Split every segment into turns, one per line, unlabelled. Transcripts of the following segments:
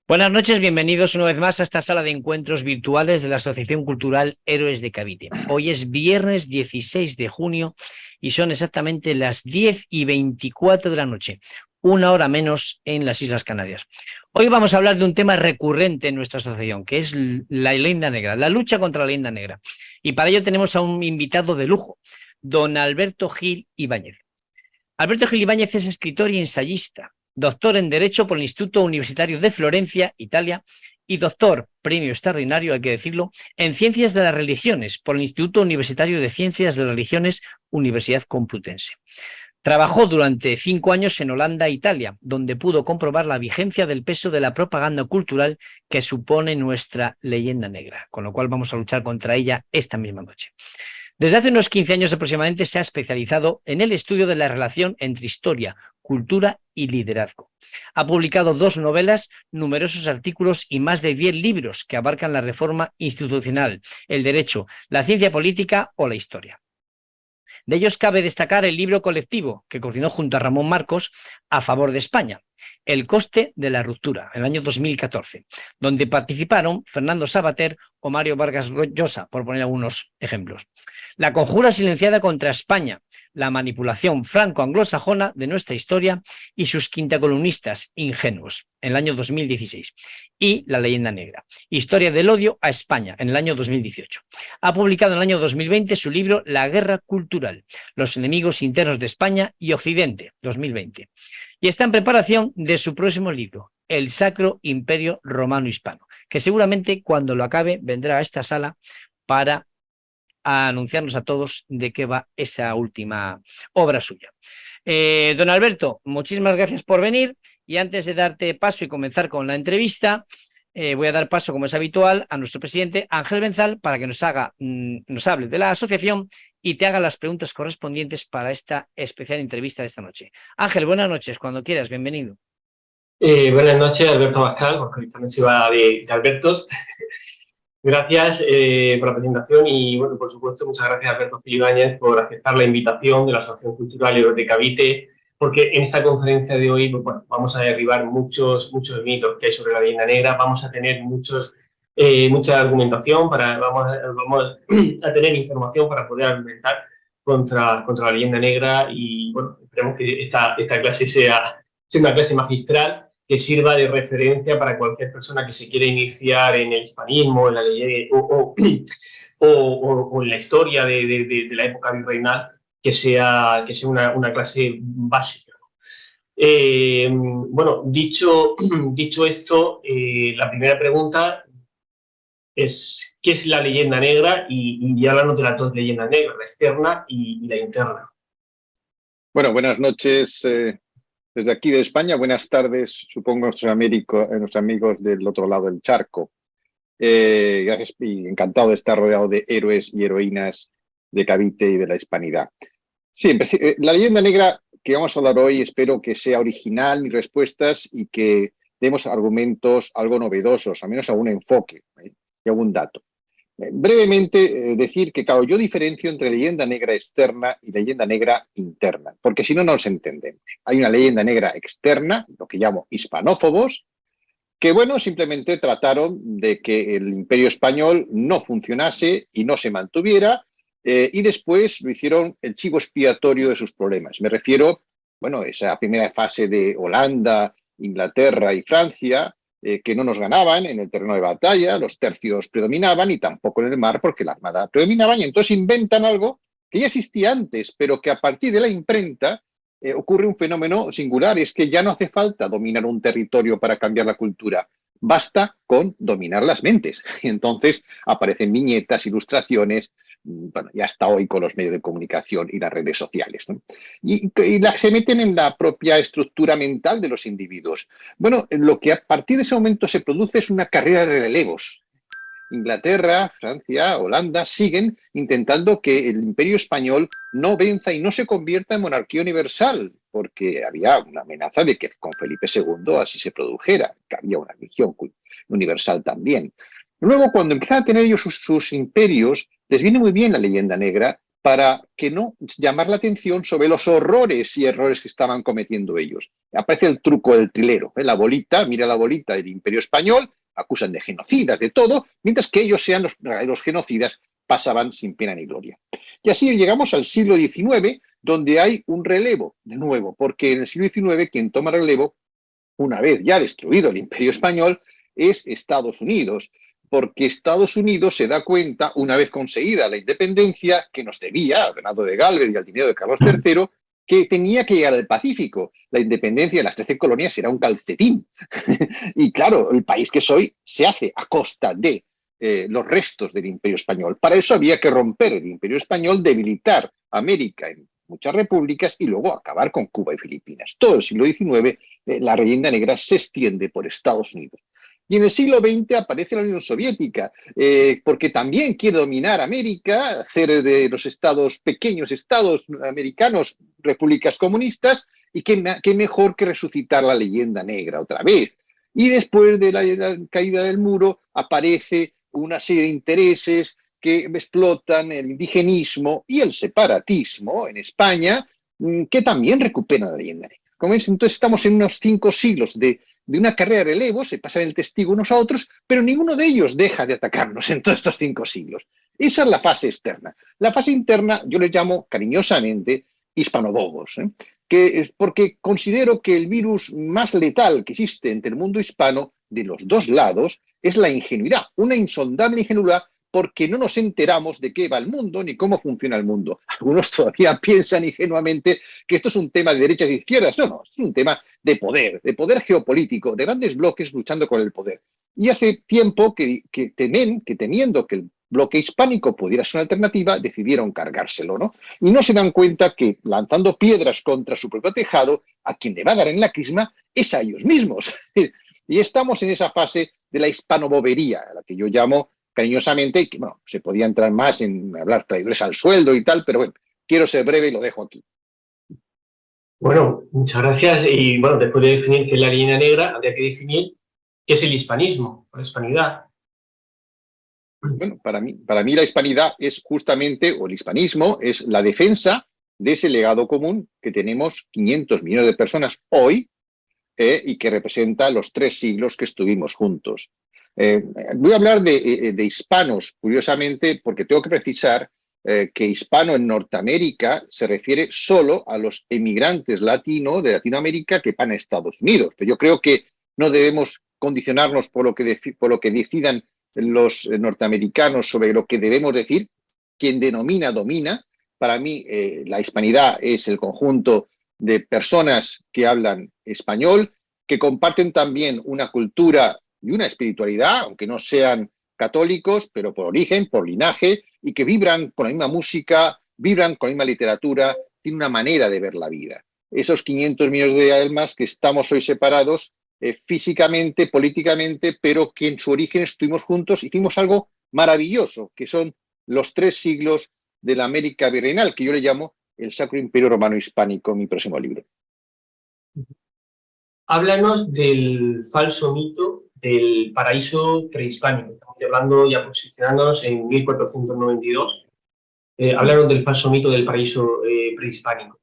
Buenas noches, bienvenidos una vez más a esta sala de encuentros virtuales de la Asociación Cultural Héroes de Cavite. Hoy es viernes 16 de junio y son exactamente las 10:24 de la noche, una hora menos en las Islas Canarias. Hoy vamos a hablar de un tema recurrente en nuestra asociación, que es la leyenda negra, la lucha contra la leyenda negra. Y para ello tenemos a un invitado de lujo, don Alberto Gil Ibáñez. Alberto Gil Ibáñez es escritor y ensayista, doctor en Derecho por el Instituto Universitario de Florencia, Italia, y doctor, premio extraordinario, hay que decirlo, en Ciencias de las Religiones por el Instituto Universitario de Ciencias de las Religiones, Universidad Complutense. Trabajó durante 5 años en Holanda e Italia, donde pudo comprobar la vigencia del peso de la propaganda cultural que supone nuestra leyenda negra, con lo cual vamos a luchar contra ella esta misma noche. Desde hace unos 15 años aproximadamente se ha especializado en el estudio de la relación entre historia, cultura y liderazgo. Ha publicado 2 novelas, numerosos artículos y más de 10 libros que abarcan la reforma institucional, el derecho, la ciencia política o la historia. De ellos cabe destacar el libro colectivo que coordinó junto a Ramón Marcos a favor de España, El coste de la ruptura, en el año 2014, donde participaron Fernando Savater o Mario Vargas Llosa, por poner algunos ejemplos. La conjura silenciada contra España, la manipulación franco-anglosajona de nuestra historia y sus quintacolumnistas ingenuos, en el año 2016. Y La leyenda negra, historia del odio a España, en el año 2018. Ha publicado en el año 2020 su libro La guerra cultural, los enemigos internos de España y Occidente, 2020. Y está en preparación de su próximo libro, El Sacro Imperio Romano Hispano, que seguramente cuando lo acabe vendrá a esta sala para anunciarnos a todos de qué va esa última obra suya. Don Alberto, muchísimas gracias por venir y antes de darte paso y comenzar con la entrevista, voy a dar paso, como es habitual, a nuestro presidente Ángel Benzal para que nos hable de la asociación y te haga las preguntas correspondientes para esta especial entrevista de esta noche. Ángel, buenas noches, cuando quieras, bienvenido.
Buenas noches, Alberto Bascal, porque esta noche va de Albertos. Gracias por la presentación y, bueno, por supuesto, muchas gracias a Alberto Gil Ibáñez por aceptar la invitación de la Asociación Cultural Héroes de Cavite, porque en esta conferencia de hoy, pues, bueno, vamos a derribar muchos mitos que hay sobre la leyenda negra, vamos a tener mucha argumentación, vamos a tener información para poder argumentar contra la leyenda negra y, bueno, esperemos que esta clase sea una clase magistral que sirva de referencia para cualquier persona que se quiera iniciar en el hispanismo, en la ley, o en la historia de la época virreinal, que sea una clase básica. Bueno, dicho esto, la primera pregunta es ¿qué es la leyenda negra? Y hablando de las dos leyendas negras, la externa y la interna.
Bueno, buenas noches desde aquí de España. Buenas tardes, supongo, a nuestros amigos del otro lado del charco. Gracias y encantado de estar rodeado de héroes y heroínas de Cavite y de la hispanidad. Sí, la leyenda negra que vamos a hablar hoy espero que sea original, mis respuestas, y que demos argumentos algo novedosos, al menos algún enfoque y algún dato. Brevemente decir que, claro, yo diferencio entre leyenda negra externa y leyenda negra interna, porque si no, no nos entendemos. Hay una leyenda negra externa, lo que llamo hispanófobos, que, bueno, simplemente trataron de que el Imperio Español no funcionase y no se mantuviera, y después lo hicieron el chivo expiatorio de sus problemas. Me refiero, bueno, esa primera fase de Holanda, Inglaterra y Francia, que no nos ganaban en el terreno de batalla, los tercios predominaban y tampoco en el mar porque la armada predominaba, y entonces inventan algo que ya existía antes, pero que a partir de la imprenta ocurre un fenómeno singular, y es que ya no hace falta dominar un territorio para cambiar la cultura, basta con dominar las mentes. Y entonces aparecen viñetas, ilustraciones, bueno, ya hasta hoy con los medios de comunicación y las redes sociales, ¿no? Se meten en la propia estructura mental de los individuos. Bueno, lo que a partir de ese momento se produce es una carrera de relevos. Inglaterra, Francia, Holanda siguen intentando que el Imperio Español no venza y no se convierta en monarquía universal, porque había una amenaza de que con Felipe II así se produjera, que había una religión universal también. Luego, cuando empiezan a tener ellos sus imperios, les viene muy bien la leyenda negra para que no llamar la atención sobre los horrores y errores que estaban cometiendo ellos. Aparece el truco del trilero, la bolita, mira la bolita del Imperio Español, acusan de genocidas, de todo, mientras que ellos sean los genocidas, pasaban sin pena ni gloria. Y así llegamos al siglo XIX, donde hay un relevo, de nuevo, porque en el siglo XIX quien toma relevo, una vez ya destruido el Imperio Español, es Estados Unidos, porque Estados Unidos se da cuenta, una vez conseguida la independencia, que nos debía al Venado de Gálvez y al dinero de Carlos III, que tenía que llegar al Pacífico. La independencia de las 13 colonias era un calcetín. Y claro, el país que soy se hace a costa de los restos del Imperio Español. Para eso había que romper el Imperio Español, debilitar América en muchas repúblicas y luego acabar con Cuba y Filipinas. Todo el siglo XIX, la leyenda negra se extiende por Estados Unidos. Y en el siglo XX aparece la Unión Soviética, porque también quiere dominar América, hacer de los estados, pequeños estados americanos, repúblicas comunistas, y qué mejor que resucitar la leyenda negra otra vez. Y después de la caída del muro aparece una serie de intereses que explotan el indigenismo y el separatismo en España, que también recuperan la leyenda negra. Como ves, entonces estamos en unos 5 siglos de una carrera de relevo, se pasan el testigo unos a otros, pero ninguno de ellos deja de atacarnos en todos estos 5 siglos. Esa es la fase externa. La fase interna yo les llamo cariñosamente hispanobobos, que es porque considero que el virus más letal que existe entre el mundo hispano, de los dos lados, es la ingenuidad, una insondable ingenuidad, porque no nos enteramos de qué va el mundo ni cómo funciona el mundo. Algunos todavía piensan ingenuamente que esto es un tema de derechas e izquierdas. No, es un tema de poder geopolítico, de grandes bloques luchando con el poder. Y hace tiempo que temiendo que el bloque hispánico pudiera ser una alternativa, decidieron cargárselo, ¿no? Y no se dan cuenta que lanzando piedras contra su propio tejado, a quien le va a dar en la crisma es a ellos mismos. Y estamos en esa fase de la hispanobobería, a la que yo llamo cariñosamente, que bueno, se podía entrar más en hablar traidores al sueldo y tal, pero bueno, quiero ser breve y lo dejo aquí.
Bueno, muchas gracias. Y bueno, después de definir qué es la leyenda negra, habría que definir qué es el hispanismo, o la hispanidad.
Bueno, para mí la hispanidad es justamente, o el hispanismo, es la defensa de ese legado común que tenemos 500 millones de personas hoy y que representa los 3 siglos que estuvimos juntos. Voy a hablar de hispanos, curiosamente, porque tengo que precisar que hispano en Norteamérica se refiere solo a los emigrantes latinos de Latinoamérica que van a Estados Unidos. Pero yo creo que no debemos condicionarnos por lo que decidan los norteamericanos sobre lo que debemos decir. Quien denomina, domina. Para mí, la hispanidad es el conjunto de personas que hablan español, que comparten también una cultura y una espiritualidad, aunque no sean católicos, pero por origen, por linaje, y que vibran con la misma música, vibran con la misma literatura, tienen una manera de ver la vida. Esos 500 millones de almas que estamos hoy separados físicamente, políticamente, pero que en su origen estuvimos juntos, hicimos algo maravilloso, que son los 3 siglos de la América virreinal, que yo le llamo el Sacro Imperio Romano Hispánico, mi próximo libro.
Háblanos del falso mito del paraíso prehispánico. Estamos hablando ya posicionándonos en 1492. Háblanos del falso mito del paraíso prehispánico.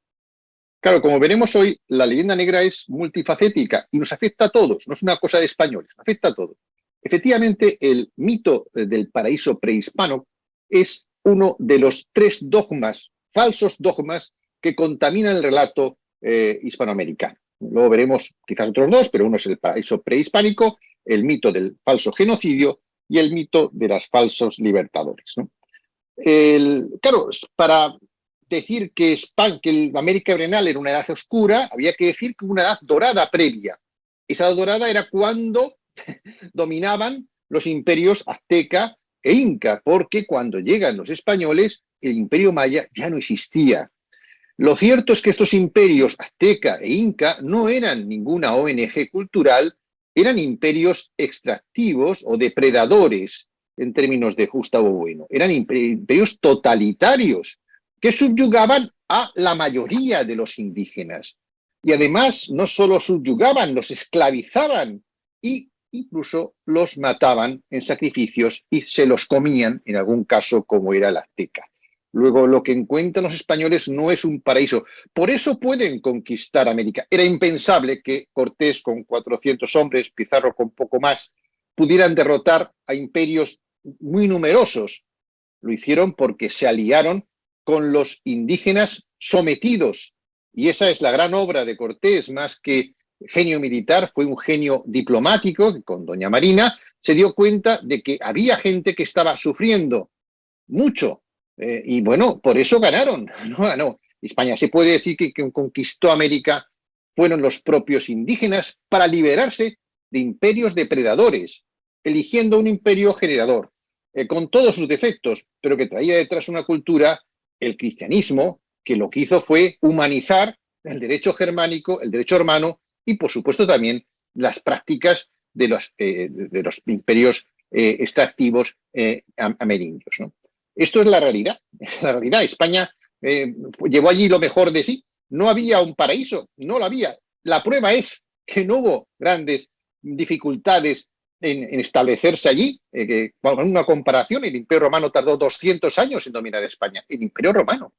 Claro, como veremos hoy, la leyenda negra es multifacética y nos afecta a todos, no es una cosa de españoles, afecta a todos. Efectivamente, el mito del paraíso prehispano es uno de los 3 dogmas, falsos dogmas, que contaminan el relato hispanoamericano. Luego veremos quizás otros 2, pero uno es el paraíso prehispánico, el mito del falso genocidio y el mito de los falsos libertadores, ¿no? Claro, para decir que América virreinal era una edad oscura, había que decir que una edad dorada previa. Esa edad dorada era cuando dominaban los imperios azteca e inca, porque cuando llegan los españoles, el imperio maya ya no existía. Lo cierto es que estos imperios azteca e inca no eran ninguna ONG cultural, eran imperios extractivos o depredadores, en términos de Gustavo Bueno. Eran imperios totalitarios que subyugaban a la mayoría de los indígenas. Y además no solo subyugaban, los esclavizaban y incluso los mataban en sacrificios y se los comían, en algún caso, como era el azteca. Luego, lo que encuentran los españoles no es un paraíso. Por eso pueden conquistar América. Era impensable que Cortés, con 400 hombres, Pizarro con poco más, pudieran derrotar a imperios muy numerosos. Lo hicieron porque se aliaron con los indígenas sometidos. Y esa es la gran obra de Cortés, más que genio militar, fue un genio diplomático, que con doña Marina se dio cuenta de que había gente que estaba sufriendo mucho. Y bueno, por eso ganaron. No ganó España. Se puede decir que quien conquistó América fueron los propios indígenas para liberarse de imperios depredadores, eligiendo un imperio generador, con todos sus defectos, pero que traía detrás una cultura, el cristianismo, que lo que hizo fue humanizar el derecho germánico, el derecho romano y, por supuesto, también las prácticas de los imperios extractivos amerindios, ¿no? Esto es la realidad. La realidad. España llevó allí lo mejor de sí. No había un paraíso, no lo había. La prueba es que no hubo grandes dificultades en establecerse allí. Con una comparación, el Imperio Romano tardó 200 años en dominar España. El Imperio Romano.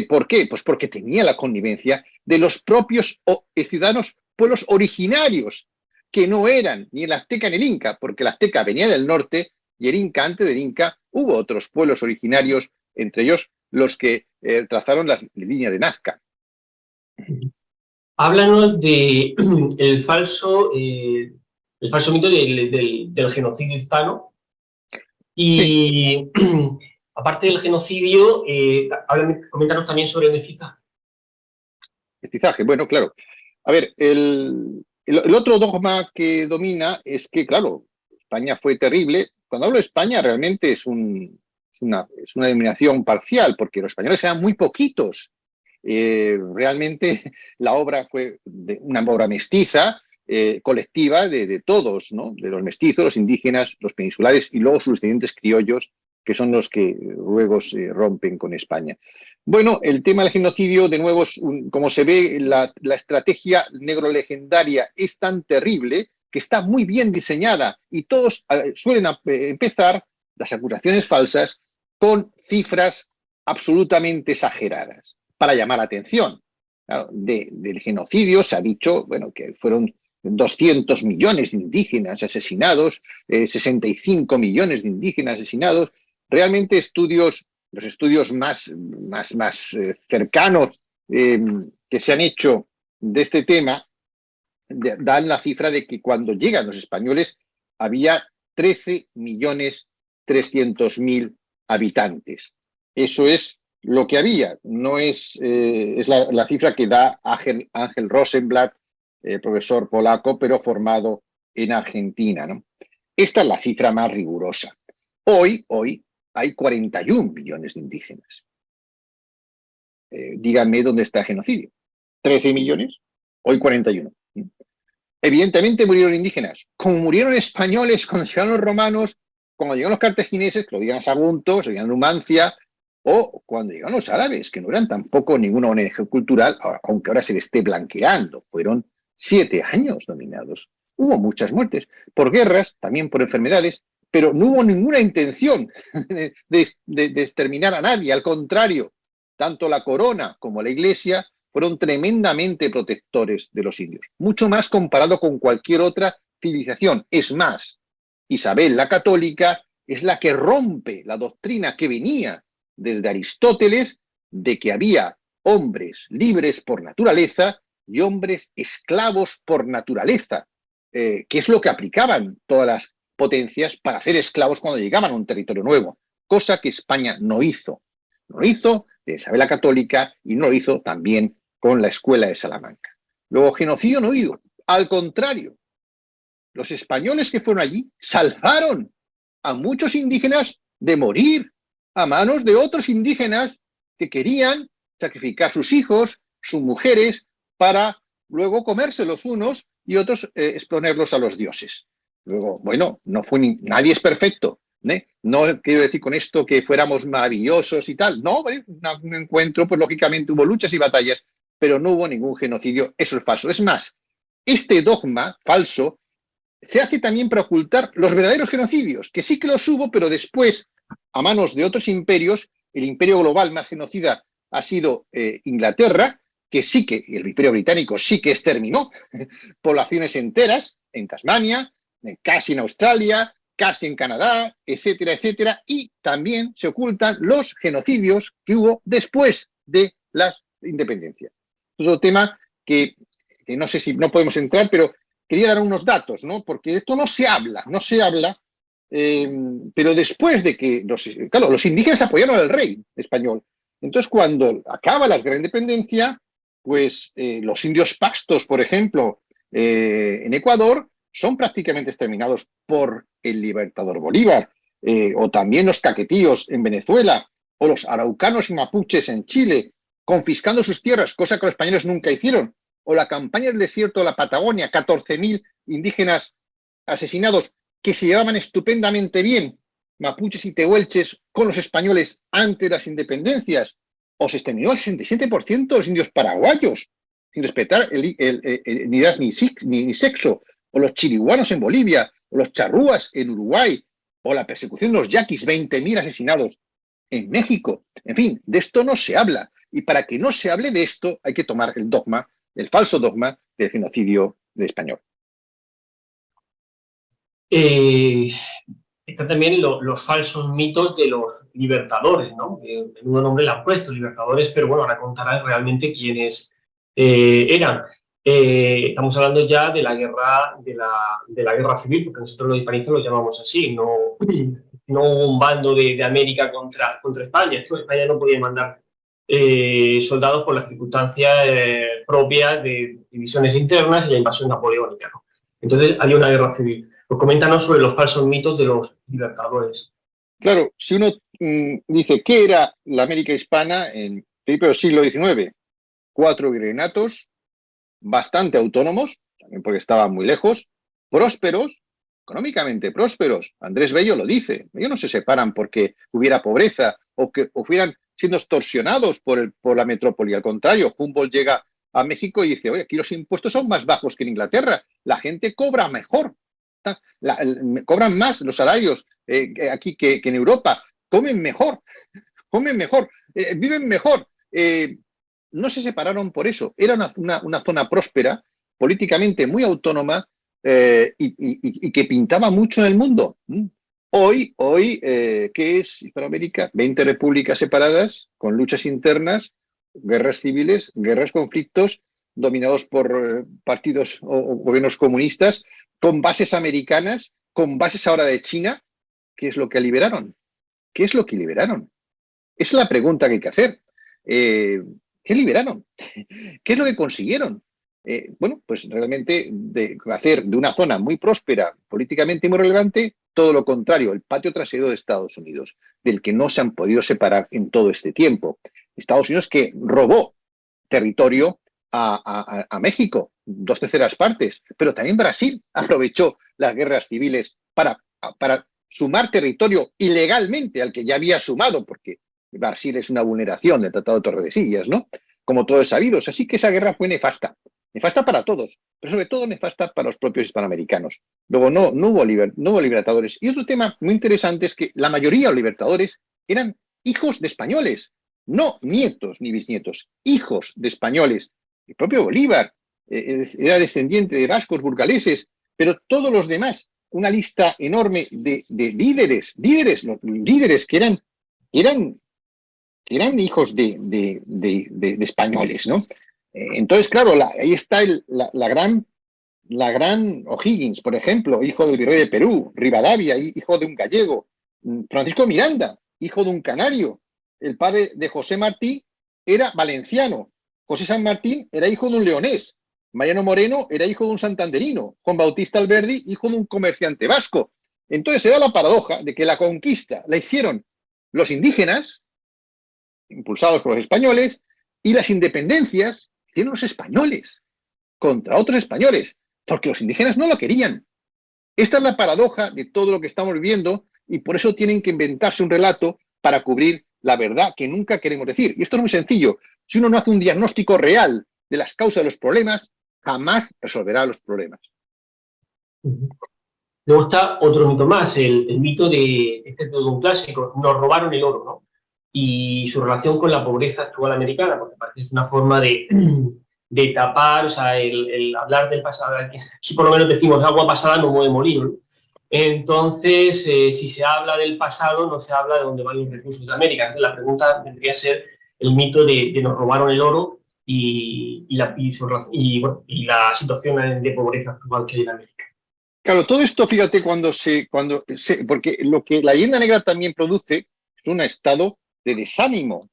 ¿Por qué? Pues porque tenía la connivencia de los propios ciudadanos, pueblos originarios, que no eran ni el azteca ni el inca, porque el azteca venía del norte y el inca, antes del inca, hubo otros pueblos originarios, entre ellos los que trazaron las líneas de Nazca.
Háblanos de el falso mito del genocidio hispano. Y sí. Aparte del genocidio, coméntanos también sobre el mestizaje.
Mestizaje, bueno, claro. A ver, el otro dogma que domina es que, claro, España fue terrible. Cuando hablo de España, realmente es una denominación parcial, porque los españoles eran muy poquitos. Realmente la obra fue una obra mestiza, colectiva de todos, ¿no? De los mestizos, los indígenas, los peninsulares y luego sus descendientes criollos, que son los que luego se rompen con España. Bueno, el tema del genocidio, de nuevo, como se ve, la estrategia negro-legendaria es tan terrible que está muy bien diseñada y todos suelen empezar las acusaciones falsas con cifras absolutamente exageradas para llamar la atención. Claro, del genocidio se ha dicho, bueno, que fueron 200 millones de indígenas asesinados, 65 millones de indígenas asesinados. Realmente los estudios más cercanos que se han hecho de este tema dan la cifra de que cuando llegan los españoles había 13.300.000 habitantes. Eso es lo que había, no es la cifra que da Ángel Rosenblatt, profesor polaco, pero formado en Argentina, ¿no? Esta es la cifra más rigurosa. Hoy hay 41 millones de indígenas. Díganme dónde está el genocidio. 13 millones, hoy 41. Evidentemente murieron indígenas, como murieron españoles cuando llegaron los romanos, cuando llegaron los cartagineses, que lo digan Sagunto, que lo digan Numancia, o cuando llegaron los árabes, que no eran tampoco ninguna ONG cultural, aunque ahora se le esté blanqueando. Fueron 7 años dominados. Hubo muchas muertes, por guerras, también por enfermedades, pero no hubo ninguna intención de exterminar a nadie. Al contrario, tanto la corona como la iglesia fueron tremendamente protectores de los indios, mucho más comparado con cualquier otra civilización. Es más, Isabel la Católica es la que rompe la doctrina que venía desde Aristóteles de que había hombres libres por naturaleza y hombres esclavos por naturaleza, que es lo que aplicaban todas las potencias para hacer esclavos cuando llegaban a un territorio nuevo, cosa que España no hizo. No lo hizo de Isabel la Católica y no lo hizo también con la Escuela de Salamanca. Luego, genocidio no hubo. Al contrario, los españoles que fueron allí salvaron a muchos indígenas de morir a manos de otros indígenas que querían sacrificar sus hijos, sus mujeres, para luego comérselos unos y otros exponerlos a los dioses. Luego, bueno, nadie es perfecto. No quiero decir con esto que fuéramos maravillosos y tal. No, un encuentro, pues lógicamente hubo luchas y batallas, pero no hubo ningún genocidio. Eso es falso. Es más, este dogma falso se hace también para ocultar los verdaderos genocidios, que sí que los hubo, pero después, a manos de otros imperios, el imperio global más genocida ha sido Inglaterra, que sí que, y el imperio británico sí que exterminó poblaciones enteras en Tasmania, casi en Australia, casi en Canadá, etcétera, etcétera, y también se ocultan los genocidios que hubo después de la independencia. Es otro tema que no sé si no podemos entrar, pero quería dar unos datos, ¿no? Porque de esto no se habla, pero después de que, los indígenas apoyaron al rey español. Entonces, cuando acaba la guerra de independencia, pues los indios pastos, por ejemplo, en Ecuador, son prácticamente exterminados por el libertador Bolívar, o también los caquetíos en Venezuela, o los araucanos y mapuches en Chile, confiscando sus tierras, cosa que los españoles nunca hicieron, o la campaña del desierto de la Patagonia, 14.000 indígenas asesinados que se llevaban estupendamente bien, mapuches y tehuelches, con los españoles antes de las independencias, o se exterminó el 67% de los indios paraguayos, sin respetar ni edad ni sexo, o los chiriguanos en Bolivia, o los charrúas en Uruguay, o la persecución de los yaquis, 20.000 asesinados en México. En fin, de esto no se habla. Y para que no se hable de esto, hay que tomar el falso dogma del genocidio de español.
Están también los falsos mitos de los libertadores, ¿no? En un nombre le han puesto libertadores, pero bueno, ahora contarán realmente quiénes eran. Estamos hablando ya de la guerra guerra civil, porque nosotros los hispanistas lo llamamos así, no un bando de América contra España. España no podía mandar soldados por las circunstancias propias de divisiones internas y la invasión napoleónica, ¿no? Entonces había una guerra civil. Pues coméntanos sobre los falsos mitos de los libertadores.
Claro, si uno dice qué era la América hispana en principio del siglo XIX, 4 virreinatos, bastante autónomos, también porque estaban muy lejos, prósperos, económicamente prósperos. Andrés Bello lo dice. Ellos no se separan porque hubiera pobreza o que fueran siendo extorsionados por la metrópoli. Al contrario, Humboldt llega a México y dice, oye, aquí los impuestos son más bajos que en Inglaterra. La gente cobra mejor. Cobran más los salarios aquí que en Europa. Comen mejor, viven mejor. No se separaron por eso. Era una zona próspera, políticamente muy autónoma, y que pintaba mucho en el mundo. Hoy ¿qué es Hispanoamérica? 20 repúblicas separadas, con luchas internas, guerras civiles, conflictos, dominados por partidos o gobiernos comunistas, con bases americanas, con bases ahora de China. ¿Qué es lo que liberaron? ¿Qué es lo que liberaron? Esa es la pregunta que hay que hacer. ¿Qué liberaron? ¿Qué es lo que consiguieron? Bueno, pues realmente hacer de una zona muy próspera, políticamente muy relevante, todo lo contrario, el patio trasero de Estados Unidos, del que no se han podido separar en todo este tiempo. Estados Unidos que robó territorio a México, 2/3 partes, pero también Brasil aprovechó las guerras civiles para sumar territorio ilegalmente al que ya había sumado, porque Brasil es una vulneración del Tratado de Tordesillas, ¿no? Como todos es sabido. Así que esa guerra fue nefasta para todos, pero sobre todo nefasta para los propios hispanoamericanos. Luego no hubo libertadores. Y otro tema muy interesante es que la mayoría de los libertadores eran hijos de españoles, no nietos ni bisnietos, hijos de españoles. El propio Bolívar era descendiente de vascos burgaleses, pero todos los demás, una lista enorme de líderes que eran hijos de españoles, ¿no? Entonces, claro, ahí está la gran O'Higgins, por ejemplo, hijo del virrey de Perú, Rivadavia, hijo de un gallego, Francisco Miranda, hijo de un canario, el padre de José Martí era valenciano, José San Martín era hijo de un leonés, Mariano Moreno era hijo de un santanderino, Juan Bautista Alberdi, hijo de un comerciante vasco. Entonces se da la paradoja de que la conquista la hicieron los indígenas, impulsados por los españoles, y las independencias hicieron los españoles contra otros españoles, porque los indígenas no lo querían. Esta es la paradoja de todo lo que estamos viviendo, y por eso tienen que inventarse un relato para cubrir la verdad que nunca queremos decir. Y esto es muy sencillo. Si uno no hace un diagnóstico real de las causas de los problemas, jamás resolverá los problemas.
Luego está otro mito más, el mito de todo un clásico, nos robaron el oro, ¿no? Y su relación con la pobreza actual americana, porque parece que es una forma de tapar, o sea, el hablar del pasado. Aquí por lo menos decimos agua pasada no mueve molino, ¿no? Entonces, si se habla del pasado, no se habla de dónde van los recursos de América. Entonces, la pregunta tendría que ser el mito de nos robaron el oro y la situación de pobreza actual que hay en América.
Claro, todo esto, fíjate, porque lo que la leyenda negra también produce es un estado de desánimo,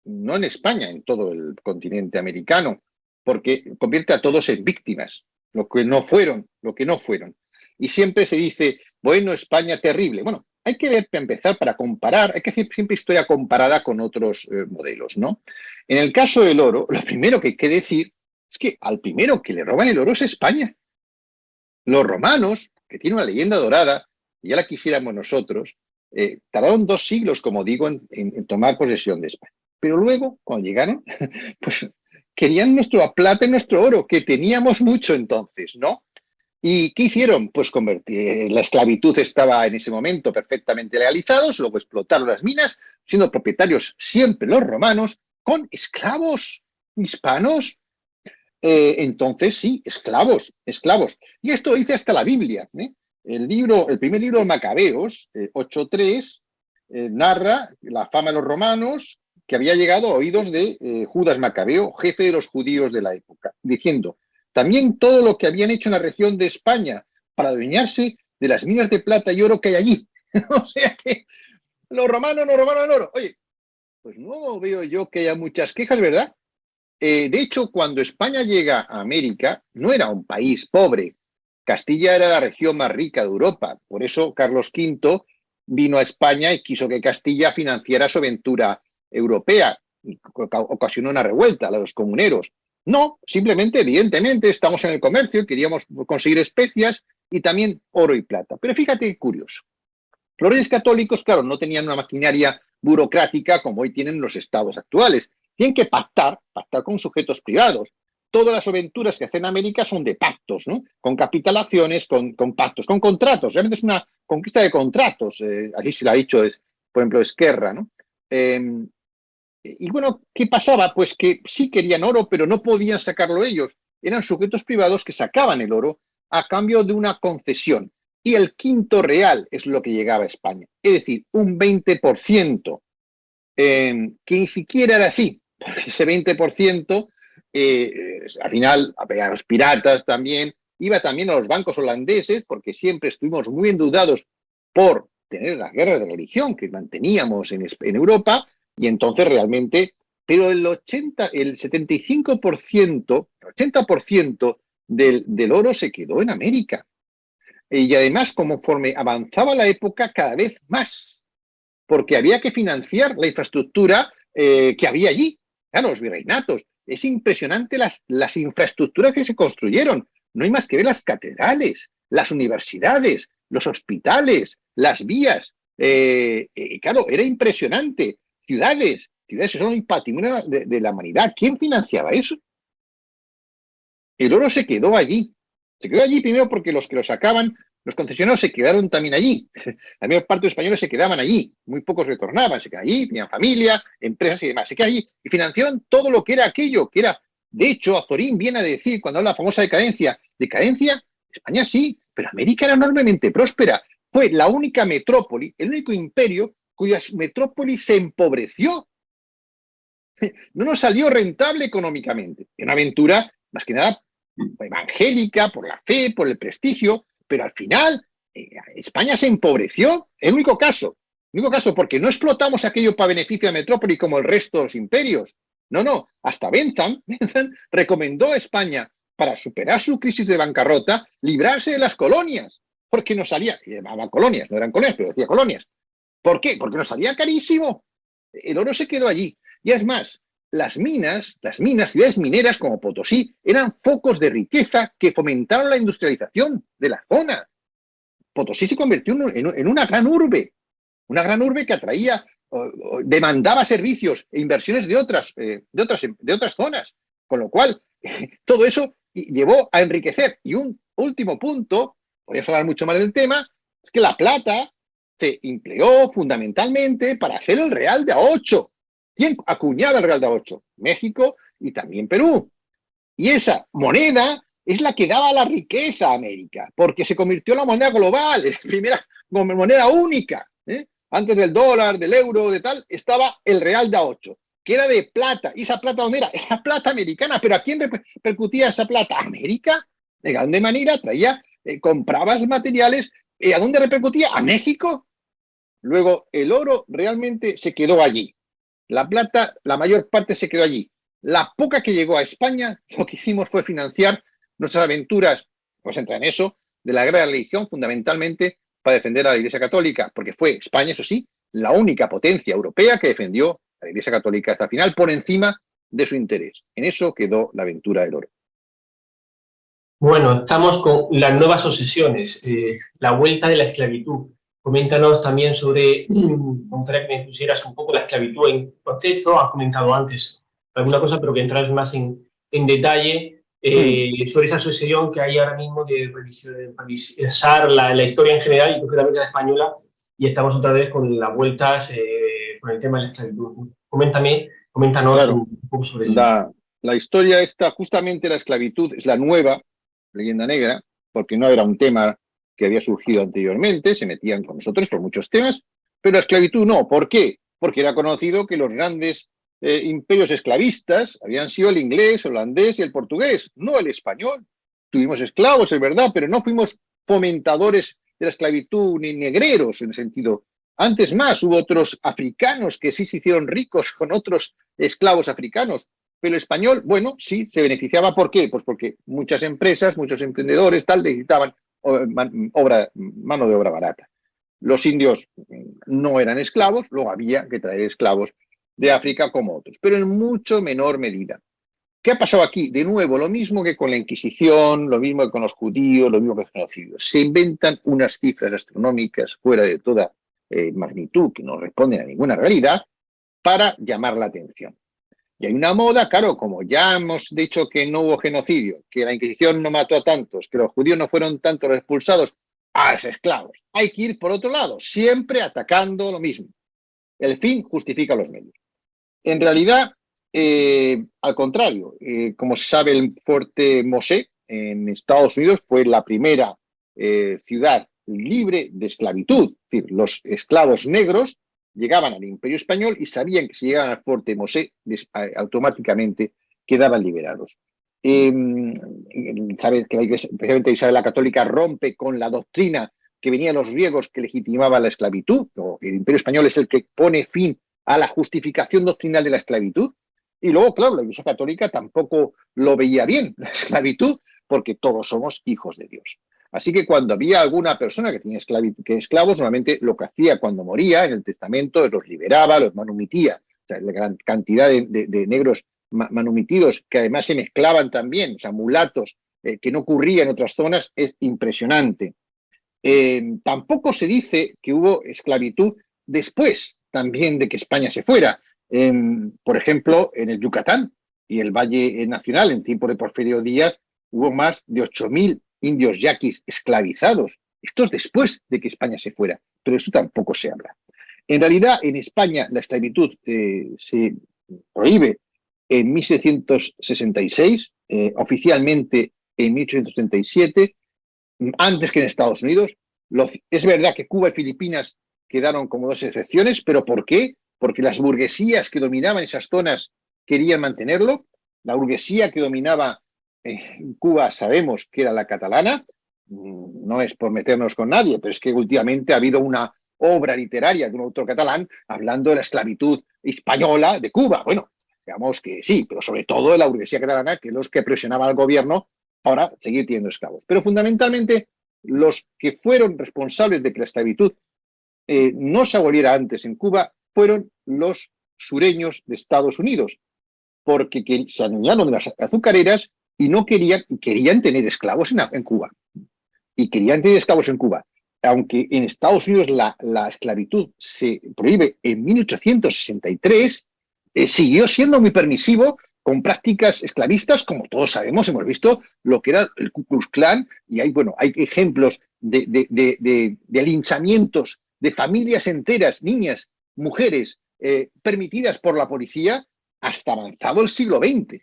no en España, en todo el continente americano, porque convierte a todos en víctimas, lo que no fueron. Y siempre se dice, bueno, España terrible. Bueno, hay que ver, para empezar, para comparar, hay que hacer siempre historia comparada con otros modelos, ¿no? En el caso del oro, lo primero que hay que decir es que al primero que le roban el oro es España. Los romanos, que tienen una leyenda dorada, y ya la quisiéramos nosotros, tardaron 2 siglos, como digo, en tomar posesión de España. Pero luego, cuando llegaron, pues querían nuestra plata y nuestro oro, que teníamos mucho entonces, ¿no? ¿Y qué hicieron? Pues la esclavitud estaba en ese momento perfectamente legalizada, luego explotaron las minas, siendo propietarios siempre los romanos, con esclavos hispanos. Entonces, sí, esclavos. Y esto lo dice hasta la Biblia, ¿eh? El primer libro de Macabeos, 8:3, narra la fama de los romanos que había llegado a oídos de Judas Macabeo, jefe de los judíos de la época, diciendo, también todo lo que habían hecho en la región de España para adueñarse de las minas de plata y oro que hay allí. O sea que los romanos no robaron el oro. Oye, pues no veo yo que haya muchas quejas, ¿verdad? De hecho, cuando España llega a América, no era un país pobre. Castilla era la región más rica de Europa. Por eso Carlos V vino a España y quiso que Castilla financiara su aventura europea. Y ocasionó una revuelta, la de los comuneros. No, simplemente, evidentemente, estamos en el comercio, queríamos conseguir especias y también oro y plata. Pero fíjate, curioso. Los reyes católicos, claro, no tenían una maquinaria burocrática como hoy tienen los estados actuales. Tienen que pactar con sujetos privados. Todas las aventuras que hacen en América son de pactos, ¿no? Con capitalaciones, con pactos, con contratos. Realmente es una conquista de contratos. Así se lo ha dicho, por ejemplo, Esquerra, ¿no? Y bueno, ¿qué pasaba? Pues que sí querían oro, pero no podían sacarlo ellos. Eran sujetos privados que sacaban el oro a cambio de una concesión. Y el quinto real es lo que llegaba a España. Es decir, un 20%, que ni siquiera era así, porque ese 20%, al final, a los piratas también, iba también a los bancos holandeses, porque siempre estuvimos muy endeudados por tener las guerras de religión que manteníamos en Europa, y entonces realmente, pero el 75%, el 80% del oro se quedó en América. Y además, conforme avanzaba la época, cada vez más, porque había que financiar la infraestructura que había allí. Claro, los virreinatos. Es impresionante las infraestructuras que se construyeron. No hay más que ver las catedrales, las universidades, los hospitales, las vías. Claro, era impresionante. Ciudades son un patrimonio de la humanidad. ¿Quién financiaba eso? El oro se quedó allí. Se quedó allí primero porque los que lo sacaban, los concesionarios, se quedaron también allí. La mayor parte de los españoles se quedaban allí. Muy pocos retornaban. Se quedaban allí, tenían familia, empresas y demás. Se quedaban allí y financiaron todo lo que era aquello, que era... De hecho, Azorín viene a decir, cuando habla de la famosa decadencia, España sí, pero América era enormemente próspera. Fue la única metrópoli, el único imperio cuya metrópoli se empobreció. No nos salió rentable económicamente. Era una aventura, más que nada, evangélica, por la fe, por el prestigio, pero al final España se empobreció. El único caso, porque no explotamos aquello para beneficio de la metrópoli como el resto de los imperios. No, hasta Bentham recomendó a España, para superar su crisis de bancarrota, librarse de las colonias, porque nos salía, llamaban colonias, no eran colonias, pero decía colonias. ¿Por qué? Porque nos salía carísimo. El oro se quedó allí. Y es más, las minas, ciudades mineras como Potosí, eran focos de riqueza que fomentaron la industrialización de la zona. Potosí se convirtió en una gran urbe que atraía, demandaba servicios e inversiones de otras zonas. Con lo cual, Todo eso llevó a enriquecer. Y un último punto, podríamos hablar mucho más del tema, es que la plata se empleó fundamentalmente para hacer el real de A8. ¿Quién acuñaba el real de A8? México y también Perú. Y esa moneda es la que daba la riqueza a América, porque se convirtió en la moneda global, en la primera moneda única. Antes del dólar, del euro, de tal, estaba el real de A8, que era de plata. ¿Y esa plata dónde era? Era plata americana. ¿Pero a quién repercutía esa plata? ¿A América? ¿De dónde manera? Traía, comprabas materiales. ¿A dónde repercutía? ¿A México? Luego, el oro realmente se quedó allí. La plata, la mayor parte se quedó allí. La poca que llegó a España, lo que hicimos fue financiar nuestras aventuras, vamos a entrar en eso, de la gran religión, fundamentalmente para defender a la Iglesia Católica, porque fue España, eso sí, la única potencia europea que defendió a la Iglesia Católica hasta el final, por encima de su interés. En eso quedó la aventura del oro.
Bueno, estamos con las nuevas obsesiones, la vuelta de la esclavitud. Coméntanos también sobre, me gustaría que me pusieras un poco la esclavitud en contexto, has comentado antes alguna cosa, pero que entras más en detalle sobre esa obsesión que hay ahora mismo de revisar la historia en general y concretamente la española, y estamos otra vez con las vueltas con el tema de la esclavitud. Coméntanos
claro,
un poco sobre ello.
La historia esta, justamente la esclavitud, es la nueva leyenda negra, porque no era un tema que había surgido anteriormente, se metían con nosotros por muchos temas, pero la esclavitud no. ¿Por qué? Porque era conocido que los grandes imperios esclavistas habían sido el inglés, el holandés y el portugués, no el español. Tuvimos esclavos, es verdad, pero no fuimos fomentadores de la esclavitud ni negreros en el sentido. Antes más, hubo otros africanos que sí se hicieron ricos con otros esclavos africanos. Pero el español, bueno, sí, se beneficiaba. ¿Por qué? Pues porque muchas empresas, muchos emprendedores, tal, necesitaban mano de obra barata. Los indios no eran esclavos, luego había que traer esclavos de África como otros, pero en mucho menor medida. ¿Qué ha pasado aquí? De nuevo, lo mismo que con la Inquisición, lo mismo que con los judíos, lo mismo que con los genocidios. Se inventan unas cifras astronómicas fuera de toda magnitud, que no responden a ninguna realidad, para llamar la atención. Y hay una moda, claro, como ya hemos dicho que no hubo genocidio, que la Inquisición no mató a tantos, que los judíos no fueron tantos los expulsados a los esclavos. Hay que ir por otro lado, siempre atacando lo mismo. El fin justifica los medios. En realidad, al contrario, como se sabe, el fuerte Mosé en Estados Unidos fue la primera ciudad libre de esclavitud. Es decir, los esclavos negros llegaban al Imperio Español y sabían que si llegaban al fuerte Mosé, automáticamente quedaban liberados. Sabes que especialmente Isabel la Católica rompe con la doctrina que venía de los griegos que legitimaba la esclavitud. El Imperio Español es el que pone fin a la justificación doctrinal de la esclavitud. Y luego, claro, la Iglesia Católica tampoco lo veía bien, la esclavitud, porque todos somos hijos de Dios. Así que cuando había alguna persona que tenía esclavos, normalmente lo que hacía cuando moría en el testamento los liberaba, los manumitía. O sea, la gran cantidad de negros manumitidos que además se mezclaban también, o sea, mulatos, que no ocurría en otras zonas, es impresionante. Tampoco se dice que hubo esclavitud después también de que España se fuera. Por ejemplo, en el Yucatán y el Valle Nacional, en tiempo de Porfirio Díaz, hubo más de 8.000 indios yaquis esclavizados. Esto es después de que España se fuera, pero esto tampoco se habla. En realidad, en España la esclavitud se prohíbe en 1766, oficialmente en 1837, antes que en Estados Unidos. Es verdad que Cuba y Filipinas quedaron como dos excepciones, pero ¿por qué? Porque las burguesías que dominaban esas zonas querían mantenerlo. La burguesía que dominaba en Cuba sabemos que era la catalana, no es por meternos con nadie, pero es que últimamente ha habido una obra literaria de un autor catalán hablando de la esclavitud española de Cuba. Bueno, digamos que sí, pero sobre todo de la burguesía catalana, que los que presionaban al gobierno para seguir teniendo esclavos. Pero fundamentalmente los que fueron responsables de que la esclavitud no se aboliera antes en Cuba fueron los sureños de Estados Unidos, porque se adueñaron de las azucareras y no querían tener esclavos en Cuba. Y querían tener esclavos en Cuba. Aunque en Estados Unidos la esclavitud se prohíbe en 1863, siguió siendo muy permisivo con prácticas esclavistas, como todos sabemos, hemos visto lo que era el Ku Klux Klan, y hay ejemplos de linchamientos de familias enteras, niñas, mujeres, permitidas por la policía hasta avanzado el siglo XX,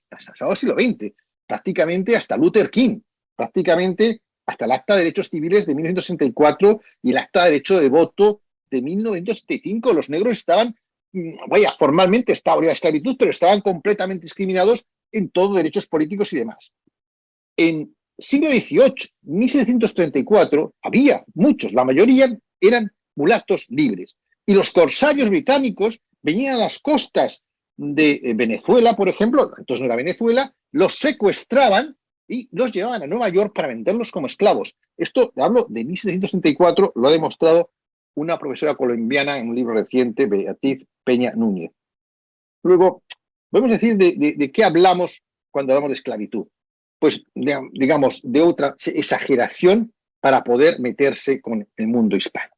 prácticamente hasta Luther King, prácticamente hasta el Acta de Derechos Civiles de 1964 y el Acta de Derecho de Voto de 1975. Los negros estaban, formalmente estaba la esclavitud, pero estaban completamente discriminados en todos derechos políticos y demás. En siglo XVIII, 1734, había muchos, la mayoría eran mulatos libres. Y los corsarios británicos venían a las costas de Venezuela, por ejemplo, entonces no era Venezuela, los secuestraban y los llevaban a Nueva York para venderlos como esclavos. Esto, hablo de 1734, lo ha demostrado una profesora colombiana en un libro reciente, Beatriz Peña Núñez. Luego, podemos decir de qué hablamos cuando hablamos de esclavitud. Pues, digamos, de otra exageración para poder meterse con el mundo hispano.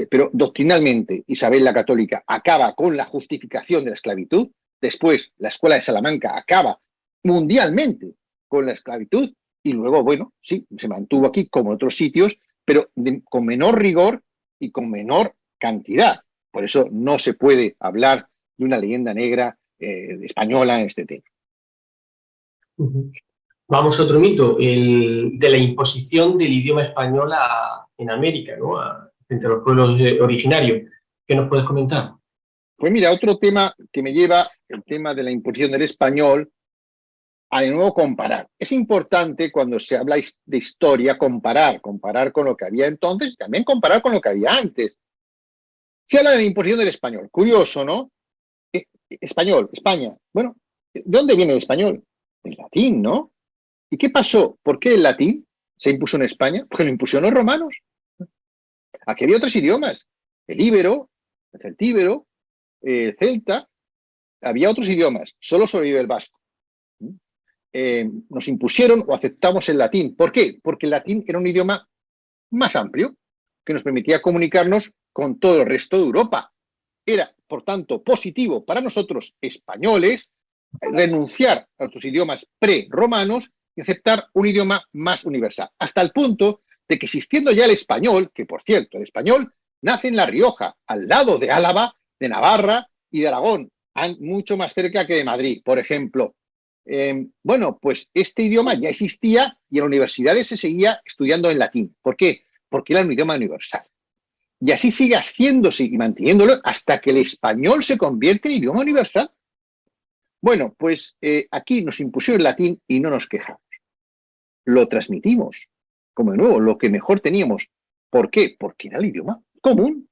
Pero doctrinalmente, Isabel la Católica acaba con la justificación de la esclavitud. Después, la Escuela de Salamanca acaba mundialmente con la esclavitud. Y luego, bueno, sí, se mantuvo aquí como en otros sitios, pero con menor rigor y con menor cantidad. Por eso no se puede hablar de una leyenda negra española en este tema.
Vamos a otro mito, el de la imposición del idioma español en América, ¿no? Entre los pueblos originarios. ¿Qué nos puedes comentar?
Pues mira, otro tema que me lleva, el tema de la imposición del español, a de nuevo comparar. Es importante cuando se habla de historia comparar con lo que había entonces y también comparar con lo que había antes. Se habla de la imposición del español. Curioso, ¿no? Español, España. Bueno, ¿de dónde viene el español? El latín, ¿no? ¿Y qué pasó? ¿Por qué el latín se impuso en España? Porque lo impusieron los romanos. Aquí había otros idiomas. El íbero, el celtíbero, el celta. Había otros idiomas. Solo sobrevive el vasco. Nos impusieron o aceptamos el latín. ¿Por qué? Porque el latín era un idioma más amplio que nos permitía comunicarnos con todo el resto de Europa. Era, por tanto, positivo para nosotros, españoles, renunciar a nuestros idiomas pre-romanos y aceptar un idioma más universal. Hasta el punto de que existiendo ya el español, que por cierto, el español nace en La Rioja, al lado de Álava, de Navarra y de Aragón, mucho más cerca que de Madrid, por ejemplo. Bueno, pues este idioma ya existía y en las universidades se seguía estudiando en latín. ¿Por qué? Porque era un idioma universal. Y así sigue haciéndose y manteniéndolo hasta que el español se convierte en idioma universal. Bueno, pues aquí nos impusieron el latín y no nos quejamos. Lo transmitimos, como de nuevo, lo que mejor teníamos. ¿Por qué? Porque era el idioma común,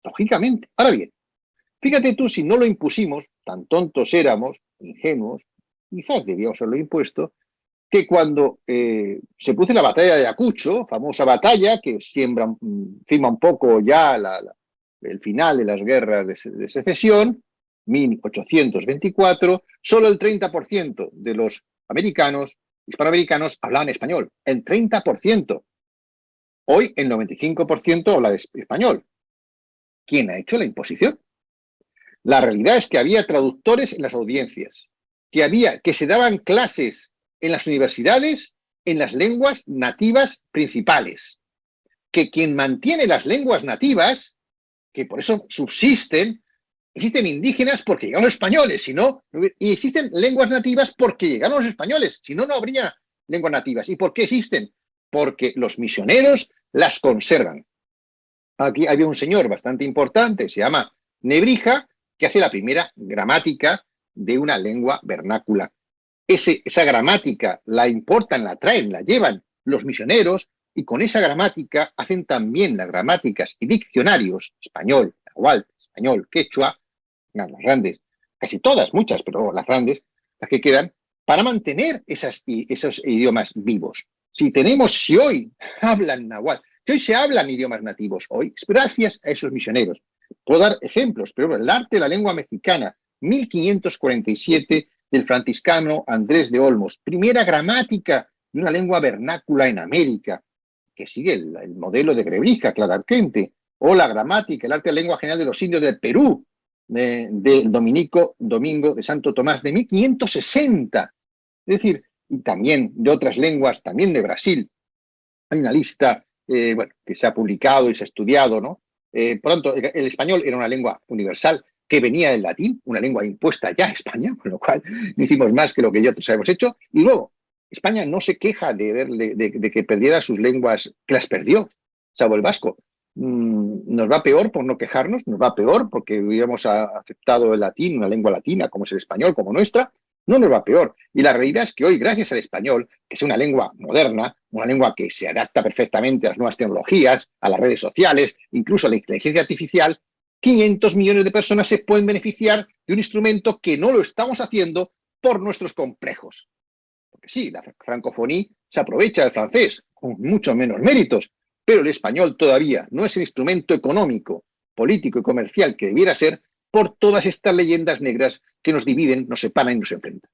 lógicamente. Ahora bien, fíjate tú, si no lo impusimos, tan tontos éramos, ingenuos, quizás debíamos haberlo impuesto, que cuando se produce la batalla de Ayacucho, famosa batalla que firma un poco ya el final de las guerras de secesión, 1824, solo el 30% de los hispanoamericanos hablaban español. El 30%. Hoy el 95% habla español. ¿Quién ha hecho la imposición? La realidad es que había traductores en las audiencias, que se daban clases en las universidades en las lenguas nativas principales, que quien mantiene las lenguas nativas, que por eso existen indígenas porque llegaron los españoles, y existen lenguas nativas porque llegaron los españoles, si no, no habría lenguas nativas. ¿Y por qué existen? Porque los misioneros las conservan. Aquí había un señor bastante importante, se llama Nebrija, que hace la primera gramática de una lengua vernácula. Esa gramática la importan, la traen, la llevan los misioneros y con esa gramática hacen también las gramáticas y diccionarios, español, náhuatl, español, quechua, las grandes, casi todas, muchas, pero las grandes, las que quedan, para mantener esos idiomas vivos. Si hoy hablan náhuatl, si hoy se hablan idiomas nativos, hoy, es gracias a esos misioneros. Puedo dar ejemplos, pero el arte de la lengua mexicana, 1547, del franciscano Andrés de Olmos, primera gramática de una lengua vernácula en América, que sigue el modelo de Grebrija, claramente, o la gramática, el arte de la lengua general de los indios del Perú, del dominico Domingo de Santo Tomás de 1560. Es decir, y también de otras lenguas, también de Brasil. Hay una lista que se ha publicado y se ha estudiado, ¿no? Por tanto, el español era una lengua universal que venía del latín, una lengua impuesta ya a España, con lo cual no hicimos más que lo que ya hemos hecho. Y luego, España no se queja de que perdiera sus lenguas, que las perdió, salvo el vasco. Nos va peor por no quejarnos, nos va peor porque hubiéramos aceptado el latín, una lengua latina como es el español, como nuestra. No nos va peor. Y la realidad es que hoy, gracias al español, que es una lengua moderna, una lengua que se adapta perfectamente a las nuevas tecnologías, a las redes sociales, incluso a la inteligencia artificial, 500 millones de personas se pueden beneficiar de un instrumento que no lo estamos haciendo por nuestros complejos. Porque sí, la francofonía se aprovecha del francés, con mucho menos méritos, pero el español todavía no es el instrumento económico, político y comercial que debiera ser por todas estas leyendas negras que nos dividen, nos separan y nos enfrentan.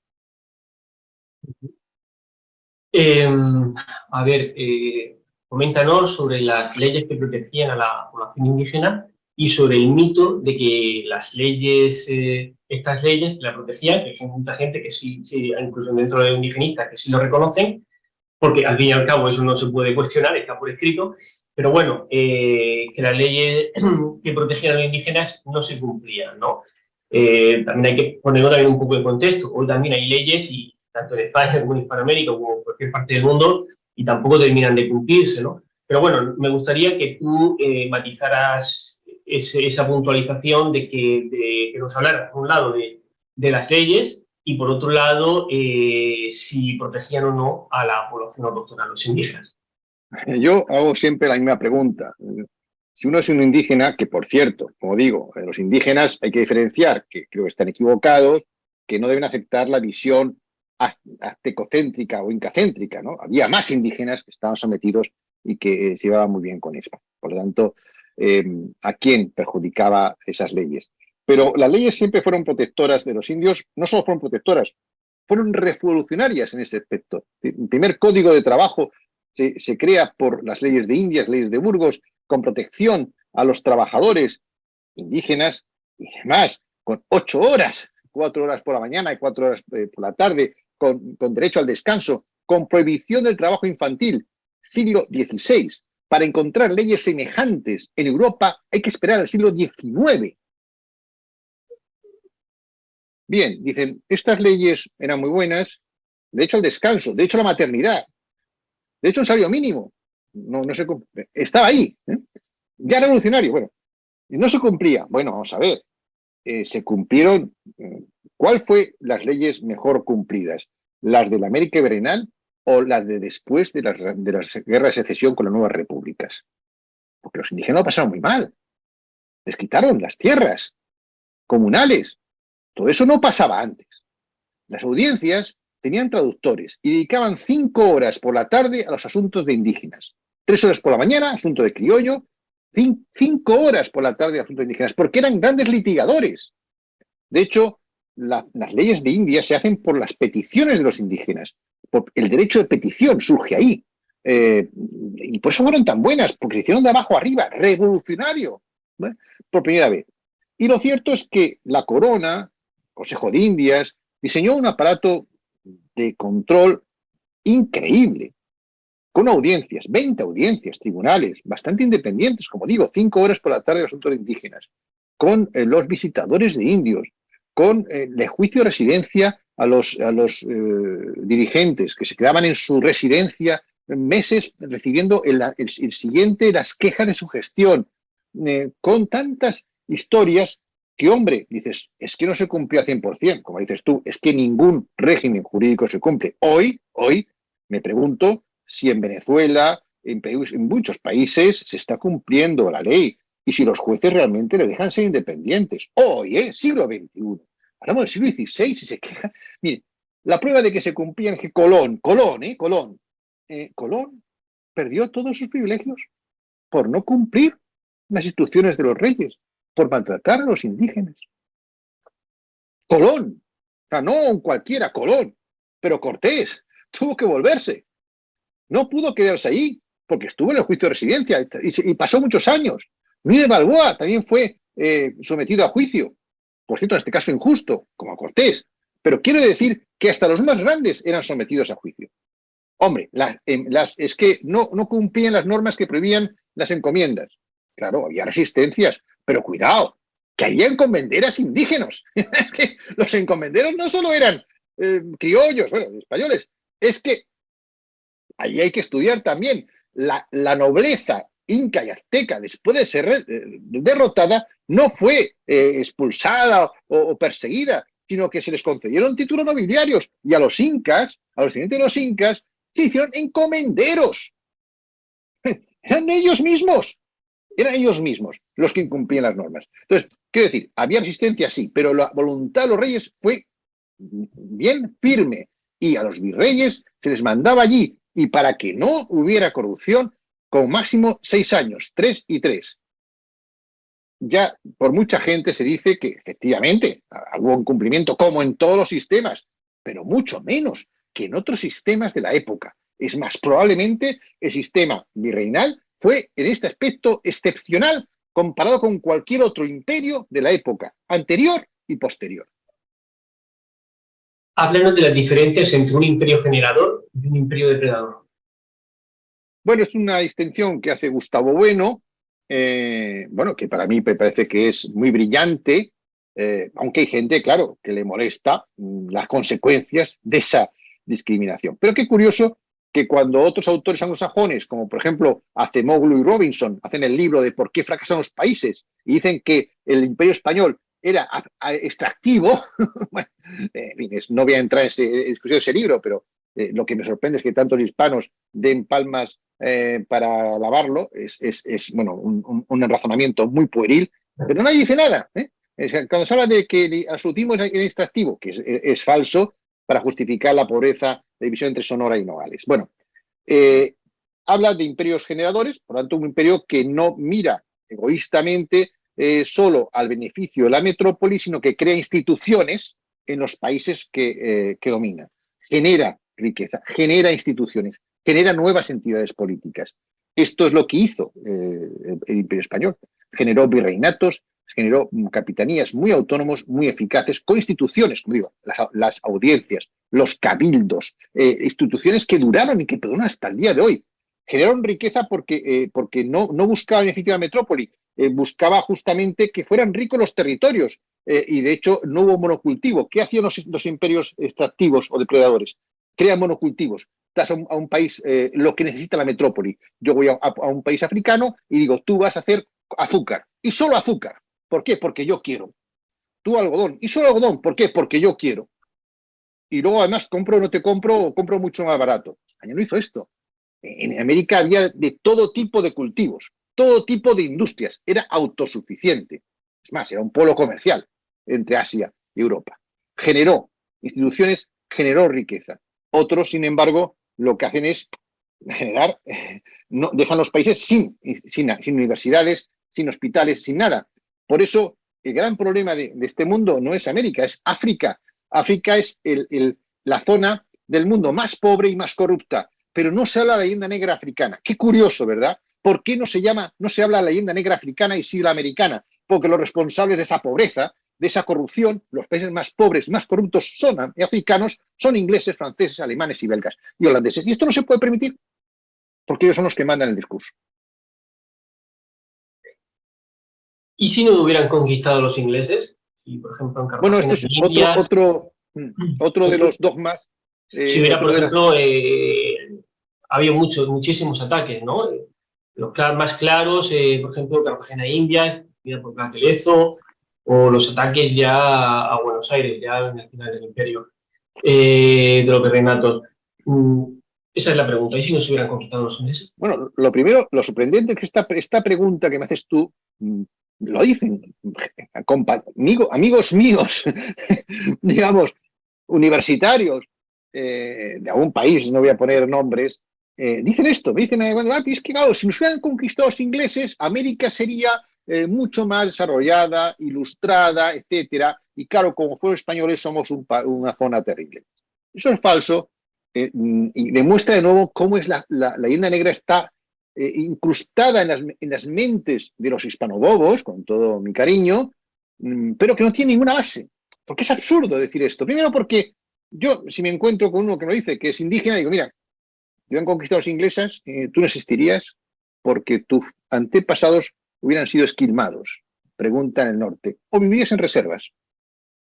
Coméntanos sobre las leyes que protegían a la población indígena y sobre el mito de que las leyes, estas leyes la protegían, que hay mucha gente que sí, incluso dentro de indigenistas, que sí lo reconocen, porque al fin y al cabo eso no se puede cuestionar, está por escrito, pero bueno, que las leyes que protegían a los indígenas no se cumplían, ¿no? También hay que ponerlo también un poco en contexto. Hoy también hay leyes, y tanto en España como en Hispanoamérica, como en cualquier parte del mundo, y tampoco terminan de cumplirse, ¿no? Pero bueno, me gustaría que tú matizaras esa puntualización de que nos hablaras, por un lado, de las leyes, y por otro lado, si protegían o no a la población autóctona, a los indígenas.
Yo hago siempre la misma pregunta. Si uno es un indígena, que por cierto, como digo, los indígenas hay que diferenciar, que creo que están equivocados, que no deben aceptar la visión aztecocéntrica o incacéntrica, ¿no? Había más indígenas que estaban sometidos y que se llevaban muy bien con eso. Por lo tanto, ¿a quién perjudicaba esas leyes? Pero las leyes siempre fueron protectoras de los indios, no solo fueron protectoras, fueron revolucionarias en ese aspecto. El primer código de trabajo se crea por las leyes de Indias, leyes de Burgos, con protección a los trabajadores indígenas y demás, con 8 horas, 4 horas por la mañana y 4 horas por la tarde, con derecho al descanso, con prohibición del trabajo infantil, siglo XVI. Para encontrar leyes semejantes en Europa hay que esperar al siglo XIX. Bien, dicen, estas leyes eran muy buenas, de hecho el descanso, de hecho la maternidad, de hecho un salario mínimo, no se estaba ahí, ya revolucionario, bueno, no se cumplía. Bueno, vamos a ver, se cumplieron. ¿Cuál fue las leyes mejor cumplidas? ¿Las de la América Iberiana o las de después de las guerras de secesión con las nuevas repúblicas? Porque los indígenas lo pasaron muy mal, les quitaron las tierras comunales. Todo eso no pasaba antes. Las audiencias tenían traductores y dedicaban 5 horas por la tarde a los asuntos de indígenas. 3 horas por la mañana, asunto de criollo, 5 horas por la tarde, asuntos de indígenas, porque eran grandes litigadores. De hecho, las leyes de India se hacen por las peticiones de los indígenas. El derecho de petición surge ahí. Y por eso fueron tan buenas, porque se hicieron de abajo arriba, revolucionario, ¿no? Por primera vez. Y lo cierto es que la corona, Consejo de Indias, diseñó un aparato de control increíble, con audiencias, 20 audiencias, tribunales, bastante independientes, como digo, 5 horas por la tarde de asuntos indígenas, con los visitadores de indios, con el juicio de residencia a los dirigentes que se quedaban en su residencia meses recibiendo el siguiente las quejas de su gestión, con tantas historias que, hombre, dices, es que no se cumplió al 100%, como dices tú, es que ningún régimen jurídico se cumple. Hoy me pregunto si en Venezuela, en muchos países, se está cumpliendo la ley y si los jueces realmente le dejan ser independientes. Hoy, siglo XXI. Hablamos del siglo XVI y se queja. Mire, la prueba de que se cumplían es que Colón perdió todos sus privilegios por no cumplir las instrucciones de los reyes, por maltratar a los indígenas. Colón, o sea, no cualquiera, Colón, pero Cortés tuvo que volverse. No pudo quedarse ahí, porque estuvo en el juicio de residencia y pasó muchos años. Luis de Balboa también fue sometido a juicio. por cierto, en este caso injusto, como a Cortés, pero quiero decir que hasta los más grandes eran sometidos a juicio. Hombre, es que no cumplían las normas que prohibían las encomiendas. Claro, había resistencias, pero cuidado, que había encomenderas indígenas. Es que los encomenderos no solo eran criollos, bueno, españoles, es que ahí hay que estudiar también la nobleza inca y azteca, después de ser derrotada, no fue expulsada o perseguida, sino que se les concedieron títulos nobiliarios. Y a los incas, a los descendientes de los incas, se hicieron encomenderos. Eran ellos mismos los que incumplían las normas. Entonces, quiero decir, había resistencia, sí, pero la voluntad de los reyes fue bien firme. Y a los virreyes se les mandaba allí, y para que no hubiera corrupción, con máximo 6 años, 3 y 3. Ya por mucha gente se dice que efectivamente hubo un cumplimiento como en todos los sistemas, pero mucho menos que en otros sistemas de la época. Es más, probablemente el sistema virreinal fue en este aspecto excepcional comparado con cualquier otro imperio de la época anterior y posterior.
Háblanos de las diferencias entre un imperio generador y un imperio depredador.
Bueno, es una distinción que hace Gustavo Bueno, bueno, que para mí me parece que es muy brillante, aunque hay gente, claro, que le molesta las consecuencias de esa discriminación. Pero qué curioso que cuando otros autores anglosajones, como por ejemplo Acemoglu y Robinson, hacen el libro de por qué fracasan los países y dicen que el imperio español era extractivo, bueno, en fin, no voy a entrar en discusión de ese libro, pero lo que me sorprende es que tantos hispanos den palmas para alabarlo, es bueno, un razonamiento muy pueril, pero nadie dice nada. Cuando se habla de que el absolutismo es extractivo, que es falso, para justificar la pobreza, la división entre Sonora y Nogales. Bueno, habla de imperios generadores, por lo tanto, un imperio que no mira egoístamente solo al beneficio de la metrópoli, sino que crea instituciones en los países que domina. Genera riqueza, genera instituciones, genera nuevas entidades políticas. Esto es lo que hizo el Imperio Español. Generó virreinatos, generó capitanías muy autónomos, muy eficaces, con instituciones, como digo, las audiencias, los cabildos, instituciones que duraron y que perduran hasta el día de hoy. Generaron riqueza porque no buscaba beneficio de la metrópoli, buscaba justamente que fueran ricos los territorios, y de hecho no hubo monocultivo. ¿Qué hacían los imperios extractivos o depredadores? Crean monocultivos. Das a un país lo que necesita la metrópoli. Yo voy a un país africano y digo, tú vas a hacer azúcar, y solo azúcar. ¿Por qué? Porque yo quiero. Tú algodón, y solo algodón. ¿Por qué? Porque yo quiero. Y luego además compro o no te compro, o compro mucho más barato. España no hizo esto. En América había de todo tipo de cultivos, todo tipo de industrias. Era autosuficiente. Es más, era un polo comercial entre Asia y Europa. Generó instituciones, generó riqueza. Otros, sin embargo, lo que hacen es generar, no, dejan los países sin universidades, sin hospitales, sin nada. Por eso, el gran problema de este mundo no es América, es África. África es la zona del mundo más pobre y más corrupta, pero no se habla de la leyenda negra africana. Qué curioso, ¿verdad? ¿Por qué no se habla de la leyenda negra africana y sí de la americana? Porque los responsables de esa pobreza, de esa corrupción, los países más pobres, más corruptos son africanos, son ingleses, franceses, alemanes y belgas y holandeses. Y esto no se puede permitir porque ellos son los que mandan el discurso.
¿Y si no hubieran conquistado los ingleses? Y, por ejemplo, en Cartagena,
bueno, esto es otro de los dogmas.
Si hubiera, por ejemplo, había muchísimos ataques, ¿no? Los más claros, por ejemplo, Cartagena India, por Platelezo, o los ataques ya a Buenos Aires, ya en el final del imperio, de los virreinatos. Esa es la pregunta. ¿Y si no se hubieran conquistado los ingleses?
Bueno, lo primero, lo sorprendente es que esta pregunta que me haces tú, lo dicen amigos míos, digamos, universitarios de algún país, no voy a poner nombres, dicen esto, me dicen, es que claro, si nos hubieran conquistado los ingleses, América sería mucho más desarrollada, ilustrada, etcétera, y claro, como fueron españoles somos una zona terrible. Eso es falso, y demuestra de nuevo cómo es la leyenda negra está incrustada en las mentes de los hispanobobos, con todo mi cariño, pero que no tiene ninguna base. Porque es absurdo decir esto. Primero porque yo, si me encuentro con uno que me dice que es indígena, digo, mira, yo han conquistado los ingleses, tú no existirías porque tus antepasados hubieran sido esquilmados, pregunta en el norte, o vivirías en reservas.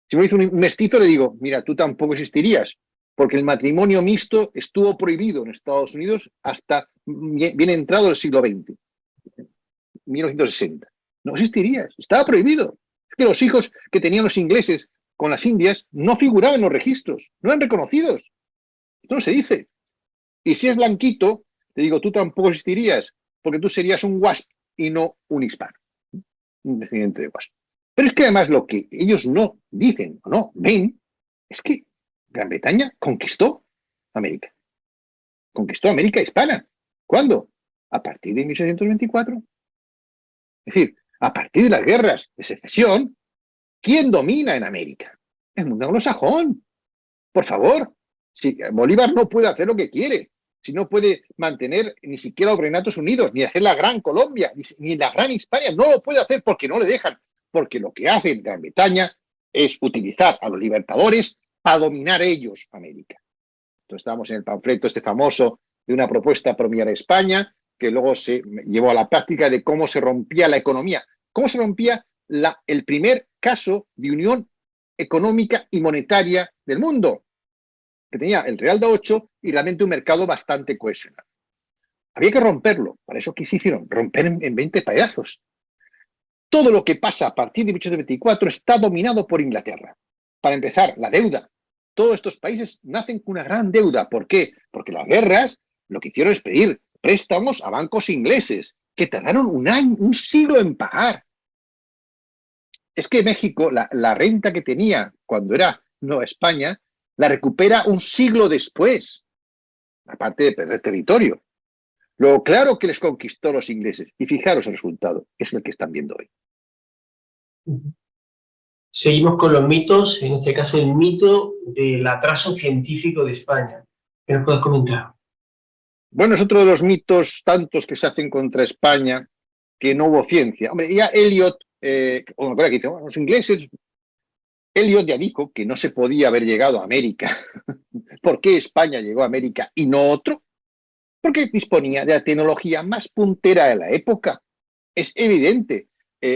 Si me dice un mestizo, le digo, mira, tú tampoco existirías, porque el matrimonio mixto estuvo prohibido en Estados Unidos hasta bien entrado el siglo XX, 1960. No existirías, estaba prohibido. Es que los hijos que tenían los ingleses con las indias no figuraban en los registros, no eran reconocidos. Esto no se dice. Y si es blanquito, te digo, tú tampoco existirías, porque tú serías un WASP y no un hispano, un descendiente de WASP. Pero es que además lo que ellos no dicen o no ven es que Gran Bretaña conquistó América. Conquistó América hispana. ¿Cuándo? A partir de 1824. Es decir, a partir de las guerras de secesión, ¿quién domina en América? El mundo anglosajón. Por favor, si Bolívar no puede hacer lo que quiere, si no puede mantener ni siquiera los Reinatos Unidos, ni hacer la Gran Colombia, ni la Gran Hispania, no lo puede hacer porque no le dejan. Porque lo que hace Gran Bretaña es utilizar a los libertadores para dominar ellos América. Entonces estábamos en el panfleto este famoso de una propuesta por mirar a España, que luego se llevó a la práctica de cómo se rompía la economía, cómo se rompía el primer caso de unión económica y monetaria del mundo, que tenía el Real de 8 y realmente un mercado bastante cohesionado. Había que romperlo, para eso que se hicieron, romper en 20 pedazos. Todo lo que pasa a partir de 1824 está dominado por Inglaterra. Para empezar, la deuda. Todos estos países nacen con una gran deuda. ¿Por qué? Porque las guerras lo que hicieron es pedir préstamos a bancos ingleses, que tardaron un siglo en pagar. Es que México, la renta que tenía cuando era Nueva España, la recupera un siglo después, aparte de perder territorio. Lo claro que les conquistó los ingleses. Y fijaros el resultado, es el que están viendo hoy.
Seguimos con los mitos, en este caso el mito del atraso científico de España. ¿Qué nos puedes comentar?
Bueno, es otro de los mitos tantos que se hacen contra España, que no hubo ciencia. Hombre, ya Eliot, que dice, bueno, los ingleses, Eliot ya dijo que no se podía haber llegado a América. ¿Por qué España llegó a América y no otro? Porque disponía de la tecnología más puntera de la época. Es evidente.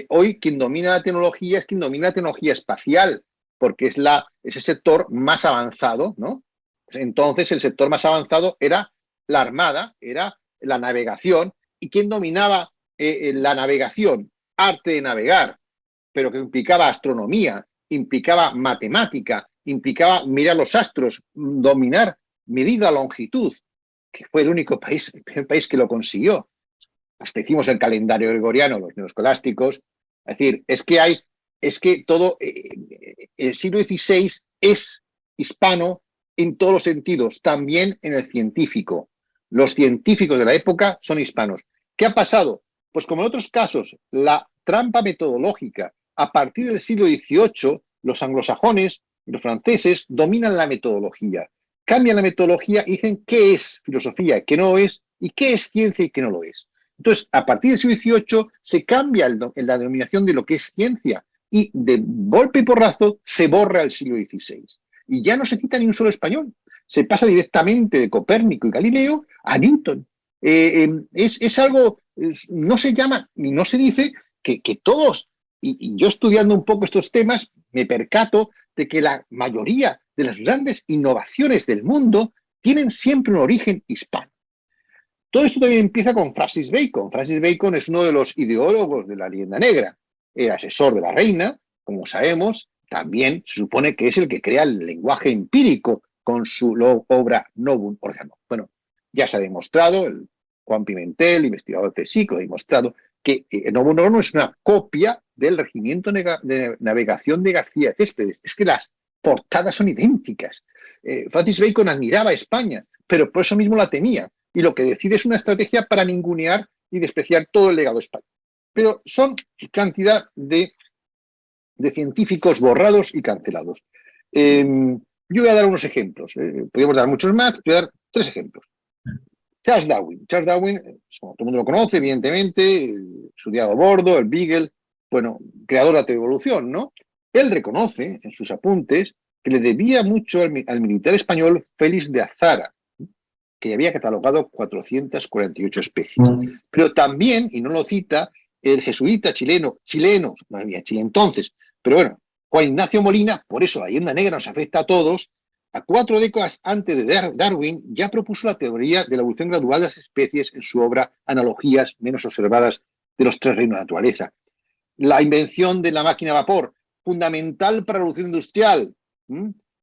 Hoy quien domina la tecnología es quien domina la tecnología espacial, porque es ese sector más avanzado, ¿no? Entonces el sector más avanzado era la Armada, era la navegación, y quien dominaba la navegación, arte de navegar, pero que implicaba astronomía, implicaba matemática, implicaba mirar los astros, dominar, medir la longitud, que fue el único país, el primer país que lo consiguió. Hasta hicimos el calendario gregoriano, los neoescolásticos. Es decir, es que todo el siglo XVI es hispano en todos los sentidos, también en el científico. Los científicos de la época son hispanos. ¿Qué ha pasado? Pues como en otros casos, la trampa metodológica. A partir del siglo XVIII, los anglosajones y los franceses dominan la metodología. Cambian la metodología y dicen qué es filosofía y qué no es, y qué es ciencia y qué no lo es. Entonces, a partir del siglo XVIII se cambia la denominación de lo que es ciencia y de golpe y porrazo se borra el siglo XVI. Y ya no se cita ni un solo español. Se pasa directamente de Copérnico y Galileo a Newton. Es algo, no se llama ni no se dice que todos, y yo estudiando un poco estos temas, me percato de que la mayoría de las grandes innovaciones del mundo tienen siempre un origen hispano. Todo esto también empieza con Francis Bacon. Francis Bacon es uno de los ideólogos de la leyenda negra. Era asesor de la reina, como sabemos. También se supone que es el que crea el lenguaje empírico con su obra Novum Organum. Bueno, ya se ha demostrado, Juan Pimentel, investigador de CSIC, ha demostrado que Novum Organum es una copia del Regimiento de Navegación de García de Céspedes. Es que las portadas son idénticas. Francis Bacon admiraba a España, pero por eso mismo la temía. Y lo que decide es una estrategia para ningunear y despreciar todo el legado español. Pero son cantidad de científicos borrados y cancelados. Yo voy a dar unos ejemplos. Podríamos dar muchos más, voy a dar 3 ejemplos. Charles Darwin. Charles Darwin, como todo el mundo lo conoce, evidentemente, estudiado a bordo, el Beagle, bueno, creador de la teoría de evolución, ¿no? Él reconoce en sus apuntes que le debía mucho al militar español Félix de Azara, que había catalogado 448 especies. Pero también, y no lo cita, el jesuita chileno, no había Chile entonces, pero bueno, Juan Ignacio Molina, por eso la leyenda negra nos afecta a todos, a 4 décadas antes de Darwin ya propuso la teoría de la evolución gradual de las especies en su obra Analogías menos observadas de los 3 reinos de la naturaleza. La invención de la máquina a vapor, fundamental para la revolución industrial.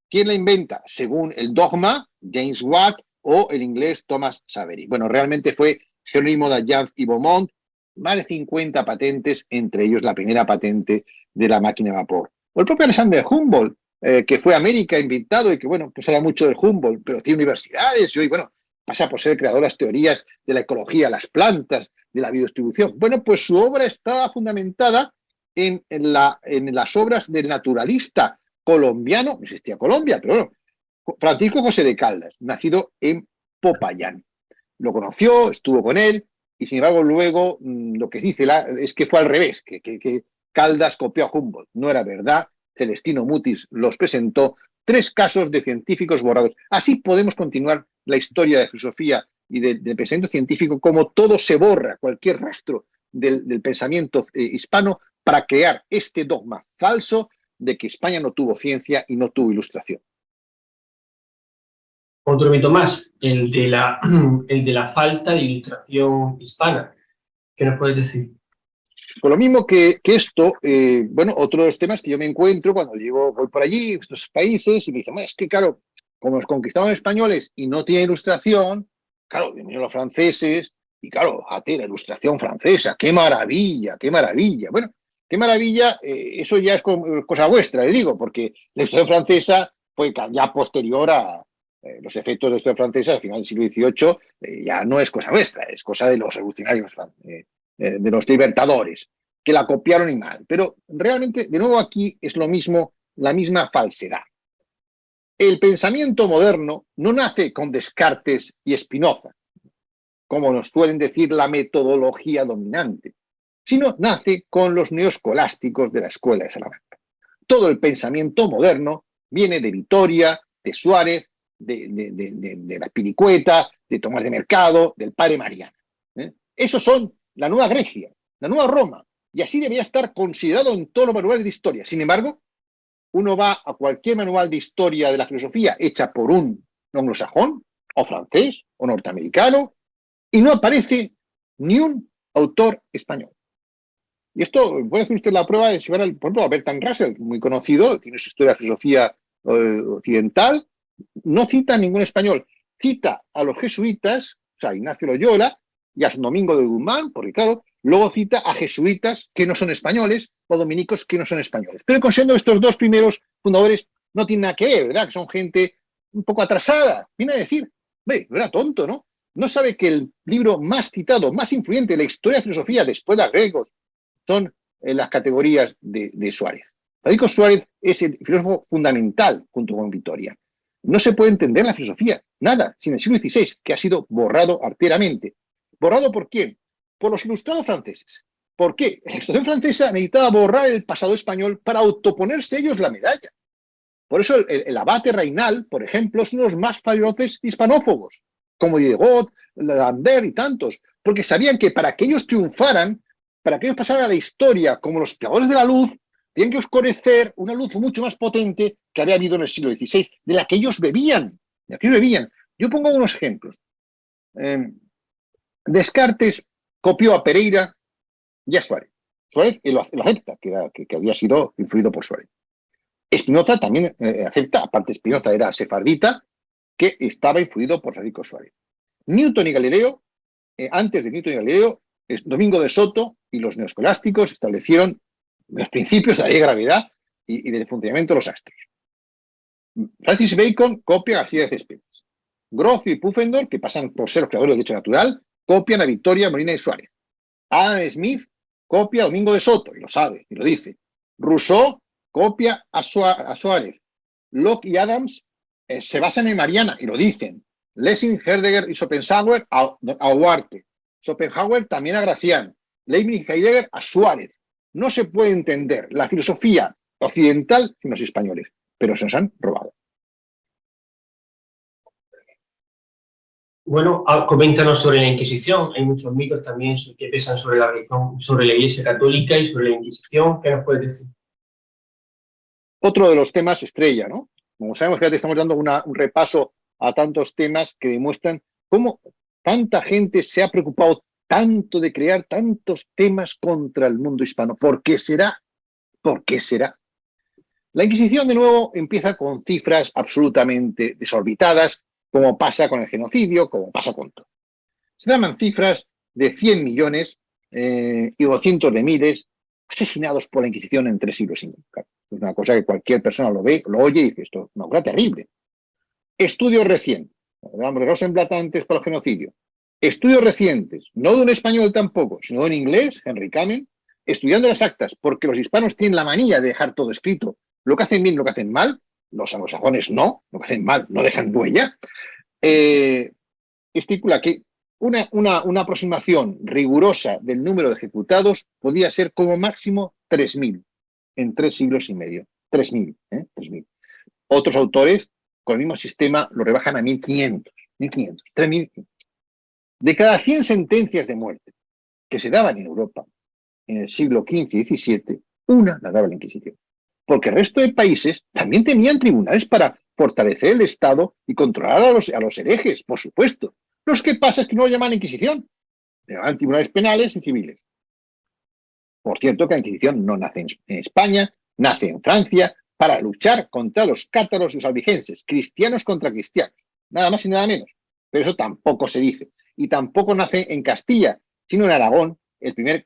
¿Quién la inventa? Según el dogma, James Watt o el inglés Thomas Savery. Bueno, realmente fue Jerónimo d'Allanz y Beaumont, más de 50 patentes, entre ellos la primera patente de la máquina a vapor. O el propio Alexander Humboldt, que fue a América invitado y que, bueno, pues habla mucho del Humboldt, pero tiene universidades y hoy, bueno, pasa por ser creador de las teorías de la ecología, las plantas, de la biodistribución. Bueno, pues su obra estaba fundamentada en las obras del naturalista colombiano, no existía Colombia, pero bueno, Francisco José de Caldas, nacido en Popayán. Lo conoció, estuvo con él, y sin embargo luego lo que dice es que fue al revés, que Caldas copió a Humboldt. No era verdad, Celestino Mutis los presentó, 3 casos de científicos borrados. Así podemos continuar la historia de filosofía y del pensamiento científico, como todo se borra, cualquier rastro del pensamiento hispano, para crear este dogma falso de que España no tuvo ciencia y no tuvo ilustración.
Otro mito más, el de la falta de ilustración hispana. ¿Qué nos puedes decir?
Por lo mismo que esto, bueno, otros temas que yo me encuentro cuando voy por allí, estos países, y me dicen, es que claro, como los conquistaron españoles y no tiene ilustración, claro, vinieron los franceses, y claro, fíjate, la ilustración francesa, qué maravilla, qué maravilla. Bueno, qué maravilla, eso ya es cosa vuestra, le digo, porque la ilustración francesa fue ya posterior a los efectos de la ilustración francesa al final del siglo XVIII, ya no es cosa nuestra, es cosa de los revolucionarios de los libertadores, que la copiaron y mal. Pero realmente, de nuevo aquí es lo mismo, la misma falsedad. El pensamiento moderno no nace con Descartes y Spinoza, como nos suelen decir la metodología dominante, sino nace con los neoescolásticos de la Escuela de Salamanca. Todo el pensamiento moderno viene de Vitoria, de Suárez, de la Piricueta, de Tomás de Mercado, del padre Mariana. Esos son la nueva Grecia, la nueva Roma, y así debería estar considerado en todos los manuales de historia. Sin embargo, uno va a cualquier manual de historia de la filosofía hecha por un anglosajón, o francés, o norteamericano, y no aparece ni un autor español. Y esto, puede hacer usted la prueba de llevar, por ejemplo, a Bertrand Russell, muy conocido, tiene su historia de filosofía occidental, no cita a ningún español, cita a los jesuitas, o sea, Ignacio Loyola, y a San Domingo de Guzmán, porque claro, luego cita a jesuitas que no son españoles o dominicos que no son españoles. Pero considerando estos 2 primeros fundadores, no tiene nada que ver, ¿verdad? Que son gente un poco atrasada. Viene a decir, ve, no era tonto, ¿no? No sabe que el libro más citado, más influyente de la historia de la filosofía, después de los griegos, son las categorías de Suárez. Francisco Suárez es el filósofo fundamental junto con Vitoria. No se puede entender la filosofía, nada, sin el siglo XVI, que ha sido borrado arteramente. ¿Borrado por quién? Por los ilustrados franceses. ¿Por qué? La ilustración francesa necesitaba borrar el pasado español para autoponerse ellos la medalla. Por eso el abate Raynal, por ejemplo, es uno de los más feroces hispanófobos, como Diderot, Lambert y tantos, porque sabían que para que ellos triunfaran, para que ellos pasaran a la historia como los creadores de la luz, tenían que oscurecer una luz mucho más potente que había habido en el siglo XVI, de la que ellos bebían. Yo pongo unos ejemplos. Descartes copió a Pereira y a Suárez. Suárez lo acepta, que había sido influido por Suárez. Spinoza también acepta, aparte Spinoza era sefardita, que estaba influido por Francisco Suárez. Newton y Galileo, antes de Newton y Galileo, Domingo de Soto y los neoescolásticos establecieron los principios de la ley de gravedad y del funcionamiento de los astros. Francis Bacon copia a García de Céspedes. Groth y Pufendorf, que pasan por ser los creadores del derecho natural, copian a Victoria, Molina y Suárez. Adam Smith copia a Domingo de Soto, y lo sabe, y lo dice. Rousseau copia a Suárez. Locke y Adams se basan en Mariana, y lo dicen. Lessing, Heidegger y Schopenhauer a Huarte. Schopenhauer también a Gracián. Leibniz y Heidegger a Suárez. No se puede entender la filosofía occidental sin los españoles, pero se nos han robado.
Bueno, coméntanos sobre la Inquisición. Hay muchos mitos también que pesan sobre la religión, sobre la Iglesia Católica y sobre la Inquisición. ¿Qué nos puedes decir?
Otro de los temas estrella, ¿no? Como sabemos que ya te estamos dando un repaso a tantos temas que demuestran cómo tanta gente se ha preocupado tanto de crear tantos temas contra el mundo hispano. ¿Por qué será? ¿Por qué será? La Inquisición, de nuevo, empieza con cifras absolutamente desorbitadas, como pasa con el genocidio, como pasa con todo. Se llaman cifras de 100 millones y 200 de miles asesinados por la Inquisición en 3 siglos y medio. Es una cosa que cualquier persona lo ve, lo oye y dice, esto es una cosa terrible. Estudios recientes, de Rosenblatt para el genocidio. Estudios recientes, no de un español tampoco, sino de un inglés, Henry Kamen, estudiando las actas, porque los hispanos tienen la manía de dejar todo escrito. Lo que hacen bien, lo que hacen mal, los anglosajones no, lo que hacen mal no dejan huella. Estipula que una aproximación rigurosa del número de ejecutados podía ser como máximo 3.000 en 3 siglos y medio. 3.000, 3.000. Otros autores con el mismo sistema lo rebajan a 1.500, 3.000. De cada 100 sentencias de muerte que se daban en Europa en el siglo XV y XVII, una la daba la Inquisición. Porque el resto de países también tenían tribunales para fortalecer el Estado y controlar a los herejes, por supuesto. Lo que pasa es que no lo llaman Inquisición, le llaman tribunales penales y civiles. Por cierto, que la Inquisición no nace en España, nace en Francia, para luchar contra los cátaros y los albigenses, cristianos contra cristianos, nada más y nada menos. Pero eso tampoco se dice. Y tampoco nace en Castilla, sino en Aragón. El primer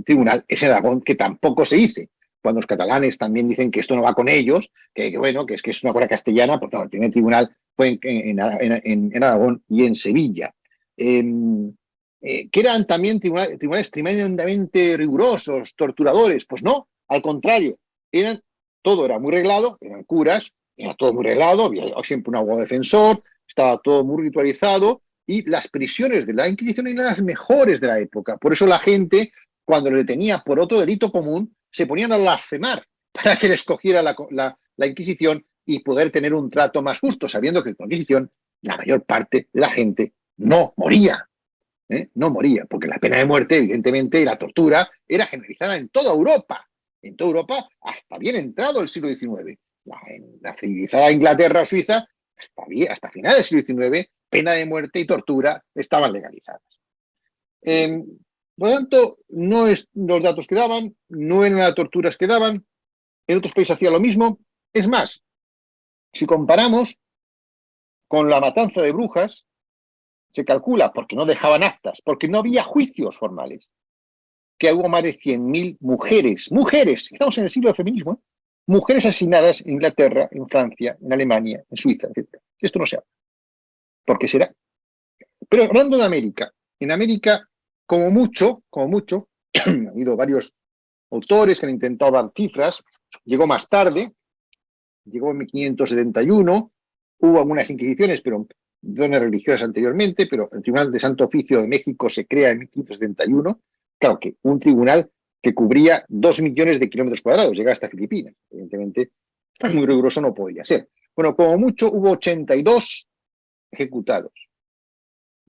tribunal es en Aragón, que tampoco se dice. Cuando los catalanes también dicen que esto no va con ellos, que bueno, que es una cosa castellana, pues no, el primer tribunal fue en Aragón y en Sevilla. Que eran también tribunales tremendamente rigurosos, torturadores. Pues no, al contrario, todo era muy reglado, eran curas, era todo muy reglado, había siempre un abogado defensor, estaba todo muy ritualizado, y las prisiones de la Inquisición eran las mejores de la época. Por eso la gente, cuando le detenía por otro delito común, se ponían a blasfemar para que les cogiera la Inquisición y poder tener un trato más justo, sabiendo que con la Inquisición la mayor parte de la gente no moría. No moría, porque la pena de muerte, evidentemente, y la tortura era generalizada en toda Europa. En toda Europa, hasta bien entrado el siglo XIX. En la civilizada Inglaterra o Suiza, hasta finales del siglo XIX, pena de muerte y tortura estaban legalizadas. Por lo tanto, no es los datos que daban, no eran las torturas que daban, en otros países hacía lo mismo. Es más, si comparamos con la matanza de brujas, se calcula, porque no dejaban actas, porque no había juicios formales, que hubo más de 100.000 mujeres, estamos en el siglo del feminismo, mujeres asesinadas en Inglaterra, en Francia, en Alemania, en Suiza, etc. Esto no se habla. ¿Por qué será? Pero hablando de América, en América, como mucho, ha habido varios autores que han intentado dar cifras, llegó más tarde, llegó en 1571, hubo algunas inquisiciones, pero dones religiosas anteriormente, pero el Tribunal de Santo Oficio de México se crea en 1571, claro que un tribunal que cubría 2 millones de kilómetros cuadrados, llega hasta Filipinas, evidentemente, muy riguroso no podía ser. Bueno, como mucho hubo 82 ejecutados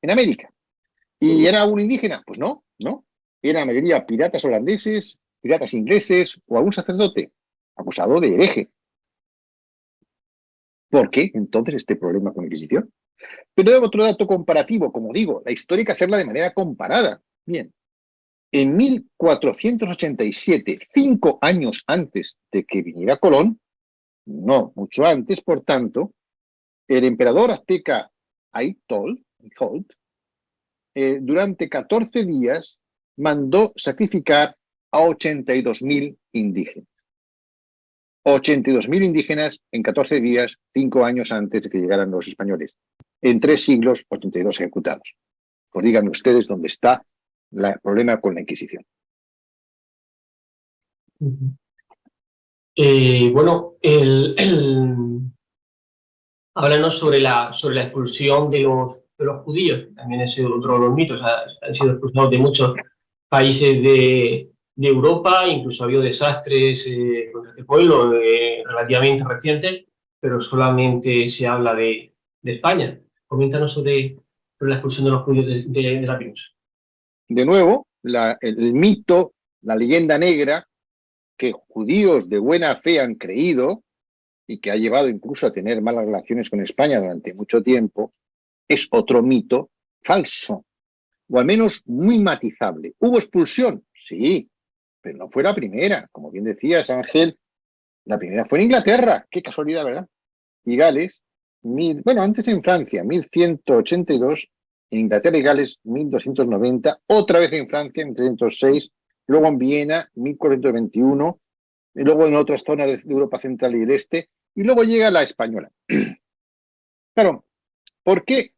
en América. ¿Y era algún indígena? Pues no. Era la mayoría piratas holandeses, piratas ingleses o algún sacerdote acusado de hereje. ¿Por qué entonces este problema con la Inquisición? Pero hay otro dato comparativo, como digo, la historia hay que hacerla de manera comparada. Bien, en 1487, 5 años antes de que viniera Colón, no mucho antes, por tanto, el emperador azteca Aitol, durante 14 días mandó sacrificar a 82.000 indígenas. 82.000 indígenas en 14 días, 5 años antes de que llegaran los españoles. En 3 siglos, 82 ejecutados. Pues díganme ustedes dónde está el problema con la Inquisición.
Bueno, háblanos sobre la expulsión de los judíos, también es otro de los mitos, han sido expulsados de muchos países de de Europa, incluso ha habido desastres con este pueblo relativamente recientes, pero solamente se habla de España. Coméntanos sobre la expulsión de los judíos de la península.
De nuevo, el mito, la leyenda negra, que judíos de buena fe han creído y que ha llevado incluso a tener malas relaciones con España durante mucho tiempo, es otro mito falso, o al menos muy matizable. ¿Hubo expulsión? Sí, pero no fue la primera. Como bien decías, Ángel, la primera fue en Inglaterra. Qué casualidad, ¿verdad? Y Gales, antes en Francia, 1182, en Inglaterra y Gales, 1290, otra vez en Francia, en 1306, luego en Viena, 1421, y luego en otras zonas de Europa Central y del Este, y luego llega la española. Claro, ¿por qué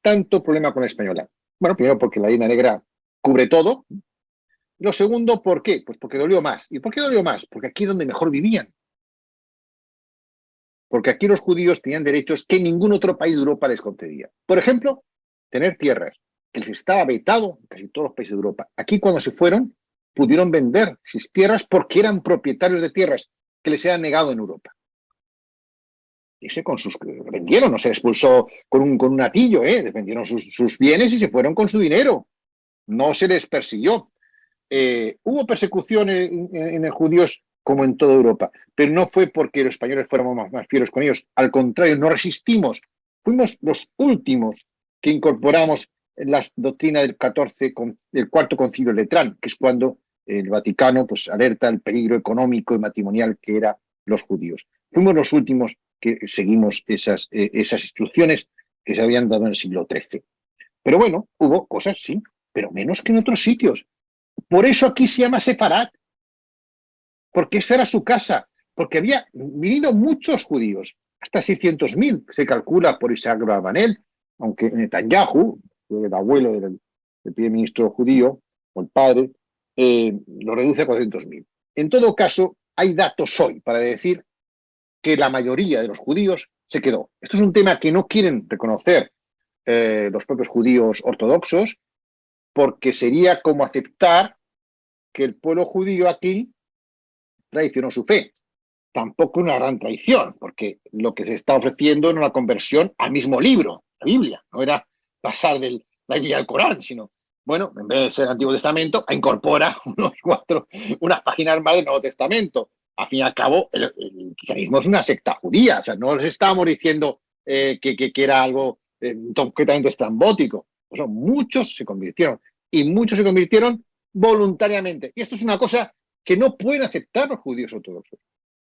tanto problema con la española? Bueno, primero porque la línea negra cubre todo. Lo segundo, ¿por qué? Pues porque dolió más. ¿Y por qué dolió más? Porque aquí es donde mejor vivían. Porque aquí los judíos tenían derechos que ningún otro país de Europa les concedía. Por ejemplo, tener tierras, que les estaba vetado en casi todos los países de Europa. Aquí, cuando se fueron, pudieron vender sus tierras porque eran propietarios de tierras que les eran negado en Europa. Y vendieron, no se expulsó con un atillo, les vendieron sus bienes y se fueron con su dinero. No se les persiguió. Hubo persecución en judíos como en toda Europa, pero no fue porque los españoles fuéramos más fieros con ellos. Al contrario, no resistimos. Fuimos los últimos que incorporamos en la doctrina del Cuarto Concilio Letrán, que es cuando el Vaticano pues alerta el peligro económico y matrimonial que eran los judíos. Fuimos los últimos que seguimos esas instrucciones que se habían dado en el siglo XIII. Pero bueno, hubo cosas, sí, pero menos que en otros sitios. Por eso aquí se llama Separat, porque esa era su casa, porque había venido muchos judíos, hasta 600.000 se calcula por Isaac Abravanel, aunque Netanyahu, el abuelo del primer ministro judío, o el padre, lo reduce a 400.000. En todo caso, hay datos hoy para decir que la mayoría de los judíos se quedó. Esto es un tema que no quieren reconocer los propios judíos ortodoxos, porque sería como aceptar que el pueblo judío aquí traicionó su fe. Tampoco una gran traición, porque lo que se está ofreciendo era una conversión al mismo libro, la Biblia. No era pasar de la Biblia al Corán, sino, bueno, en vez de ser el Antiguo Testamento, incorpora unas páginas más del Nuevo Testamento. Al fin y al cabo, el cristianismo es una secta judía. O sea, no les estábamos diciendo que era algo completamente estrambótico. Pues muchos se convirtieron, y muchos se convirtieron voluntariamente. Y esto es una cosa que no pueden aceptar los judíos ortodoxos.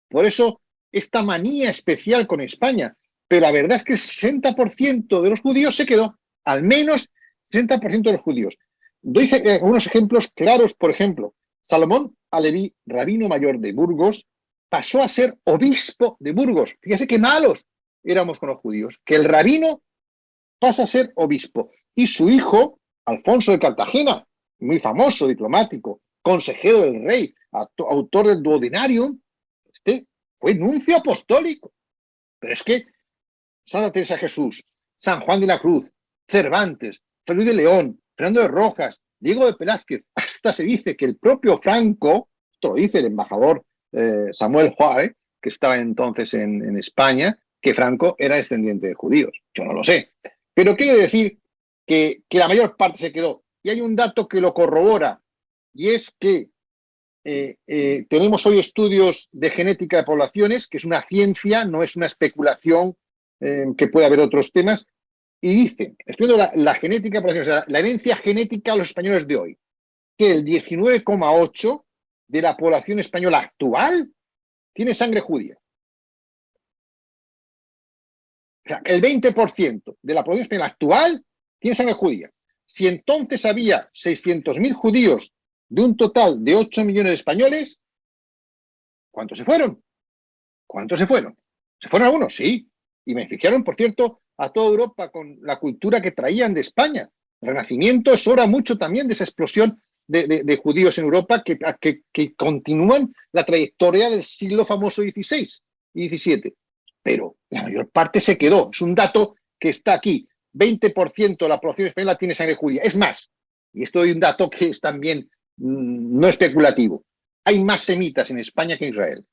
Por eso, esta manía especial con España. Pero la verdad es que el 60% de los judíos se quedó. Al menos 60% de los judíos. Doy unos ejemplos claros. Por ejemplo, Salomón Aleví, rabino mayor de Burgos, pasó a ser obispo de Burgos. Fíjese qué malos éramos con los judíos. Que el rabino pasa a ser obispo. Y su hijo, Alfonso de Cartagena, muy famoso diplomático, consejero del rey, autor del Duodenarium, fue nuncio apostólico. Pero es que Santa Teresa de Jesús, San Juan de la Cruz, Cervantes, Feliu de León, Fernando de Rojas, Diego de Velázquez, hasta se dice que el propio Franco, esto lo dice el embajador Samuel Juárez, que estaba entonces en España, que Franco era descendiente de judíos. Yo no lo sé. Pero quiero decir que la mayor parte se quedó. Y hay un dato que lo corrobora, y es que tenemos hoy estudios de genética de poblaciones, que es una ciencia, no es una especulación, que puede haber otros temas, y dicen, estudiando la genética de poblaciones, o sea, la herencia genética a los españoles de hoy, que el 19,8% de la población española actual tiene sangre judía. O sea, el 20% de la población española actual tiene sangre judía. Si entonces había 600.000 judíos de un total de 8 millones de españoles, ¿cuántos se fueron? ¿Cuántos se fueron? ¿Se fueron algunos? Sí. Y beneficiaron, por cierto, a toda Europa con la cultura que traían de España. El Renacimiento es obra mucho también de esa explosión de judíos en Europa que continúan la trayectoria del siglo famoso XVI y XVII. Pero la mayor parte se quedó. Es un dato que está aquí. 20% de la población española tiene sangre judía. Es más, y esto es un dato que es también no especulativo. Hay más semitas en España que en Israel.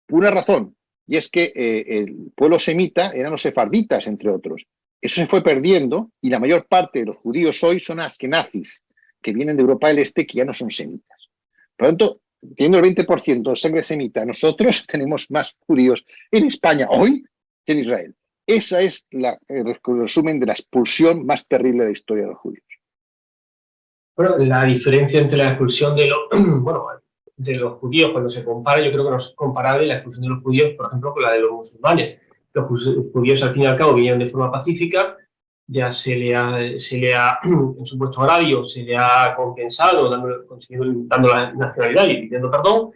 Por una razón, y es que el pueblo semita eran los sefarditas, entre otros. Eso se fue perdiendo y la mayor parte de los judíos hoy son askenazis, que vienen de Europa del Este, que ya no son semitas. Por lo tanto, teniendo el 20% de sangre semita, nosotros tenemos más judíos en España hoy que en Israel. Esa es el resumen de la expulsión más terrible de la historia de los judíos.
Bueno, la diferencia entre la expulsión de de los judíos, cuando se compara, yo creo que no es comparable la expulsión de los judíos, por ejemplo, con la de los musulmanes. Los judíos, al fin y al cabo, vinieron de forma pacífica, ya se le ha en supuesto agravio, se le ha compensado dando la nacionalidad y pidiendo perdón,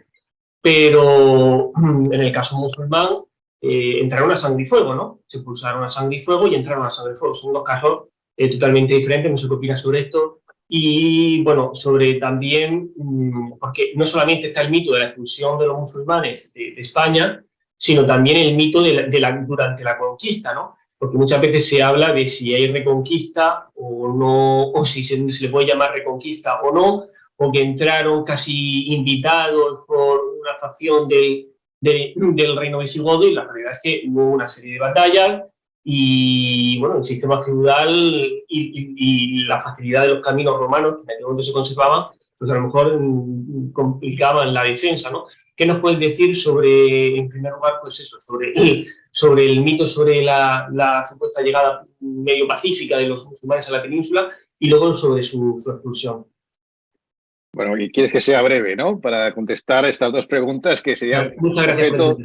pero en el caso musulmán entraron a sangre y fuego, ¿no? Se expulsaron a sangre y fuego y entraron a sangre y fuego. Son dos casos totalmente diferentes, no sé qué opinas sobre esto. Y bueno, sobre también, porque no solamente está el mito de la expulsión de los musulmanes de España, sino también el mito durante la conquista, ¿no? Porque muchas veces se habla de si hay reconquista o no, o si se le puede llamar reconquista o no, o que entraron casi invitados por una facción del reino visigodo, y la realidad es que hubo una serie de batallas y bueno, el sistema feudal y la facilidad de los caminos romanos, que en aquel momento se conservaban, pues a lo mejor complicaban la defensa, ¿no? ¿Qué nos puedes decir sobre, en primer lugar, pues eso, sobre el mito, sobre la supuesta llegada medio pacífica de los musulmanes a la península, y luego sobre su expulsión?
Bueno, y quieres que sea breve, ¿no? Para contestar a estas dos preguntas que serían objeto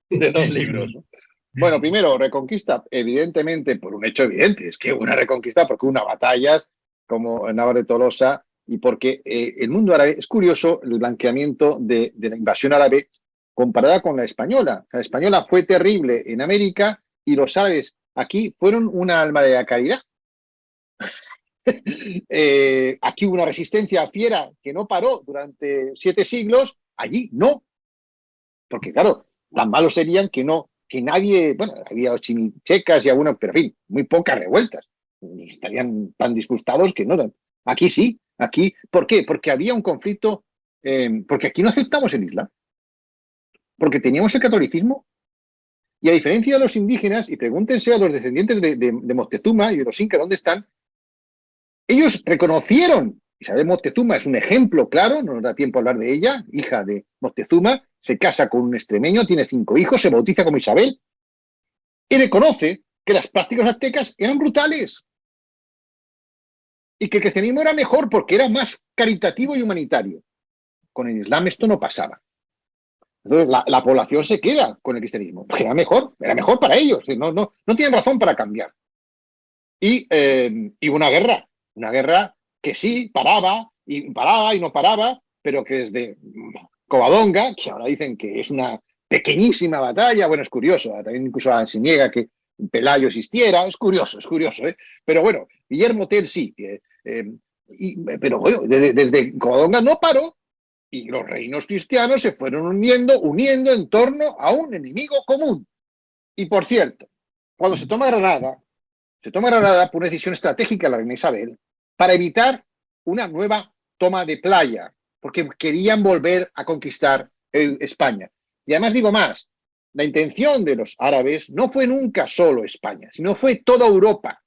de dos libros, ¿no? Bueno, primero, reconquista, evidentemente, por un hecho evidente, es que hubo una reconquista porque hubo una batalla como en Navarra de Tolosa y porque el mundo árabe, es curioso el blanqueamiento de la invasión árabe comparada con la española. La española fue terrible en América y los árabes aquí fueron una alma de la caridad. Aquí hubo una resistencia fiera que no paró durante 7 siglos, allí no. Porque claro, tan malos serían que nadie, bueno, había chimichecas y algunas, pero en fin, muy pocas revueltas. Estarían tan disgustados que no. Aquí sí, aquí. ¿Por qué? Porque había un conflicto, porque aquí no aceptamos el Islam, porque teníamos el catolicismo, y a diferencia de los indígenas, y pregúntense a los descendientes de Moctezuma y de los incas dónde están, ellos reconocieron. Isabel Moctezuma es un ejemplo claro, no nos da tiempo a hablar de ella, hija de Moctezuma, se casa con un extremeño, tiene 5 hijos, se bautiza como Isabel y reconoce que las prácticas aztecas eran brutales y que el cristianismo era mejor porque era más caritativo y humanitario. Con el Islam esto no pasaba. Entonces la población se queda con el cristianismo, porque era mejor para ellos, no tienen razón para cambiar. Y una guerra que sí, paraba y no paraba, pero que desde Covadonga, que ahora dicen que es una pequeñísima batalla, bueno, es curioso, también incluso se niega que Pelayo existiera, es curioso, ¿eh? Pero bueno, Guillermo Tell sí, pero bueno, desde Covadonga no paró y los reinos cristianos se fueron uniendo en torno a un enemigo común. Y por cierto, cuando se toma Granada por una decisión estratégica de la reina Isabel para evitar una nueva toma de playa, porque querían volver a conquistar España. Y además digo más, la intención de los árabes no fue nunca solo España, sino fue toda Europa,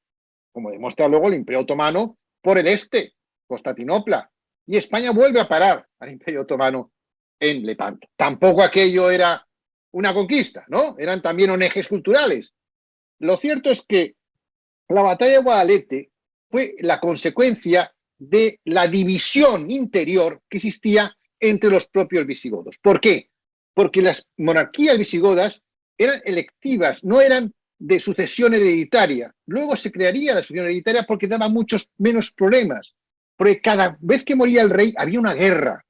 como demuestra luego el Imperio Otomano por el este, Constantinopla, y España vuelve a parar al Imperio Otomano en Lepanto. Tampoco aquello era una conquista, ¿no? Eran también onejes culturales. Lo cierto es que la batalla de Guadalete fue la consecuencia de la división interior que existía entre los propios visigodos. ¿Por qué? Porque las monarquías visigodas eran electivas, no eran de sucesión hereditaria. Luego se crearía la sucesión hereditaria porque daba muchos menos problemas. Porque cada vez que moría el rey había una guerra.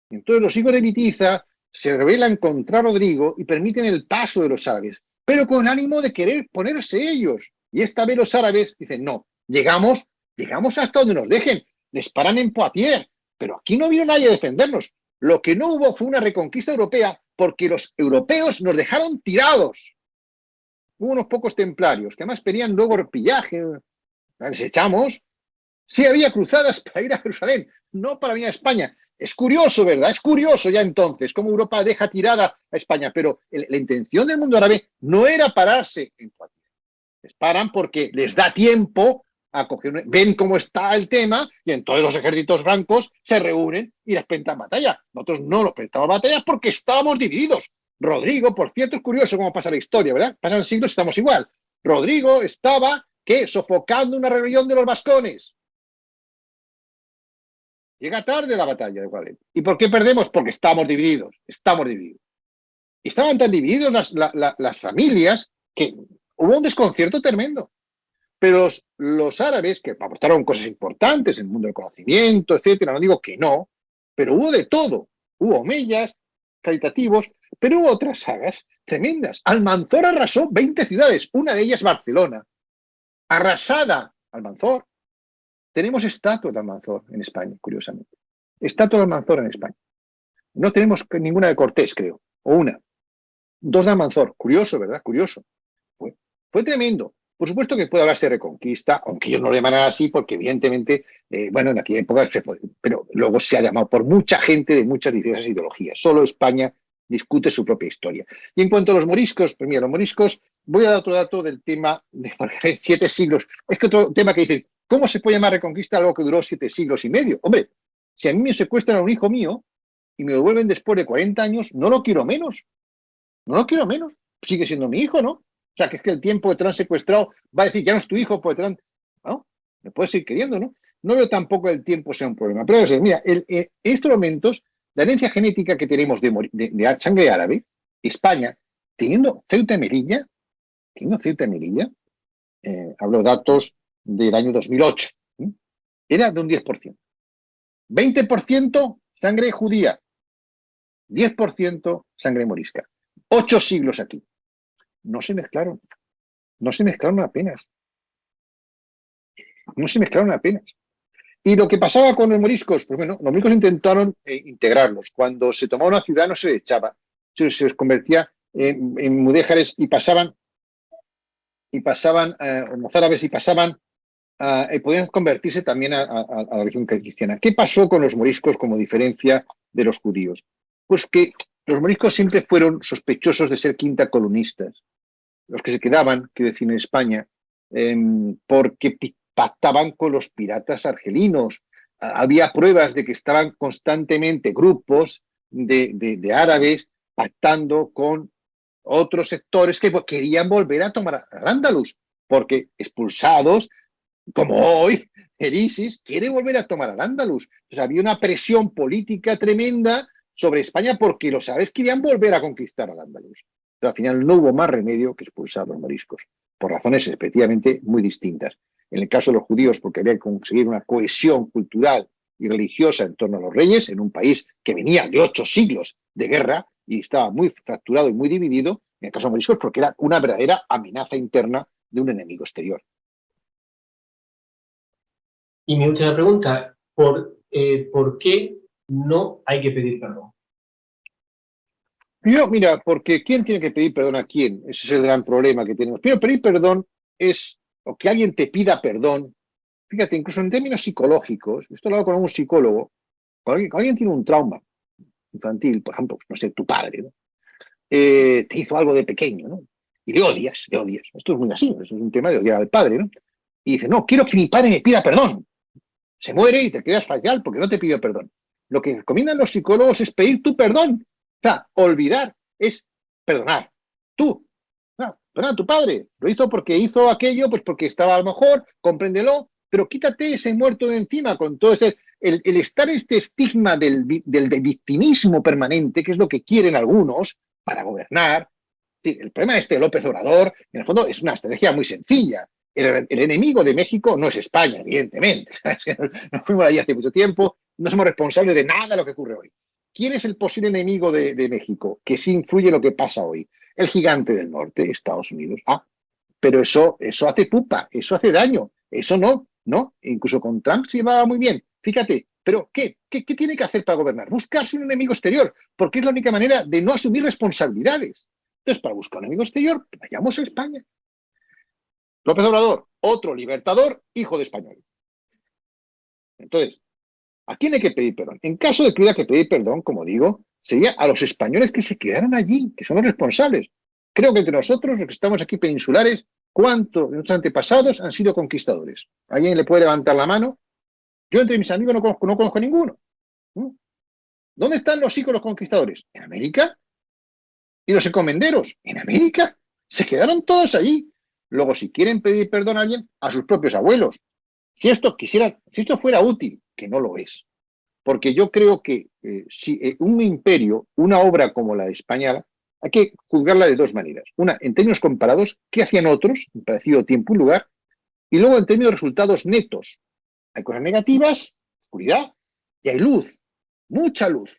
Entonces los hijos de Bitiza se rebelan contra Rodrigo y permiten el paso de los árabes, pero con ánimo de querer ponerse ellos. Y esta vez los árabes dicen, no, llegamos hasta donde nos dejen, les paran en Poitiers, pero aquí no vino nadie a defendernos. Lo que no hubo fue una reconquista europea porque los europeos nos dejaron tirados. Hubo unos pocos templarios que además pedían luego pillaje, les echamos, Sí había cruzadas para ir a Jerusalén, no para venir a España. Es curioso, ¿verdad? Es curioso ya entonces cómo Europa deja tirada a España, pero la intención del mundo árabe no era pararse en Poitiers. Les paran porque les da tiempo a coger, ven cómo está el tema y entonces los ejércitos francos se reúnen y les plantan batalla. Nosotros no los plantamos batalla porque estábamos divididos. Rodrigo, por cierto, es curioso cómo pasa la historia, ¿verdad? Pasan siglos y estamos igual. Rodrigo estaba, ¿qué? Sofocando una rebelión de los vascones. Llega tarde la batalla de Guadalete. ¿Y por qué perdemos? Porque estamos divididos, estamos divididos. Y estaban tan divididos las familias que hubo un desconcierto tremendo. Pero los árabes, que aportaron cosas importantes en el mundo del conocimiento, etcétera, no digo que no, pero hubo de todo. Hubo omeyas, caritativos, pero hubo otras sagas tremendas. Almanzor arrasó 20 ciudades, una de ellas Barcelona. Arrasada Almanzor. Tenemos estatua de Almanzor en España, curiosamente. Estatua de Almanzor en España. No tenemos ninguna de Cortés, creo, o una. Dos de Almanzor. Curioso, ¿verdad? Curioso. Fue tremendo. Por supuesto que puede hablarse de reconquista, aunque ellos no lo llaman así, porque evidentemente, bueno, en aquella época se puede, pero luego se ha llamado por mucha gente de muchas diversas ideologías. Solo España discute su propia historia. Y en cuanto a los moriscos, pues mira, los moriscos, voy a dar otro dato del tema de 7 siglos. Es que otro tema que dice, ¿cómo se puede llamar reconquista algo que duró 7 siglos y medio? Hombre, si a mí me secuestran a un hijo mío y me lo devuelven después de 40 años, no lo quiero menos. No lo quiero menos. Sigue siendo mi hijo, ¿no? O sea, que es que el tiempo que te lo han secuestrado va a decir, ya no es tu hijo, pues te lo han... No, me puedes seguir queriendo, ¿no? No veo tampoco el tiempo sea un problema. Pero mira, en estos momentos, la herencia genética que tenemos de sangre árabe, España, teniendo Ceuta y Melilla, hablo de datos del año 2008, era de un 10%. 20% sangre judía, 10% sangre morisca. 8 siglos aquí. No se mezclaron apenas. Y lo que pasaba con los moriscos, pues bueno, los moriscos intentaron integrarlos. Cuando se tomaba una ciudad no se les echaba, se les convertía en mudéjares y pasaban mozárabes y pasaban, podían convertirse también a la religión cristiana. ¿Qué pasó con los moriscos como diferencia de los judíos? Pues que los moriscos siempre fueron sospechosos de ser quinta colonistas. Los que se quedaban, quiero decir, en España, porque pactaban con los piratas argelinos. Había pruebas de que estaban constantemente grupos de árabes pactando con otros sectores que querían volver a tomar Al-Ándalus, porque expulsados, como hoy, el ISIS quiere volver a tomar Al-Ándalus. Entonces había una presión política tremenda sobre España porque los árabes querían volver a conquistar Al-Ándalus. Pero al final no hubo más remedio que expulsar a los moriscos, por razones efectivamente muy distintas. En el caso de los judíos, porque había que conseguir una cohesión cultural y religiosa en torno a los reyes, en un país que venía de 8 siglos de guerra y estaba muy fracturado y muy dividido. En el caso de los moriscos, porque era una verdadera amenaza interna de un enemigo exterior.
Y mi última pregunta, ¿por qué no hay que pedir perdón?
Primero, mira, porque ¿quién tiene que pedir perdón a quién? Ese es el gran problema que tenemos. Primero, pedir perdón es, o que alguien te pida perdón, fíjate, incluso en términos psicológicos, esto lo hago con un psicólogo, cuando alguien tiene un trauma infantil, por ejemplo, no sé, tu padre, ¿no? Te hizo algo de pequeño, ¿no? Y le odias. Esto es muy así, es un tema de odiar al padre, ¿no? Y dice, no, quiero que mi padre me pida perdón. Se muere y te quedas fatal porque no te pidió perdón. Lo que recomiendan los psicólogos es pedir tu perdón. O sea, olvidar es perdonar. Tú, perdona a tu padre. Lo hizo porque hizo aquello, pues porque estaba a lo mejor, compréndelo, pero quítate ese muerto de encima con todo ese... El estar en este estigma del victimismo permanente, que es lo que quieren algunos para gobernar. El problema de López Obrador, en el fondo, es una estrategia muy sencilla. El enemigo de México no es España, evidentemente. Nos fuimos allí hace mucho tiempo, no somos responsables de nada de lo que ocurre hoy. ¿Quién es el posible enemigo de México? Que sí influye en lo que pasa hoy. El gigante del norte, Estados Unidos. Pero eso hace pupa, eso hace daño. Eso no. Incluso con Trump se llevaba muy bien. Fíjate, pero ¿qué tiene que hacer para gobernar? Buscarse un enemigo exterior, porque es la única manera de no asumir responsabilidades. Entonces, para buscar un enemigo exterior, vayamos a España. López Obrador, otro libertador, hijo de español. Entonces, ¿a quién hay que pedir perdón? En caso de que hubiera que pedir perdón, como digo, sería a los españoles que se quedaron allí, que son los responsables. Creo que entre nosotros, los que estamos aquí peninsulares, ¿cuántos de nuestros antepasados han sido conquistadores? ¿Alguien le puede levantar la mano? Yo entre mis amigos no conozco a ninguno. ¿No? ¿Dónde están los hijos de los conquistadores? ¿En América? ¿Y los encomenderos? ¿En América? Se quedaron todos allí. Luego, si quieren pedir perdón a alguien, a sus propios abuelos. Si esto fuera útil, que no lo es. Porque yo creo que si un imperio, una obra como la española, hay que juzgarla de dos maneras. Una, en términos comparados, ¿qué hacían otros en parecido tiempo y lugar? Y luego, en términos de resultados netos. Hay cosas negativas, oscuridad, y hay luz, mucha luz.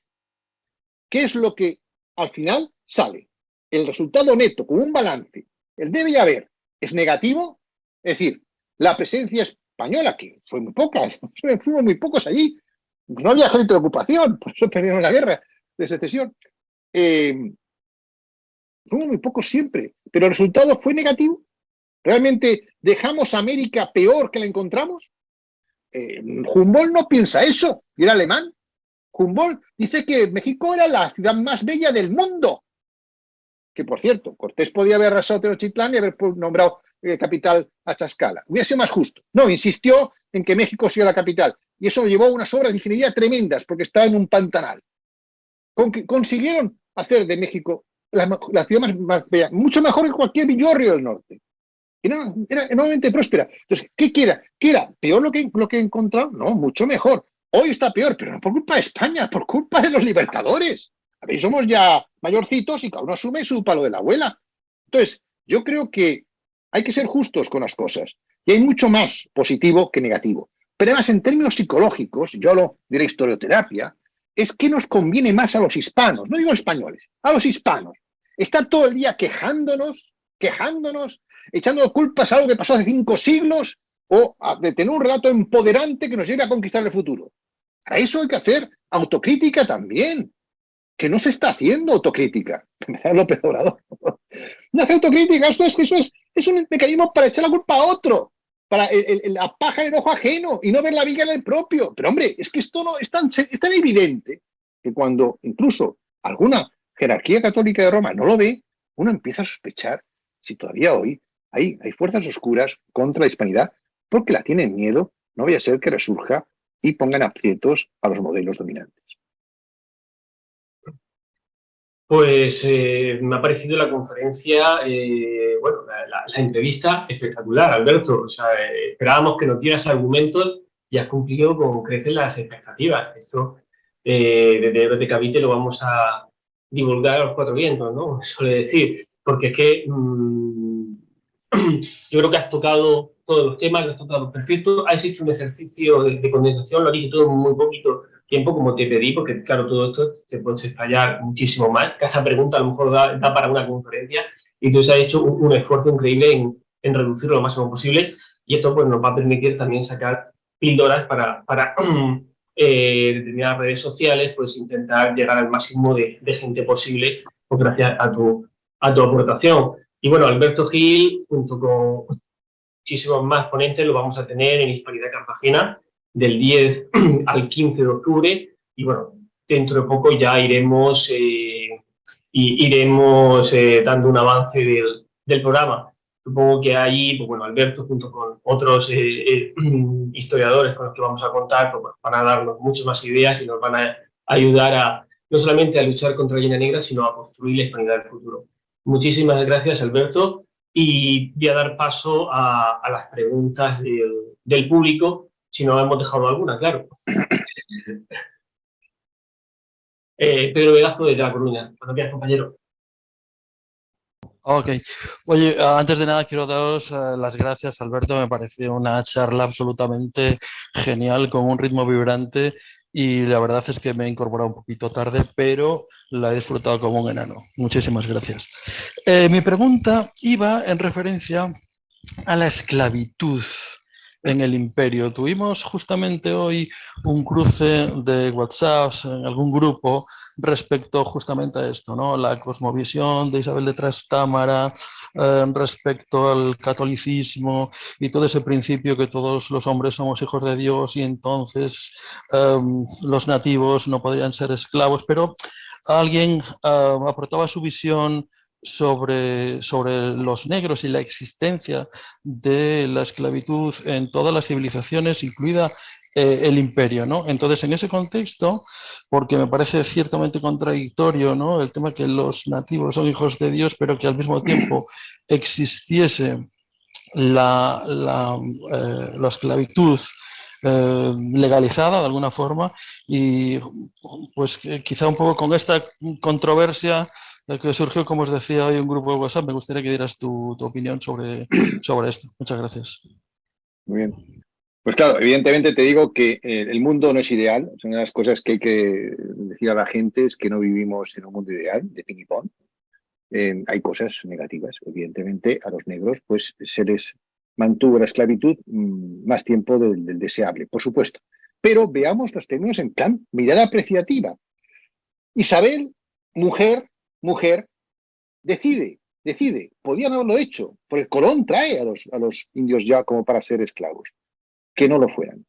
¿Qué es lo que al final sale? El resultado neto, con un balance, el debe y haber, es negativo. Es decir, la presencia española, que fue muy poca, fuimos muy pocos allí, pues no había ejército de ocupación, por eso perdieron la guerra de secesión. Fuimos muy pocos siempre, pero el resultado fue negativo. ¿Realmente dejamos a América peor que la encontramos? Humboldt no piensa eso, y era alemán. Humboldt dice que México era la ciudad más bella del mundo. Que, por cierto, Cortés podía haber arrasado Tenochtitlán y haber nombrado capital a Tlaxcala. Hubiera sido más justo. No, insistió en que México sea la capital. Y eso llevó a unas obras de ingeniería tremendas, porque estaba en un pantanal. Consiguieron hacer de México la ciudad más bella, mucho mejor que cualquier villorrio del norte. Era enormemente próspera. Entonces, ¿qué queda? ¿Qué era? ¿Peor lo que encontraron? No, mucho mejor. Hoy está peor, pero no por culpa de España, por culpa de los libertadores. A ver, somos ya mayorcitos y cada uno asume su palo de la abuela. Entonces, yo creo que hay que ser justos con las cosas. Y hay mucho más positivo que negativo. Pero además, en términos psicológicos, yo hablo de la historioterapia, es que nos conviene más a los hispanos, no digo españoles, a los hispanos. Está todo el día quejándonos, echando culpas a algo que pasó hace 5 siglos o de tener un relato empoderante que nos lleve a conquistar el futuro. Para eso hay que hacer autocrítica también, que no se está haciendo autocrítica. López Obrador. No hace autocrítica, eso es un mecanismo para echar la culpa a otro, para la paja en el ojo ajeno y no ver la viga en el propio. Pero hombre, es que esto no es tan evidente que cuando incluso alguna jerarquía católica de Roma no lo ve, uno empieza a sospechar si todavía hoy hay fuerzas oscuras contra la hispanidad porque la tienen miedo, no vaya a ser que resurja y pongan aprietos a los modelos dominantes.
Pues me ha parecido la conferencia, la entrevista espectacular, Alberto. O sea, esperábamos que nos dieras argumentos y has cumplido con creces las expectativas. Esto desde Héroes de Cavite lo vamos a divulgar a los 4 vientos, ¿no? Suele decir, porque es que yo creo que has tocado todos los temas, lo has tocado perfecto, has hecho un ejercicio de condensación, lo has dicho todo en muy poquito tiempo, como te pedí, porque claro, todo esto se puede explayar muchísimo más. Cada pregunta a lo mejor da para una conferencia y tú has hecho un esfuerzo increíble en reducirlo lo máximo posible y esto pues nos va a permitir también sacar píldoras para determinadas redes sociales, pues intentar llegar al máximo de gente posible, pues gracias a tu aportación. Y bueno, Alberto Gil, junto con muchísimos más ponentes, lo vamos a tener en Hispanidad Cartagena del 10 al 15 de octubre. Y bueno, dentro de poco ya iremos dando un avance del programa. Supongo que ahí, pues bueno, Alberto, junto con otros historiadores con los que vamos a contar, pues van a darnos muchas más ideas y nos van a ayudar no solamente a luchar contra la Línea Negra, sino a construir la hispanidad del futuro. Muchísimas gracias, Alberto, y voy a dar paso a las preguntas del público, si no hemos dejado alguna, claro. Pedro Vegazo, de La Coruña. Buenos días, compañero.
Ok. Oye, antes de nada quiero daros las gracias, Alberto. Me pareció una charla absolutamente genial, con un ritmo vibrante y la verdad es que me he incorporado un poquito tarde, pero la he disfrutado como un enano. Muchísimas gracias. Mi pregunta iba en referencia a la esclavitud en el imperio. Tuvimos justamente hoy un cruce de WhatsApps en algún grupo respecto justamente a esto, ¿no? La cosmovisión de Isabel de Trastámara, respecto al catolicismo y todo ese principio que todos los hombres somos hijos de Dios y entonces los nativos no podrían ser esclavos, pero alguien aportaba su visión sobre los negros y la existencia de la esclavitud en todas las civilizaciones, incluida el imperio, ¿no? Entonces, en ese contexto, porque me parece ciertamente contradictorio, ¿no? El tema que los nativos son hijos de Dios, pero que al mismo tiempo existiese la esclavitud legalizada de alguna forma, y pues quizá un poco con esta controversia que surgió, como os decía, hoy un grupo de WhatsApp, me gustaría que dieras tu opinión sobre esto. Muchas gracias.
Muy bien. Pues claro, evidentemente te digo que el mundo no es ideal. Una de las cosas que hay que decir a la gente es que no vivimos en un mundo ideal, de ping y pong. Hay cosas negativas. Evidentemente, a los negros pues se les mantuvo la esclavitud más tiempo del deseable, por supuesto. Pero veamos los términos en plan mirada apreciativa. Isabel, mujer, decide. Podían haberlo hecho, porque Colón trae a los indios ya como para ser esclavos. Que no lo fueran.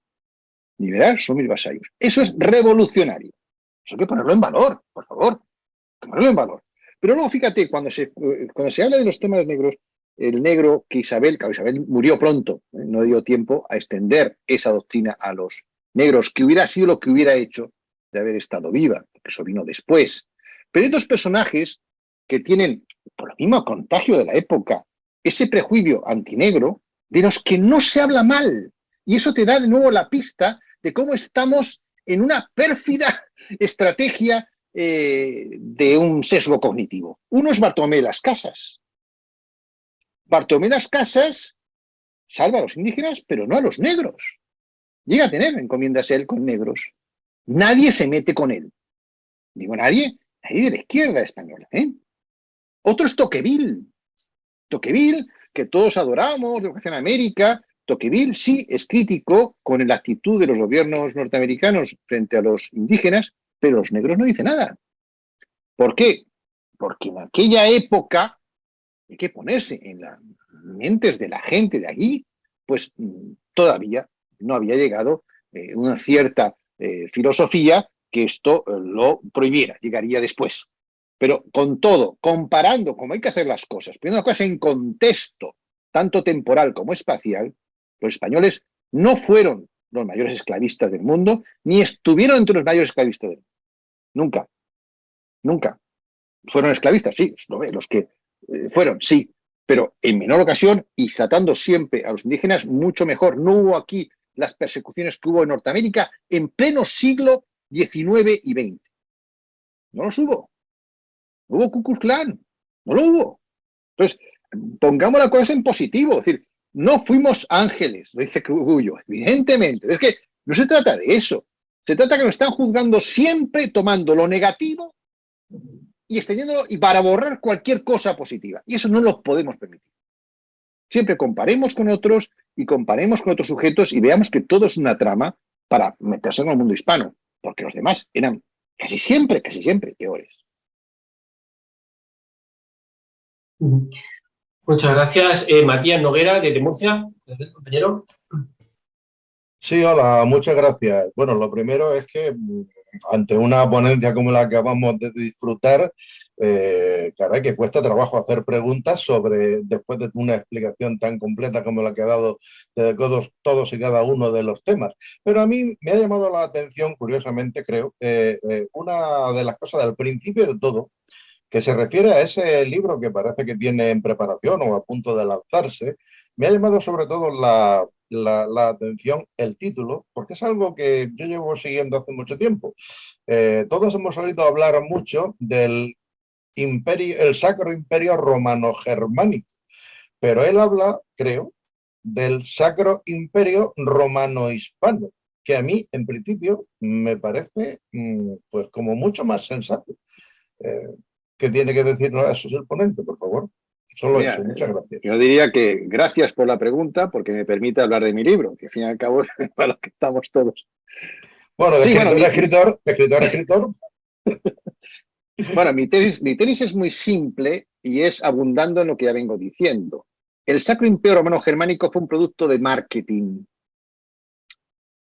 Liberar son mis vasallos. Eso es revolucionario. Eso hay que ponerlo en valor, por favor. Ponerlo en valor. Pero luego, fíjate, cuando se habla de los temas negros, el negro que Isabel murió pronto, no dio tiempo a extender esa doctrina a los negros, que hubiera sido lo que hubiera hecho de haber estado viva, porque eso vino después. Pero hay dos personajes que tienen, por el mismo contagio de la época, ese prejuicio antinegro, de los que no se habla mal. Y eso te da de nuevo la pista de cómo estamos en una pérfida estrategia de un sesgo cognitivo. Uno es Bartolomé de las Casas. Bartolomé de las Casas salva a los indígenas, pero no a los negros. Llega a tener encomiendas él con negros. Nadie se mete con él. Digo nadie de la izquierda española. Otro es Tocqueville. Tocqueville, que todos adoramos, de Educación América. Tocqueville sí es crítico con la actitud de los gobiernos norteamericanos frente a los indígenas, pero los negros no dice nada. ¿Por qué? Porque en aquella época hay que ponerse en las mentes de la gente de allí, pues todavía no había llegado una cierta filosofía que esto lo prohibiera, llegaría después. Pero con todo, comparando cómo hay que hacer las cosas, poniendo las cosas en contexto, tanto temporal como espacial, los españoles no fueron los mayores esclavistas del mundo, ni estuvieron entre los mayores esclavistas del mundo. Nunca. Nunca. Fueron esclavistas, sí, los que fueron, sí, pero en menor ocasión y tratando siempre a los indígenas mucho mejor. No hubo aquí las persecuciones que hubo en Norteamérica en pleno siglo XIX y XX. No los hubo. No hubo Ku Klux Klan. No lo hubo. Entonces, pongamos la cosa en positivo. Es decir, no fuimos ángeles, lo dice Cubillo, evidentemente. Es que no se trata de eso. Se trata que nos están juzgando siempre tomando lo negativo y extendiéndolo y para borrar cualquier cosa positiva. Y eso no lo podemos permitir. Siempre comparemos con otros y comparemos con otros sujetos y veamos que todo es una trama para meterse en el mundo hispano, porque los demás eran casi siempre peores.
Muchas gracias. Matías Noguera, desde Murcia, compañero.
Sí, hola, muchas gracias. Bueno, lo primero es que ante una ponencia como la que acabamos de disfrutar, caray, que cuesta trabajo hacer preguntas después de una explicación tan completa como la que ha dado de todos y cada uno de los temas. Pero a mí me ha llamado la atención, curiosamente creo, una de las cosas del principio de todo, que se refiere a ese libro que parece que tiene en preparación o a punto de lanzarse. Me ha llamado sobre todo la atención el título, porque es algo que yo llevo siguiendo hace mucho tiempo. Todos hemos oído hablar mucho del el Sacro Imperio Romano-Germánico, pero él habla, creo, del Sacro Imperio Romano-Hispano, que a mí, en principio, me parece pues como mucho más sensato. ¿Qué tiene que decirnos a eso el ponente, por favor? Solo
Mira,
eso, muchas gracias.
Yo diría que gracias por la pregunta porque me permite hablar de mi libro, que al fin y al cabo es para lo que estamos todos.
Bueno, de
Sí,
escritor a escritor, de escritor a escritor.
Bueno, mi tesis es muy simple y es abundando en lo que ya vengo diciendo. El Sacro Imperio Romano Germánico fue un producto de marketing.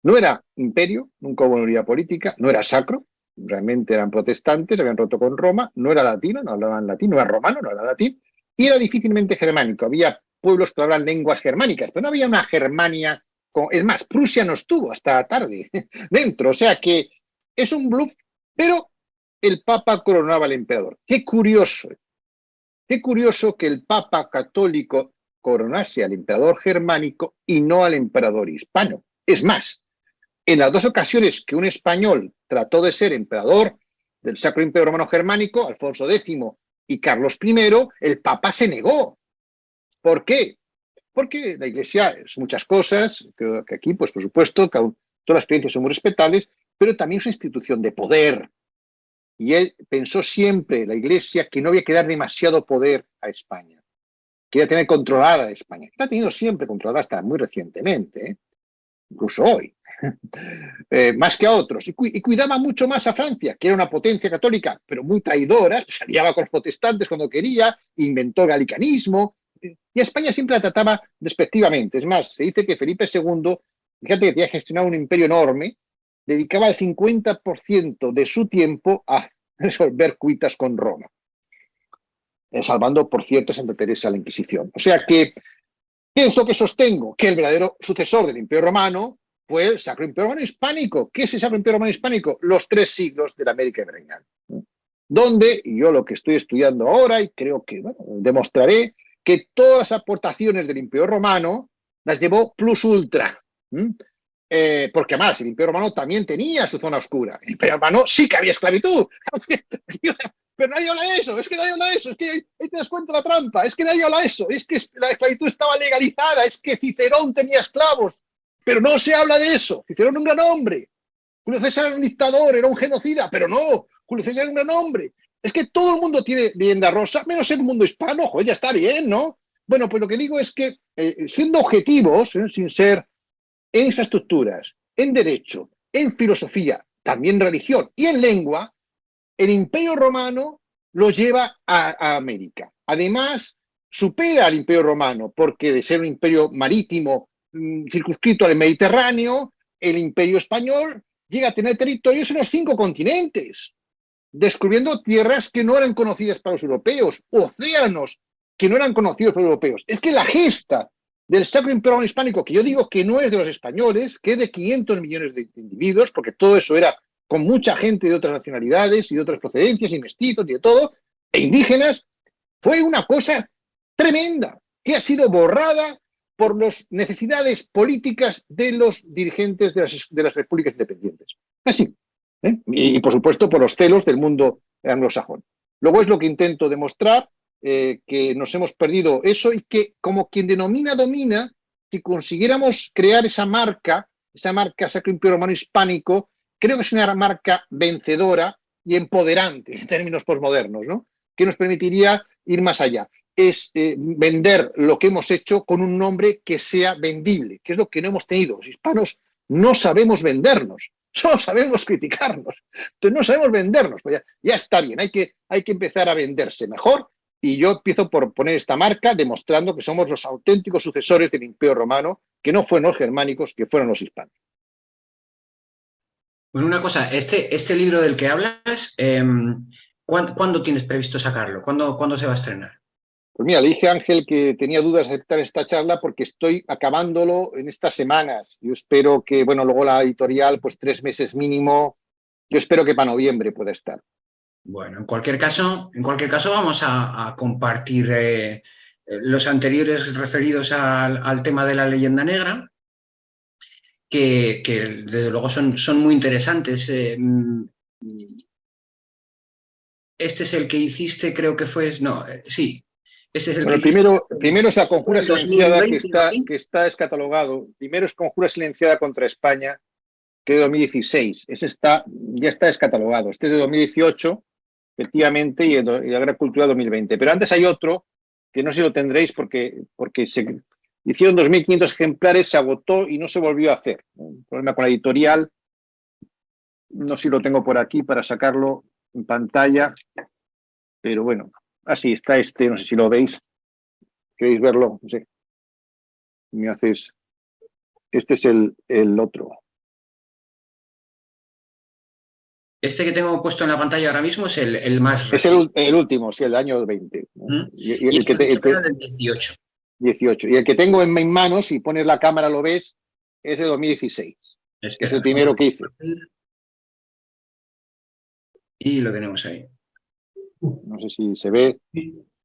No era imperio, nunca hubo unidad política, no era sacro, realmente eran protestantes, habían roto con Roma, no era latino, no hablaban latín, no era romano, no era latín, y era difícilmente germánico. Había pueblos que hablaban lenguas germánicas, pero no había una Germania. Es más, Prusia no estuvo hasta tarde dentro, o sea que es un bluff, pero el Papa coronaba al emperador. Qué curioso que el Papa católico coronase al emperador germánico y no al emperador hispano. Es más, en las dos ocasiones que un español trató de ser emperador del Sacro Imperio Romano Germánico, Alfonso X y Carlos I, el Papa se negó. ¿Por qué? Porque la Iglesia es muchas cosas, que aquí, pues por supuesto, todas las creencias son muy respetables, pero también es una institución de poder. Y él pensó siempre, la Iglesia, que no había que dar demasiado poder a España. Quería tener controlada a España. La ha tenido siempre controlada hasta muy recientemente, incluso hoy. Más que a otros, y cuidaba mucho más a Francia, que era una potencia católica, pero muy traidora, se aliaba con los protestantes cuando quería, inventó el galicanismo, y a España siempre la trataba despectivamente. Es más, se dice que Felipe II, fíjate que tenía gestionado un imperio enorme, dedicaba el 50% de su tiempo a resolver cuitas con Roma, salvando, por cierto, a Santa Teresa de la Inquisición. O sea que, ¿qué es lo que sostengo? Que el verdadero sucesor del Imperio Romano fue el Sacro Imperio Romano Hispánico. ¿Qué es el Sacro Imperio Romano Hispánico? Los 3 siglos de la América Virreinal. Donde, y yo lo que estoy estudiando ahora, y creo que demostraré, que todas las aportaciones del Imperio Romano las llevó plus ultra. Porque además el Imperio Romano también tenía su zona oscura. El Imperio Romano sí que había esclavitud. Pero nadie habla de eso, es que nadie habla de eso, es que ahí te das cuenta la trampa, es que nadie habla de eso, es que la esclavitud estaba legalizada, es que Cicerón tenía esclavos, pero no se habla de eso. Cicerón era un gran hombre, Julio César era un dictador, era un genocida, pero no, Julio César era un gran hombre. Es que todo el mundo tiene leyenda rosa, menos el mundo hispano, joder, ya está bien, ¿no? Bueno, pues lo que digo es que siendo objetivos, sin ser en infraestructuras, en derecho, en filosofía, también religión y en lengua, el Imperio Romano lo lleva a América. Además, supera al Imperio Romano, porque de ser un imperio marítimo circunscrito al Mediterráneo, el Imperio Español llega a tener territorios en los 5 continentes, descubriendo tierras que no eran conocidas para los europeos, océanos que no eran conocidos para los europeos. Es que la gesta del Sacro Imperio Romano Hispánico, que yo digo que no es de los españoles, que es de 500 millones de individuos, porque todo eso era con mucha gente de otras nacionalidades y de otras procedencias, y mestizos y de todo, e indígenas, fue una cosa tremenda, que ha sido borrada por las necesidades políticas de los dirigentes de las repúblicas independientes. Así. Y, por supuesto, por los celos del mundo anglosajón. Luego es lo que intento demostrar, que nos hemos perdido eso y que, como quien denomina, domina, si consiguiéramos crear esa marca Sacro Imperio Romano Hispánico, creo que es una marca vencedora y empoderante en términos posmodernos, ¿no? Que nos permitiría ir más allá. Es vender lo que hemos hecho con un nombre que sea vendible, que es lo que no hemos tenido. Los hispanos no sabemos vendernos, solo sabemos criticarnos. Entonces no sabemos vendernos. Pues ya está bien, hay que empezar a venderse mejor. Y yo empiezo por poner esta marca demostrando que somos los auténticos sucesores del Imperio Romano, que no fueron los germánicos, que fueron los hispanos.
Bueno, una cosa, este libro del que hablas, ¿cuándo tienes previsto sacarlo? ¿Cuándo se va a estrenar?
Pues mira, le dije a Ángel que tenía dudas de aceptar esta charla porque estoy acabándolo en estas semanas. Yo espero que, bueno, luego la editorial, pues 3 meses mínimo. Yo espero que para noviembre pueda estar.
Bueno, en cualquier caso vamos a compartir los anteriores referidos al tema de la leyenda negra, que desde luego son muy interesantes. Este es el que hiciste, creo que fue... No, sí. Este es el
Bueno, primero es la conjura silenciada 2020, que está descatalogado. Primero es conjura silenciada contra España, que es de 2016. Ese ya está descatalogado. Este es de 2018, efectivamente, y la Gran Cultura 2020. Pero antes hay otro que no sé si lo tendréis porque se hicieron 2.500 ejemplares, se agotó y no se volvió a hacer. Un problema con la editorial. No sé si lo tengo por aquí para sacarlo en pantalla, pero bueno, así está este, no sé si lo veis. ¿Queréis verlo? No sé. Me haces... Este es el otro.
Este que tengo puesto en la pantalla ahora mismo es el más
Es el último, sí, el año 20.
Y
el que
del 18.
18. Y el que tengo en mis manos, si pones la cámara lo ves, es de 2016. Que es el primero que hice.
Y lo tenemos ahí.
No sé si se ve.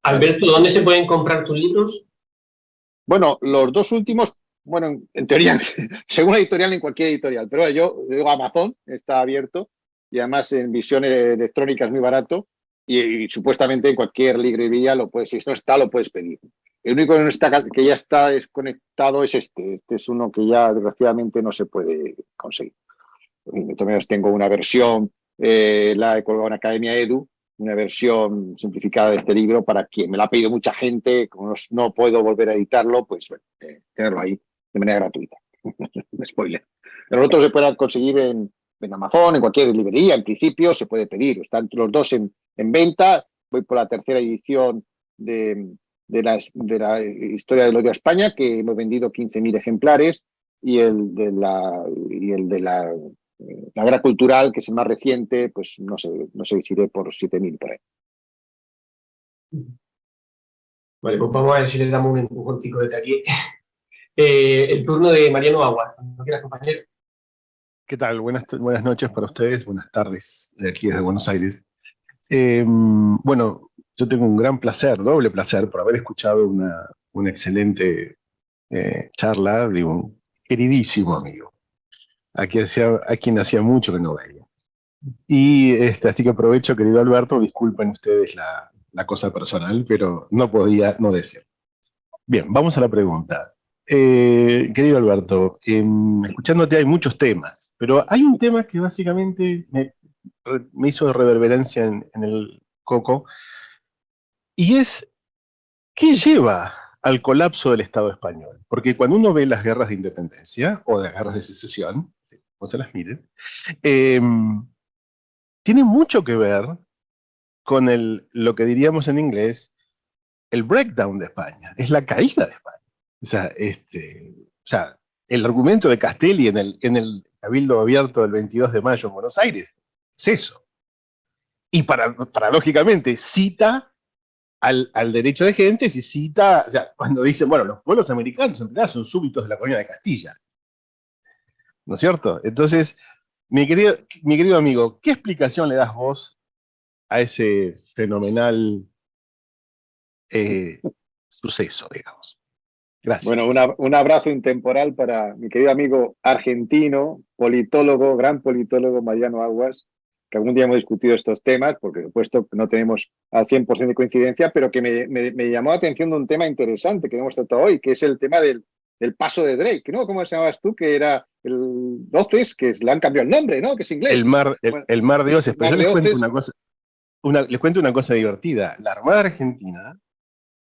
Alberto, ¿dónde se pueden comprar tus libros?
Bueno, los dos últimos, bueno, en teoría, según la editorial, en cualquier editorial, pero yo digo Amazon, está abierto, y además en visión electrónica es muy barato, y supuestamente en cualquier librería lo puedes, si no está, lo puedes pedir. El único que, no está, que ya está desconectado es este. Este es uno que ya desgraciadamente no se puede conseguir. De todas maneras, tengo una versión, la he colgado en Academia Edu, una versión simplificada de este libro para quien me la ha pedido mucha gente, como no puedo volver a editarlo, pues bueno, tenerlo ahí de manera gratuita. Spoiler. Los otros se pueden conseguir en Amazon, en cualquier librería, en principio se puede pedir. Están los dos en venta. Voy por la tercera edición de la historia del odio a España, que hemos vendido 15.000 ejemplares, y el de la guerra cultural, que es el más reciente, pues no sé si iré por 7.000 por ahí.
Vale, pues vamos a ver si les damos un empujoncito desde aquí. El turno de Mariano Aguas. ¿No quieras, compañero?
¿Qué tal? Buenas noches para ustedes, buenas tardes de aquí desde Buenos Aires. Bueno, yo tengo un gran placer, doble placer, por haber escuchado una excelente charla de un queridísimo amigo, a quien hacía mucho que no veía. Y así que aprovecho, querido Alberto, disculpen ustedes la cosa personal, pero no podía no decir. Bien, vamos a la pregunta. Querido Alberto, escuchándote hay muchos temas, pero hay un tema que básicamente me hizo reverberancia en el coco, y es, ¿qué lleva al colapso del Estado español? Porque cuando uno ve las guerras de independencia, o las guerras de secesión, como se las miren, tiene mucho que ver con lo que diríamos en inglés, el breakdown de España, es la caída de España. O sea, el argumento de Castelli en el Cabildo Abierto del 22 de mayo en Buenos Aires es eso. Y paradójicamente cita al derecho de gentes y cita, o sea, cuando dicen, bueno, los pueblos americanos en realidad son súbditos de la corona de Castilla. ¿No es cierto? Entonces, mi querido amigo, ¿qué explicación le das vos a ese fenomenal suceso, digamos? Gracias.
Bueno, un abrazo intemporal para mi querido amigo argentino, politólogo, gran politólogo Mariano Aguas, que algún día hemos discutido estos temas, porque por supuesto no tenemos al 100% de coincidencia, pero que me llamó la atención de un tema interesante que hemos tratado hoy, que es el tema del paso de Drake, ¿no? ¿Cómo se llamabas tú? Que era el Oces, que le han cambiado el nombre, ¿no? Que es inglés.
El mar de Oces. Pero yo les cuento una cosa, les cuento una cosa divertida. La Armada Argentina,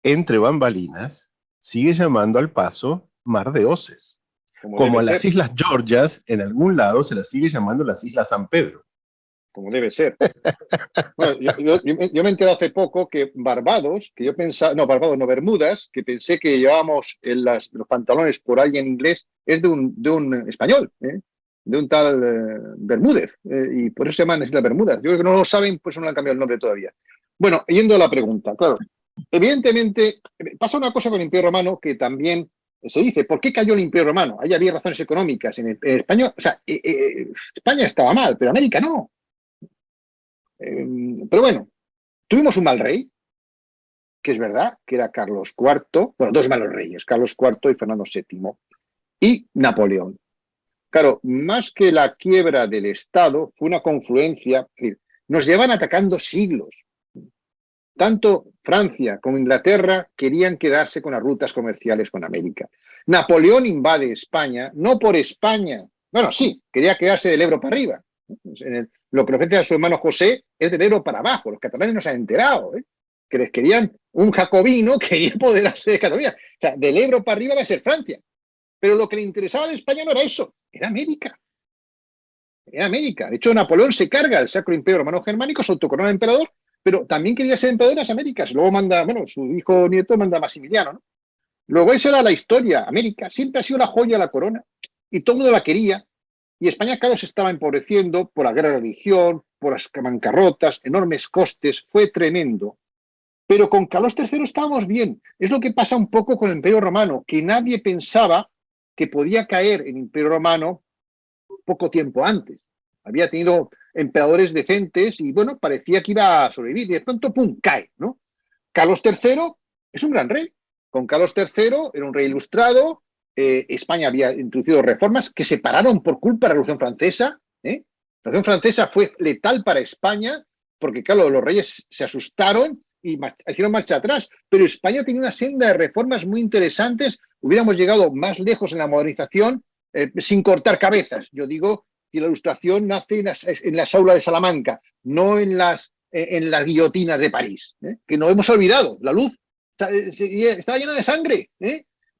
entre bambalinas, sigue llamando al paso Mar de Oces. Como a las Islas Georgias, en algún lado se las sigue llamando las Islas San Pedro.
Como debe ser. Bueno, yo me enteré hace poco que Barbados, que yo pensaba, no, Barbados, no, Bermudas, que pensé que llevábamos los pantalones por ahí en inglés, es de un español, de un tal Bermúdez, y por eso se llaman Islas Bermudas. Yo creo que no lo saben, pues no le han cambiado el nombre todavía. Bueno, yendo a la pregunta, claro, evidentemente pasa una cosa con el Imperio Romano que también se dice, ¿por qué cayó el Imperio Romano? Ahí había razones económicas en España, o sea, España estaba mal, pero América no. Pero bueno, tuvimos un mal rey, que es verdad, que era Carlos IV, bueno, dos malos reyes, Carlos IV y Fernando VII, y Napoleón. Claro, más que la quiebra del Estado, fue una confluencia, es decir, nos llevan atacando siglos. Tanto Francia como Inglaterra querían quedarse con las rutas comerciales con América. Napoleón invade España, no por España, bueno, sí, quería quedarse del Ebro para arriba. Lo que ofrece a su hermano José es del Ebro para abajo, los catalanes no se han enterado. que les querían, un jacobino quería apoderarse de Cataluña. O sea, del Ebro para arriba va a ser Francia. Pero lo que le interesaba de España no era eso, era América. Era América. De hecho, Napoleón se carga el Sacro Imperio Romano Germánico, se autocorona emperador, pero también quería ser emperador de las Américas. Luego manda, bueno, su hijo nieto manda a Maximiliano, ¿no? Luego esa era la historia. América siempre ha sido la joya de la corona y todo el mundo la quería. Y España, claro, se estaba empobreciendo por la guerra de religión, por las bancarrotas, enormes costes, fue tremendo. Pero con Carlos III estábamos bien. Es lo que pasa un poco con el Imperio Romano, que nadie pensaba que podía caer el Imperio Romano poco tiempo antes. Había tenido emperadores decentes y, bueno, parecía que iba a sobrevivir. Y de pronto, ¡pum!, cae, ¿no? Carlos III es un gran rey. Con Carlos III era un rey ilustrado. España había introducido reformas que se pararon por culpa de la Revolución Francesa. La Revolución Francesa fue letal para España porque, claro, los reyes se asustaron y hicieron marcha atrás. Pero España tenía una senda de reformas muy interesantes. Hubiéramos llegado más lejos en la modernización sin cortar cabezas. Yo digo que la ilustración nace en las aulas de Salamanca, no en las guillotinas de París, que no hemos olvidado. La luz está llena de sangre.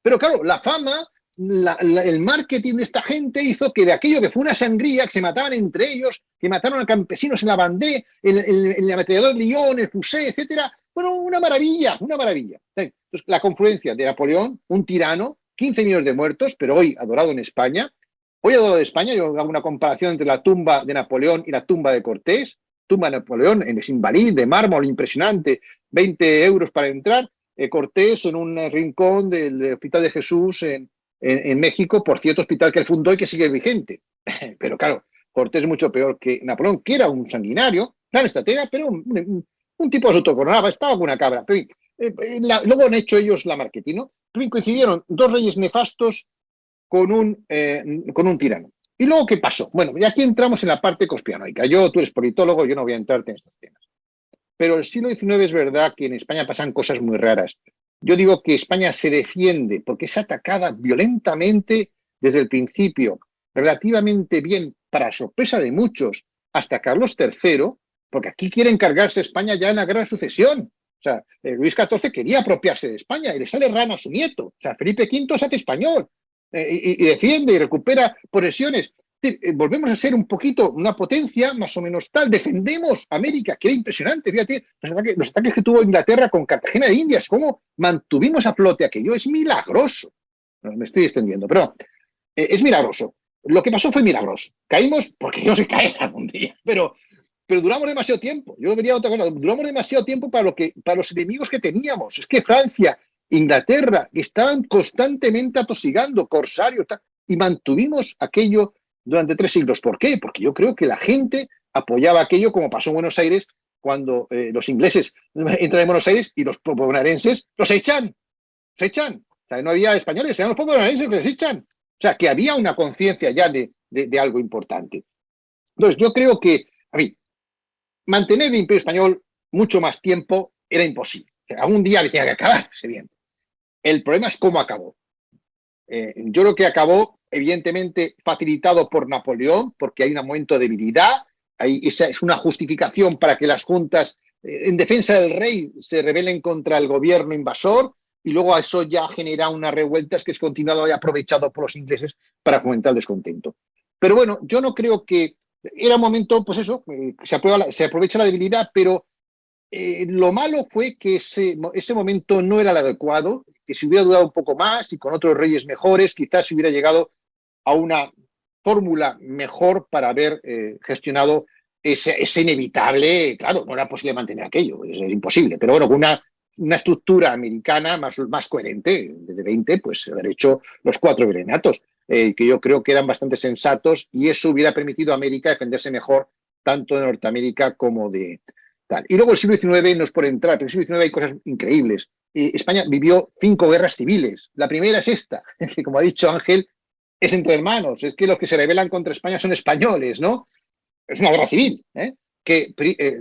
Pero claro, la fama, el marketing de esta gente hizo que de aquello que fue una sangría, que se mataban entre ellos, que mataron a campesinos en la Vendée, en la ametralladora de Lyon, el Fusée, etcétera. Bueno, una maravilla, una maravilla. Entonces, la confluencia de Napoleón, un tirano, 15 millones de muertos, pero hoy adorado en España. Hoy adorado en España, yo hago una comparación entre la tumba de Napoleón y la tumba de Cortés. Tumba de Napoleón en Invalid, de mármol, impresionante, 20 euros para entrar. Cortés en un rincón del Hospital de Jesús en México, por cierto hospital que él fundó y que sigue vigente. Pero claro, Cortés es mucho peor que Napoleón, que era un sanguinario, gran estratega, pero un tipo que se autocoronaba, estaba con una cabra. Pero, luego han hecho ellos la marketing, ¿no? Coincidieron dos reyes nefastos con un tirano. ¿Y luego qué pasó? Bueno, y aquí entramos en la parte conspiranoica. Tú eres politólogo, yo no voy a entrarte en estos temas. Pero el siglo XIX es verdad que en España pasan cosas muy raras. Yo digo que España se defiende porque es atacada violentamente desde el principio, relativamente bien, para sorpresa de muchos, hasta Carlos III, porque aquí quieren cargarse España ya en la guerra de sucesión. O sea, Luis XIV quería apropiarse de España y le sale rana a su nieto. O sea, Felipe V se hace español y defiende y recupera posesiones. Volvemos a ser un poquito una potencia más o menos tal, defendemos América, que era impresionante, fíjate, los ataques que tuvo Inglaterra con Cartagena de Indias, cómo mantuvimos a flote aquello, es milagroso. Me estoy extendiendo, pero es milagroso. Lo que pasó fue milagroso. Caímos porque no se cae algún día, pero duramos demasiado tiempo. Yo vería otra cosa, duramos demasiado tiempo para los enemigos que teníamos. Es que Francia, Inglaterra, estaban constantemente atosigando, corsarios, y mantuvimos aquello durante 3 siglos. ¿Por qué? Porque yo creo que la gente apoyaba aquello, como pasó en Buenos Aires, cuando los ingleses entran en Buenos Aires y los bonaerenses los echan. Se echan. O sea, no había españoles, eran los bonaerenses que les echan. O sea, que había una conciencia ya de algo importante. Entonces, yo creo que, mantener el Imperio Español mucho más tiempo era imposible. O sea, algún día le tenía que acabar, es evidente. El problema es cómo acabó. Yo creo que acabó, evidentemente, facilitado por Napoleón, porque hay un momento de debilidad, esa es una justificación para que las juntas, en defensa del rey, se rebelen contra el gobierno invasor, y luego eso ya genera unas revueltas que es continuado y aprovechado por los ingleses para fomentar el descontento. Pero bueno, yo no creo que era un momento, pues eso, se aprovecha la debilidad, pero lo malo fue que ese momento no era el adecuado, que si hubiera durado un poco más y con otros reyes mejores, quizás se hubiera llegado a una fórmula mejor para haber gestionado ese inevitable. Claro, no era posible mantener aquello, es imposible, pero bueno, con una estructura americana más coherente, desde 20, pues haber hecho los 4 virreinatos, que yo creo que eran bastante sensatos, y eso hubiera permitido a América defenderse mejor, tanto de Norteamérica como de tal. Y luego el siglo XIX no es por entrar, pero en el siglo XIX hay cosas increíbles. España vivió 5 guerras civiles. La primera es esta, que como ha dicho Ángel, es entre hermanos, es que los que se rebelan contra España son españoles, ¿no? Es una guerra civil, que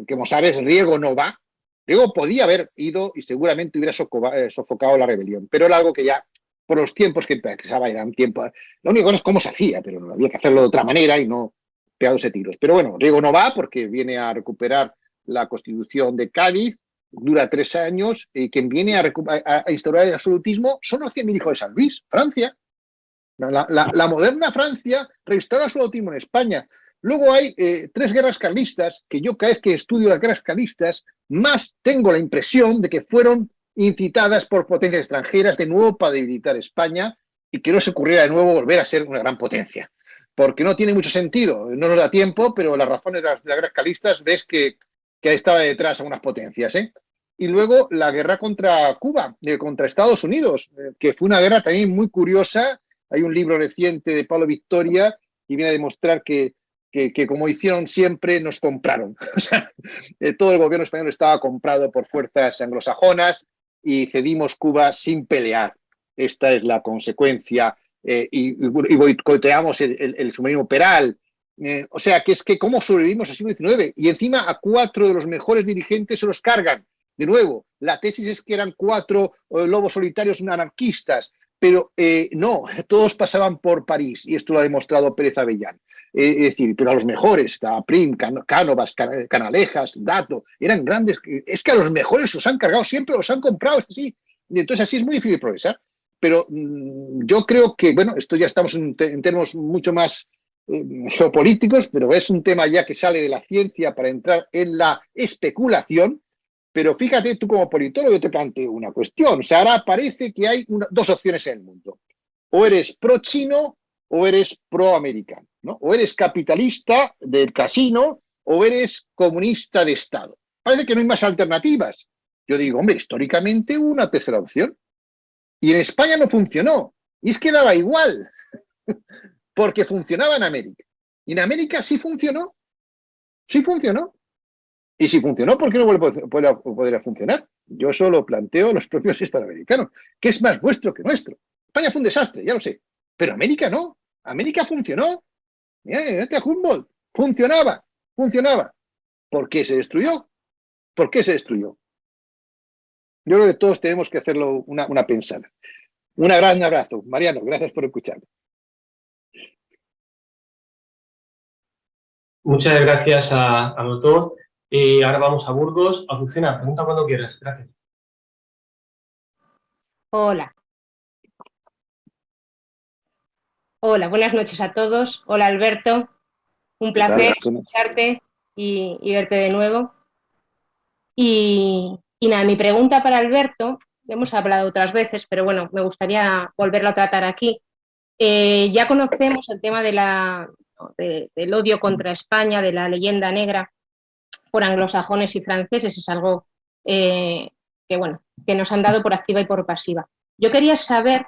como sabes, Riego no va. Riego podía haber ido y seguramente hubiera sofocado la rebelión, pero era algo que ya, por los tiempos que pasaba, eran tiempos. Lo único es cómo se hacía, pero no había que hacerlo de otra manera y no pegándose tiros. Pero bueno, Riego no va porque viene a recuperar la Constitución de Cádiz, dura 3 años, quien viene a instaurar el absolutismo son los 100.000 hijos de San Luis, Francia. La moderna Francia reinstaura el absolutismo en España. Luego hay 3 guerras carlistas, que yo cada vez que estudio las guerras carlistas, más tengo la impresión de que fueron incitadas por potencias extranjeras de nuevo para debilitar España y que no se ocurriera de nuevo volver a ser una gran potencia. Porque no tiene mucho sentido, no nos da tiempo, pero las razones de las guerras carlistas ves que estaba detrás algunas potencias, ¿eh? Y luego la guerra contra Cuba, contra Estados Unidos, que fue una guerra también muy curiosa. Hay un libro reciente de Pablo Victoria que viene a demostrar que como hicieron siempre, nos compraron. O sea, todo el gobierno español estaba comprado por fuerzas anglosajonas y cedimos Cuba sin pelear. Esta es la consecuencia. Y boicoteamos el submarino Peral. O sea, que es que cómo sobrevivimos al siglo XIX. Y encima a 4 de los mejores dirigentes se los cargan. De nuevo, la tesis es que eran 4 lobos solitarios anarquistas. Pero no, todos pasaban por París, y esto lo ha demostrado Pérez Avellán. Es decir, pero a los mejores, estaba Prim, Cánovas, Canalejas, Dato, eran grandes. Es que a los mejores los han cargado siempre, los han comprado, es así. Y entonces así es muy difícil progresar. Pero yo creo que, bueno, esto ya estamos en términos mucho más geopolíticos, pero es un tema ya que sale de la ciencia para entrar en la especulación. Pero fíjate, tú como politólogo, yo te planteo una cuestión. O sea, ahora parece que hay 2 opciones en el mundo. O eres pro-chino o eres pro-americano, ¿no? O eres capitalista del casino o eres comunista de Estado. Parece que no hay más alternativas. Yo digo, hombre, históricamente hubo una tercera opción. Y en España no funcionó. Y es que daba igual, porque funcionaba en América. Y en América sí funcionó. Sí funcionó. Y si funcionó, ¿por qué no podría funcionar? Yo solo planteo a los propios hispanoamericanos, que es más vuestro que nuestro. España fue un desastre, ya lo sé. Pero América no. América funcionó. Mira a Humboldt. Funcionaba. ¿Por qué se destruyó? ¿Por qué se destruyó? Yo creo que todos tenemos que hacerlo una pensada. Un gran abrazo. Mariano, gracias por escucharme.
Muchas gracias al doctor. Ahora vamos a Burgos. Azucena, pregunta cuando quieras. Gracias.
Hola. Hola, buenas noches a todos. Hola, Alberto. Un placer escucharte y verte de nuevo. Y nada, mi pregunta para Alberto, hemos hablado otras veces, pero bueno, me gustaría volverlo a tratar aquí. Ya conocemos el tema del odio contra España, de la leyenda negra por anglosajones y franceses, es algo que nos han dado por activa y por pasiva. Yo quería saber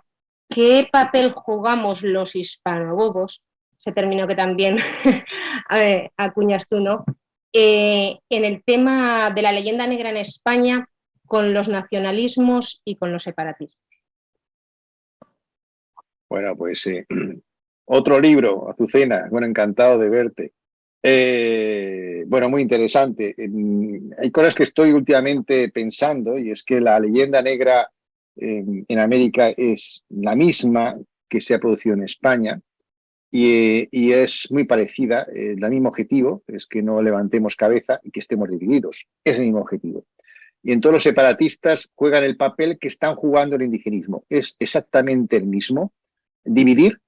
qué papel jugamos los hispanobobos, ese término que también acuñas tú, ¿no? En el tema de la leyenda negra en España con los nacionalismos y con los separatismos.
Bueno, pues otro libro, Azucena, bueno, encantado de verte. Bueno, muy interesante. Hay cosas que estoy últimamente pensando, y es que la leyenda negra en América es la misma que se ha producido en España, y es muy parecida. El mismo objetivo es que no levantemos cabeza y que estemos divididos. Es el mismo objetivo. Y en todos los separatistas juegan el papel que están jugando el indigenismo. Es exactamente el mismo. Dividir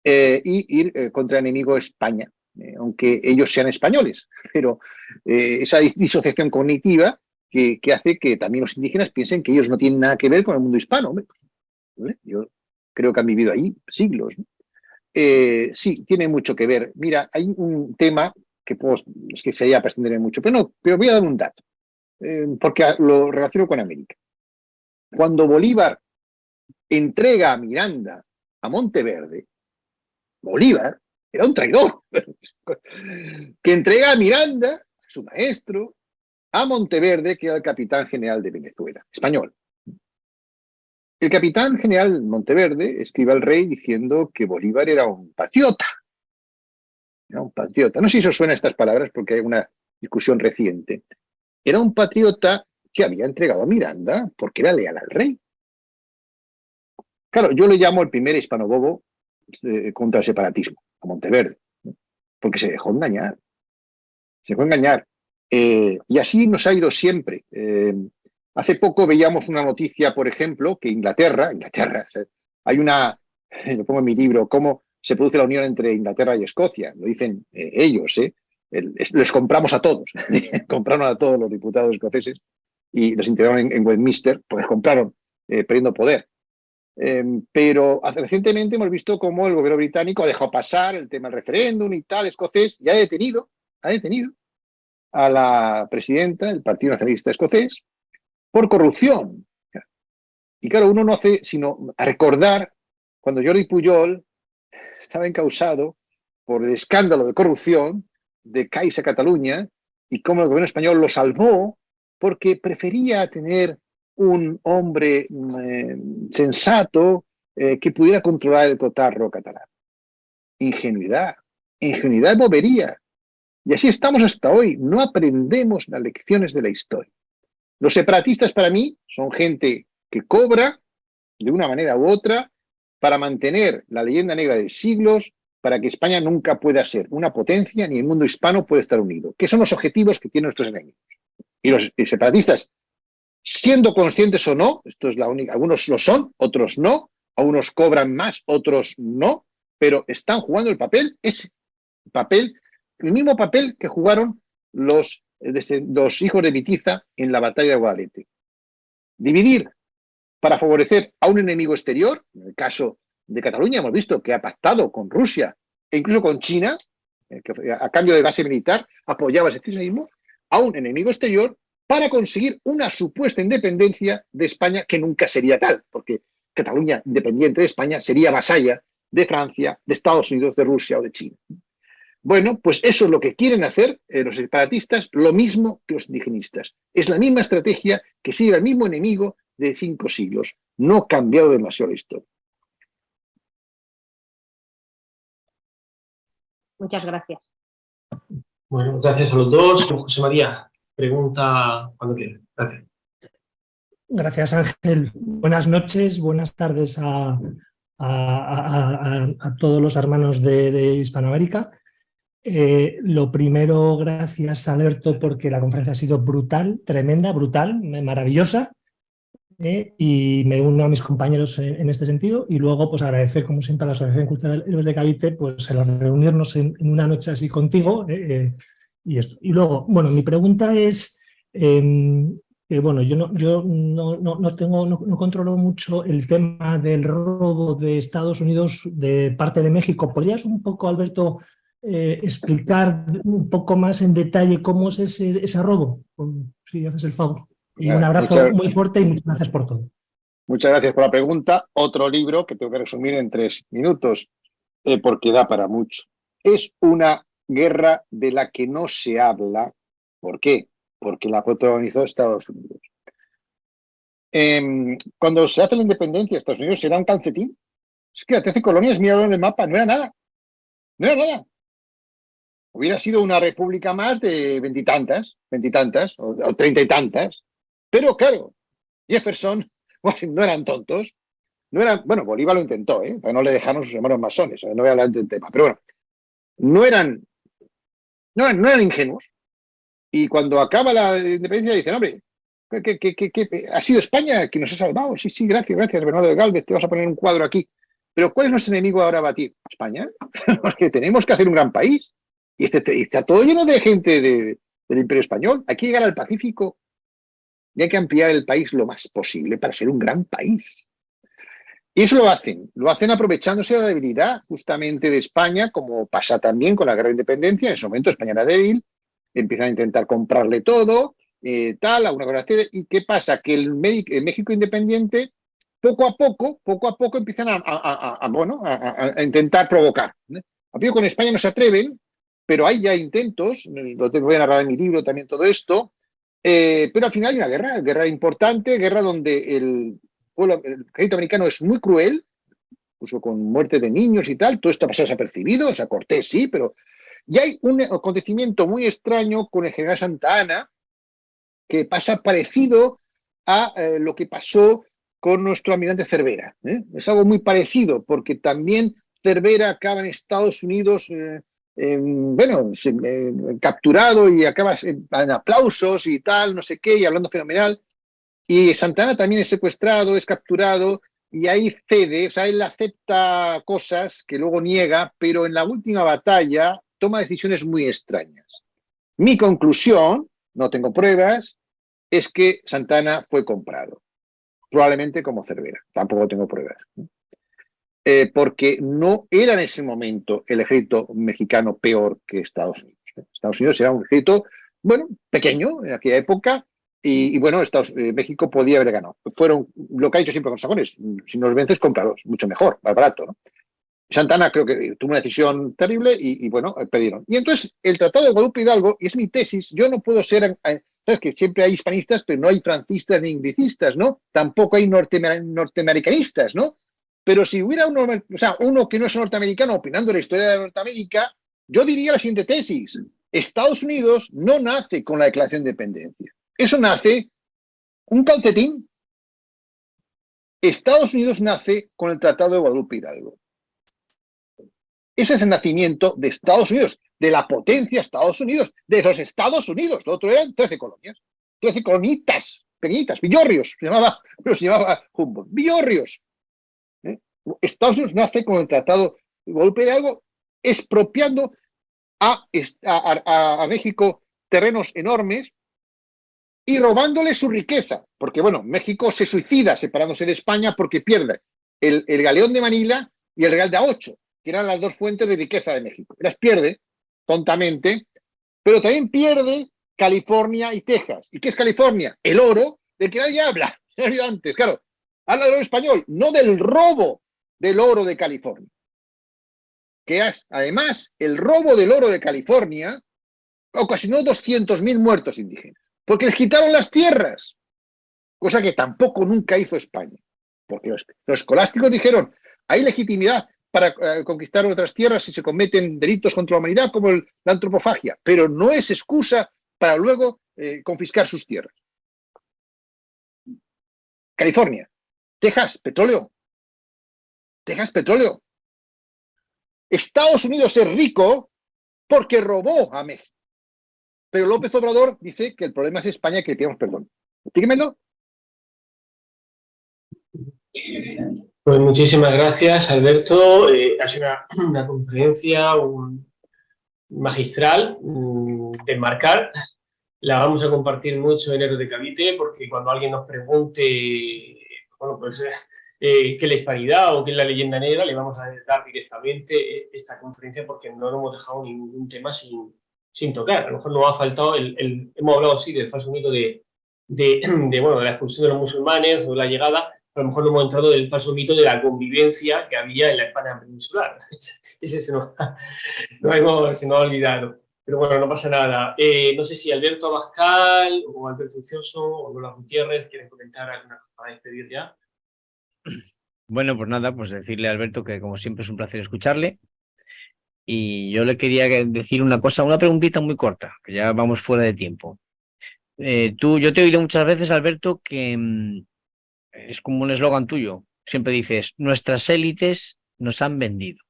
y ir contra el enemigo España, aunque ellos sean españoles, pero esa disociación cognitiva que hace que también los indígenas piensen que ellos no tienen nada que ver con el mundo hispano. ¿Vale? Yo creo que han vivido ahí siglos, ¿no? Sí, tiene mucho que ver. Mira, hay un tema que es que sería para extenderme mucho, pero voy a dar un dato, porque lo relaciono con América. Cuando Bolívar entrega a Miranda a Monteverde, Bolívar era un traidor, que entrega a Miranda, su maestro, a Monteverde, que era el capitán general de Venezuela, español. El capitán general Monteverde escribe al rey diciendo que Bolívar era un patriota. Era un patriota. No sé si os suenan estas palabras porque hay una discusión reciente. Era un patriota que había entregado a Miranda porque era leal al rey. Claro, yo le llamo el primer hispanobobo contra el separatismo, a Monteverde, porque se dejó engañar. Se dejó engañar. Y así nos ha ido siempre. Hace poco veíamos una noticia, por ejemplo, que Inglaterra, o sea, hay una, lo pongo en mi libro, cómo se produce la unión entre Inglaterra y Escocia. Lo dicen ellos, les compramos a todos. Compraron a todos los diputados escoceses y los integraron en Westminster, pues compraron, perdiendo poder. Pero recientemente hemos visto cómo el gobierno británico ha dejado pasar el tema del referéndum y tal, escocés, y ha detenido a la presidenta del Partido Nacionalista Escocés por corrupción. Y claro, uno no hace sino a recordar cuando Jordi Pujol estaba encausado por el escándalo de corrupción de Caixa Catalunya y cómo el gobierno español lo salvó porque prefería tener un hombre sensato que pudiera controlar el cotarro catalán. Ingenuidad y bobería. Y así estamos hasta hoy. No aprendemos las lecciones de la historia. Los separatistas para mí son gente que cobra de una manera u otra para mantener la leyenda negra de siglos, para que España nunca pueda ser una potencia ni el mundo hispano puede estar unido, que son los objetivos que tienen nuestros enemigos. Y los separatistas, siendo conscientes o no, esto es la única, algunos lo son, otros no, algunos cobran más, otros no, pero están jugando el papel, ese papel, el mismo papel que jugaron los hijos de Bitiza en la batalla de Guadalete. Dividir para favorecer a un enemigo exterior, en el caso de Cataluña hemos visto que ha pactado con Rusia e incluso con China, que a cambio de base militar apoyaba ese secesionismo, a un enemigo exterior para conseguir una supuesta independencia de España que nunca sería tal, porque Cataluña, independiente de España, sería vasalla de Francia, de Estados Unidos, de Rusia o de China. Bueno, pues eso es lo que quieren hacer los separatistas, lo mismo que los indigenistas. Es la misma estrategia que sigue el mismo enemigo de 5 siglos. No ha cambiado demasiado la historia.
Muchas gracias.
Bueno, gracias a los dos. José María, pregunta cuando quieras. Gracias.
Gracias, Ángel. Buenas noches, buenas tardes a todos los hermanos de Hispanoamérica. Lo primero, gracias Alberto, porque la conferencia ha sido brutal, tremenda, brutal, maravillosa, y me uno a mis compañeros en este sentido. Y luego, pues agradecer, como siempre, a la Asociación Cultural Héroes de Cavite, pues el reunirnos en una noche así contigo, y esto. Y luego, bueno, mi pregunta es, bueno, yo no controlo mucho el tema del robo de Estados Unidos de parte de México. ¿Podrías un poco, Alberto, explicar un poco más en detalle cómo es ese robo? Si haces el favor. Y un abrazo muy fuerte y muchas gracias por todo.
Muchas gracias por la pregunta. Otro libro que tengo que resumir en 3 minutos, porque da para mucho. Es una guerra de la que no se habla. ¿Por qué? Porque la protagonizó Estados Unidos. Cuando se hace la independencia de Estados Unidos, ¿será un calcetín? Es que las 13 colonias, miraron en el mapa, no era nada. No era nada. Hubiera sido una república más de 20 y tantas, o 30 y tantas. Pero claro, Jefferson, bueno, no eran tontos. No eran, bueno, Bolívar lo intentó, pero no le dejaron sus hermanos masones. No voy a hablar del tema. Pero bueno, no eran ingenuos. Y cuando acaba la independencia dicen, hombre, ¿qué ha sido España quien nos ha salvado? Sí, gracias, Bernardo de Gálvez, te vas a poner un cuadro aquí. Pero ¿cuál es nuestro enemigo ahora a batir? España. Porque tenemos que hacer un gran país. Y está todo lleno de gente del Imperio Español. Hay que llegar al Pacífico y hay que ampliar el país lo más posible para ser un gran país. Y eso lo hacen aprovechándose de la debilidad justamente de España, como pasa también con la guerra de independencia. En ese momento España era débil, empiezan a intentar comprarle todo, alguna cosa así. ¿Y qué pasa? Que el México independiente, poco a poco empiezan a intentar provocar. Con España no se atreven, pero hay ya intentos, lo voy a narrar en mi libro también todo esto, pero al final hay una guerra importante, guerra donde el ejército americano es muy cruel, incluso con muerte de niños y tal, todo esto ha pasado desapercibido, o sea, Cortés sí, pero... Y hay un acontecimiento muy extraño con el general Santa Anna, que pasa parecido a lo que pasó con nuestro almirante Cervera. Es algo muy parecido, porque también Cervera acaba en Estados Unidos capturado y acabas en aplausos y tal, no sé qué, y hablando fenomenal. Y Santana también es secuestrado, es capturado y ahí cede, o sea, él acepta cosas que luego niega, pero en la última batalla toma decisiones muy extrañas. Mi conclusión, no tengo pruebas, es que Santana fue comprado, probablemente como Cervera, tampoco tengo pruebas. Porque no era en ese momento el ejército mexicano peor que Estados Unidos. Estados Unidos era un ejército, bueno, pequeño en aquella época, y bueno, México podía haber ganado. Fueron lo que ha dicho siempre con los sajones, si nos vences, cómpralos, mucho mejor, más barato, ¿no? Santana creo que tuvo una decisión terrible y bueno, perdieron. Y entonces el Tratado de Guadalupe Hidalgo, y es mi tesis, yo no puedo ser, sabes que siempre hay hispanistas, pero no hay francistas ni anglicistas, ¿no? Tampoco hay norteamericanistas, ¿no? Pero si hubiera uno que no es norteamericano opinando la historia de Norteamérica, yo diría la siguiente tesis. Estados Unidos no nace con la Declaración de Independencia. Eso nace un calcetín. Estados Unidos nace con el Tratado de Guadalupe Hidalgo. Ese es el nacimiento de Estados Unidos, de la potencia Estados Unidos, de los Estados Unidos. Lo otro eran 13 colonias, 13 colonitas, pequeñitas, villorrios, se llamaba Humboldt, villorrios. Estados Unidos nace con el Tratado de Guadalupe Hidalgo, expropiando a México terrenos enormes y robándole su riqueza. Porque, bueno, México se suicida separándose de España porque pierde el galeón de Manila y el Real de A8, que eran las dos fuentes de riqueza de México. Las pierde tontamente, pero también pierde California y Texas. ¿Y qué es California? El oro del que nadie habla. Antes, claro, habla del oro español, no del robo del oro de California. Que además, el robo del oro de California ocasionó 200.000 muertos indígenas, porque les quitaron las tierras, cosa que tampoco nunca hizo España, porque los escolásticos dijeron, hay legitimidad para conquistar otras tierras si se cometen delitos contra la humanidad como la antropofagia, pero no es excusa para luego confiscar sus tierras. California, Texas, petróleo. Texas, petróleo. Estados Unidos es rico porque robó a México. Pero López Obrador dice que el problema es España y que le pidamos perdón. Explíquemelo.
Pues muchísimas gracias, Alberto. Ha sido una conferencia magistral de enmarcar. La vamos a compartir mucho en Héroes de Cavite, porque cuando alguien nos pregunte, bueno, pues qué es la hispanidad o qué es la leyenda negra, le vamos a dar directamente esta conferencia, porque no hemos dejado ningún tema sin tocar. A lo mejor nos ha faltado hemos hablado sí del falso mito de la expulsión de los musulmanes o de la llegada. A lo mejor no hemos entrado del falso mito de la convivencia que había en la España peninsular. Ese se nos ha olvidado. Pero bueno, no pasa nada. No sé si Alberto Abascal o Alberto Vicioso o Lola Gutiérrez quieren comentar alguna cosa para despedir ya.
Bueno, pues nada, pues decirle a Alberto que como siempre es un placer escucharle. Y yo le quería decir una cosa, una preguntita muy corta, que ya vamos fuera de tiempo. Yo te he oído muchas veces, Alberto, que es como un eslogan tuyo. Siempre dices, nuestras élites nos han vendido.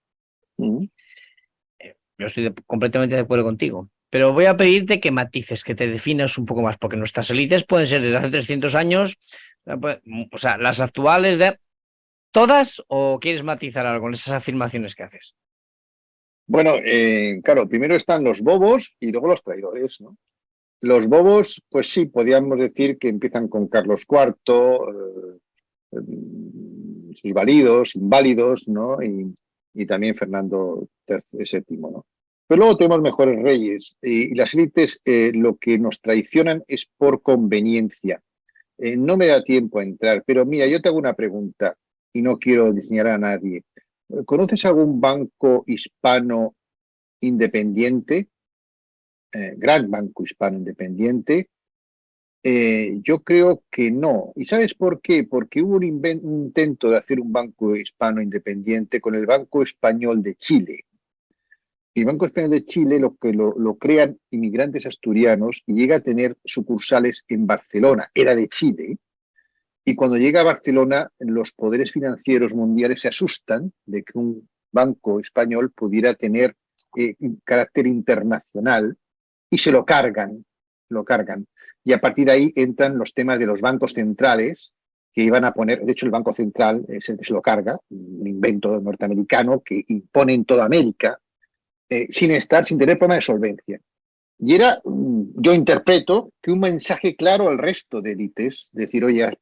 Yo estoy completamente de acuerdo contigo. Pero voy a pedirte que matices, que te definas un poco más, porque nuestras élites pueden ser desde hace 300 años, o sea, las actuales, ¿todas o quieres matizar algo con esas afirmaciones que haces?
Bueno, claro, primero están los bobos y luego los traidores, ¿no? Los bobos, pues sí, podríamos decir que empiezan con Carlos IV, sus inválidos, ¿no? Y también Fernando VII, ¿no? Pero luego tenemos mejores reyes y las élites lo que nos traicionan es por conveniencia. No me da tiempo a entrar, pero mira, yo te hago una pregunta y no quiero diseñar a nadie. ¿Conoces algún banco hispano independiente? Gran banco hispano independiente. Yo creo que no. ¿Y sabes por qué? Porque hubo un intento de hacer un banco hispano independiente con el Banco Español de Chile. Y el Banco Español de Chile lo crean inmigrantes asturianos y llega a tener sucursales en Barcelona. Era de Chile. Y cuando llega a Barcelona, los poderes financieros mundiales se asustan de que un banco español pudiera tener carácter internacional y se lo cargan. Y a partir de ahí entran los temas de los bancos centrales que iban a poner, de hecho el Banco Central es el que se lo carga, un invento norteamericano que impone en toda América, sin tener problema de solvencia. Y era, yo interpreto, que un mensaje claro al resto de élites, decir, oye,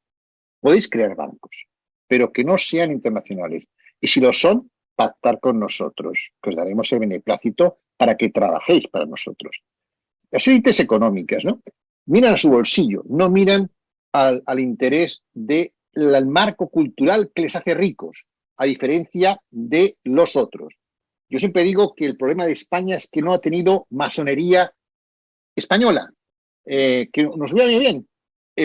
podéis crear bancos, pero que no sean internacionales. Y si lo son, pactar con nosotros, que os daremos el beneplácito para que trabajéis para nosotros. Las élites económicas, ¿no? Miran a su bolsillo, no miran al interés del marco cultural que les hace ricos, a diferencia de los otros. Yo siempre digo que el problema de España es que no ha tenido masonería española, que nos hubiera venido bien,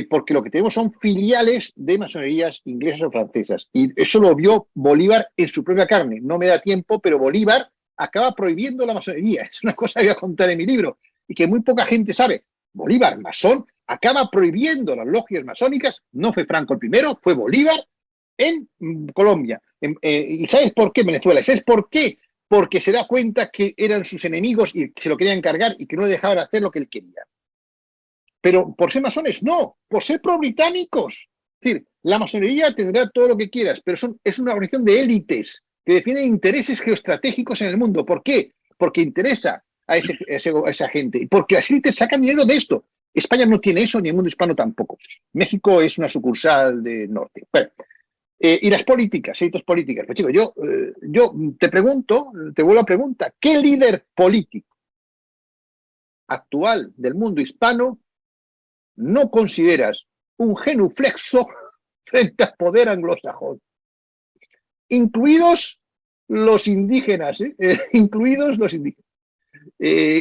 porque lo que tenemos son filiales de masonerías inglesas o francesas. Y eso lo vio Bolívar en su propia carne. No me da tiempo, pero Bolívar acaba prohibiendo la masonería. Es una cosa que voy a contar en mi libro y que muy poca gente sabe. Bolívar, masón, acaba prohibiendo las logias masónicas. No fue Franco el primero, fue Bolívar en Colombia. ¿Y sabes por qué Venezuela? ¿Sabes por qué? Porque se da cuenta que eran sus enemigos y se lo querían cargar y que no le dejaban hacer lo que él quería. Pero por ser masones, no, por ser pro-británicos. Es decir, la masonería tendrá todo lo que quieras, pero es una organización de élites que defienden intereses geoestratégicos en el mundo. ¿Por qué? Porque interesa a esa gente y porque las élites sacan dinero de esto. España no tiene eso, ni el mundo hispano tampoco. México es una sucursal del norte. Bueno, y las políticas, élites políticas. Pues chicos, yo te pregunto, te vuelvo a preguntar, ¿qué líder político actual del mundo hispano no consideras un genuflexo frente al poder anglosajón? Incluidos los indígenas, incluidos los indígenas.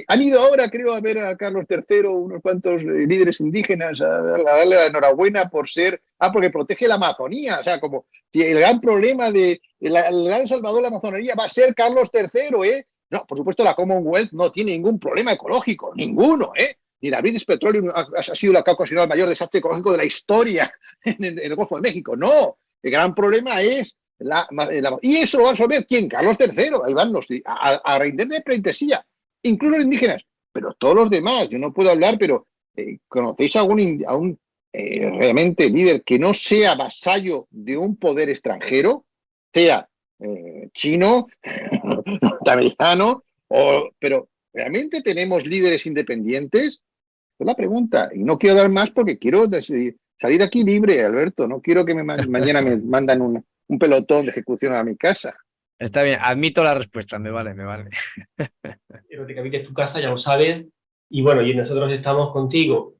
Han ido ahora, creo, a ver a Carlos III, unos cuantos líderes indígenas, a darle la enhorabuena por ser, porque protege la Amazonía, o sea, como si el gran problema el gran salvador de la Amazonería va a ser Carlos III, No, por supuesto la Commonwealth no tiene ningún problema ecológico, ninguno, Ni la British Petroleum ha sido la que ha ocasionado el mayor desastre ecológico de la historia en el Golfo de México, no, el gran problema es y eso lo va a resolver ¿quién? Carlos III, ahí van a rendirle pleitesía. Incluso los indígenas, pero todos los demás, yo no puedo hablar, pero ¿conocéis a un realmente líder que no sea vasallo de un poder extranjero, sea chino, norteamericano, pero ¿realmente tenemos líderes independientes? Es la pregunta, y no quiero hablar más porque quiero salir aquí libre, Alberto, no quiero que mañana me mandan un pelotón de ejecución a mi casa.
Está bien, admito la respuesta, me vale.
Eróticamente es tu casa, ya lo sabes. Y bueno, y nosotros estamos contigo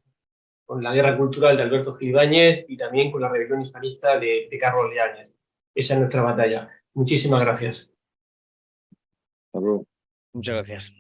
con la guerra cultural de Alberto Gil Ibáñez y también con la rebelión hispanista de Carlos Leáñez. Esa es nuestra batalla. Muchísimas gracias.
Hasta luego.
Muchas gracias.